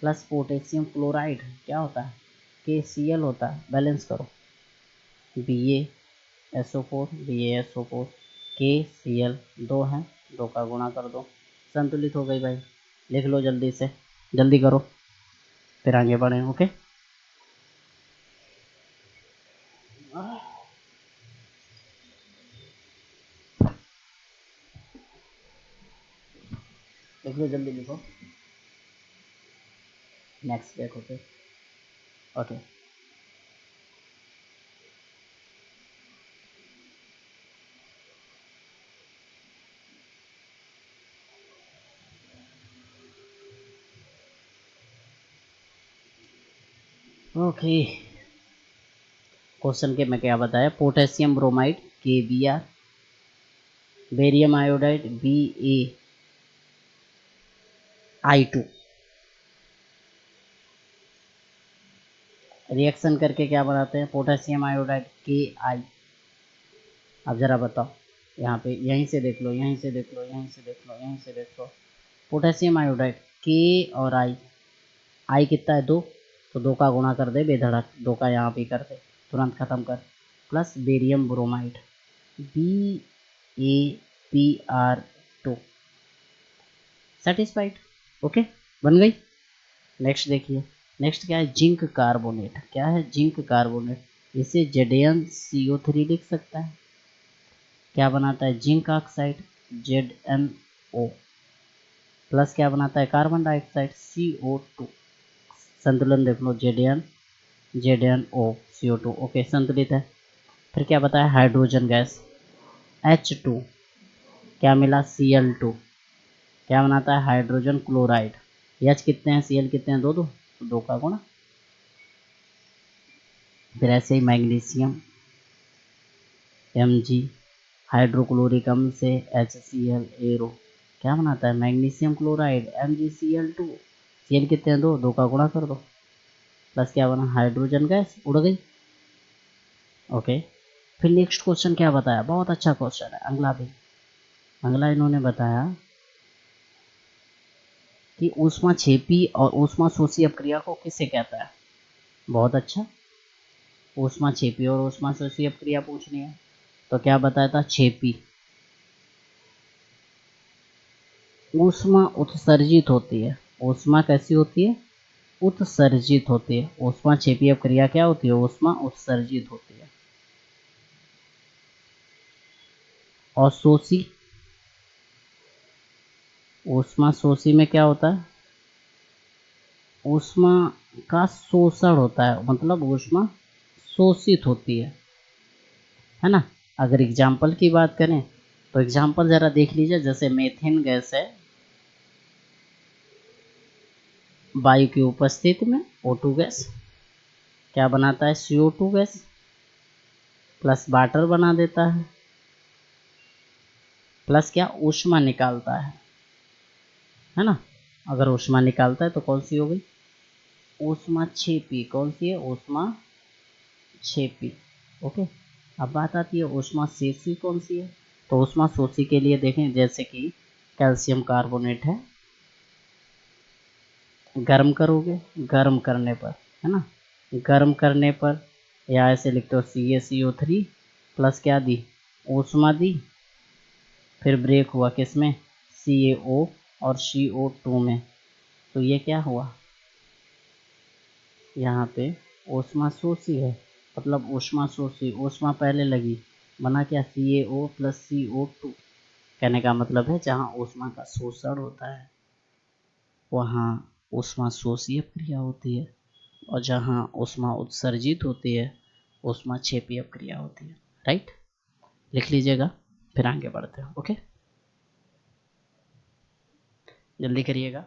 प्लस पोटेशियम क्लोराइड क्या होता है KCl होता है, बैलेंस करो, BaSO4 KCl 2 है, 2 का गुणा कर दो, संतुलित हो गई भाई, लिख लो जल्दी से, जल्दी करो फिर आगे बढ़े, ओके। लिख लो जल्दी लिखो, नेक्स्ट देखो फिर, ओके। ओके, क्वेश्चन के मैं क्या बताया, potassium bromide KBr, barium iodide BaI2, reaction करके क्या बनाते हैं, पोटेशियम आयोडाइड Ki। अब जरा बताओ, यहाँ पे यहीं से देख लो, यहीं से देख लो, यहीं से देख लो, यहीं से देख लो, पोटेशियम आयोडाइड K और I कितना है 2, तो 2 का गुणा कर दे बेधड़क, 2 का यहाँ पे कर दे, तुरंत खत्म कर, plus barium bromide BaBr2, satisfied, okay, बन गई। नेक्स्ट देखिए, नेक्स्ट क्या है, जिंक कार्बोनेट, क्या है जिंक कार्बोनेट, इसे ZnCO3 लिख सकता है, क्या बनाता है जिंक ऑक्साइड ZnO, प्लस क्या बनाता है कार्बन डाइऑक्साइड CO2, संतुलन देख लो ZnO CO2, ओके संतुलित है। फिर क्या बताया, हाइड्रोजन गैस H2, क्या मिला Cl2, क्या बनाता है हाइड्रोजन क्लोराइड, H कितने हैं Cl कितने हैं 2 2, तो 2 का गुणा। फिर ऐसे ही मैग्नीशियम Mg, हाइड्रोक्लोरिक अम्ल से HCl एरो, क्या बनाता है मैग्नीशियम क्लोराइड MgCl2, Cl कितने हैं 2, 2 का गुणा कर दो, प्लस क्या बना हाइड्रोजन गैस, उड़ गई, ओके। फिर नेक्स्ट क्वेश्चन क्या बताया, बहुत अच्छा क्वेश्चन है अगला भी, अगला इन्होंने बताया कि ऊष्माक्षेपी और ऊष्माशोषी अपक्रिया को किसे कहता है, बहुत अच्छा, ऊष्माक्षेपी और ऊष्माशोषी अपक्रिया पूछनी है, तो क्या बताया था, क्षेपी ऊष्मा उत्सर्जित होती है, ऊष्मा कैसी होती है, उत्सर्जित होती है, ऊष्माक्षेपी अपक्रिया क्या होती है, ऊष्मा उत्सर्जित होती है। और शोषी, ऊष्मा शोषी में क्या होता है, ऊष्मा का शोषण होता है, मतलब ऊष्मा शोषित होती है ना। अगर एग्जाम्पल की बात करें तो एग्जाम्पल ज़रा देख लीजिए, जैसे मेथेन गैस है, वायु की उपस्थिति में O2 गैस क्या बनाता है, CO2 गैस प्लस वाटर बना देता प्लस क्या ऊष्मा निकालता है ना। अगर ऊष्मा निकालता है तो कौन सी हो गई, ऊष्मा क्षेपी। कौन सी है, ऊष्मा क्षेपी। ओके, अब बात आती है ऊष्मा शेषी कौन सी है। तो ऊष्मा शोषी के लिए देखें, जैसे कि कैल्शियम कार्बोनेट है, गर्म करोगे, गर्म करने पर है ना, गर्म करने पर या ऐसे लिखते हो CaCO3 प्लस क्या दी, ऊष्मा दी, फिर ब्रेक हुआ किस में, CaO और CO2 में। तो ये क्या हुआ, यहाँ पे ऊष्मा शोषी है, मतलब ऊष्मा शोषी, ऊष्मा पहले लगी, बना क्या CaO प्लस CO2। कहने का मतलब है जहाँ ऊष्मा का शोषण होता है वहाँ ऊष्मा शोषीय क्रिया होती है, और जहाँ ऊष्मा उत्सर्जित होती है ऊष्मा क्षेपीय क्रिया होती है। राइट, लिख लीजिएगा, फिर आगे बढ़ते हैं। ओके, जल्दी करिएगा।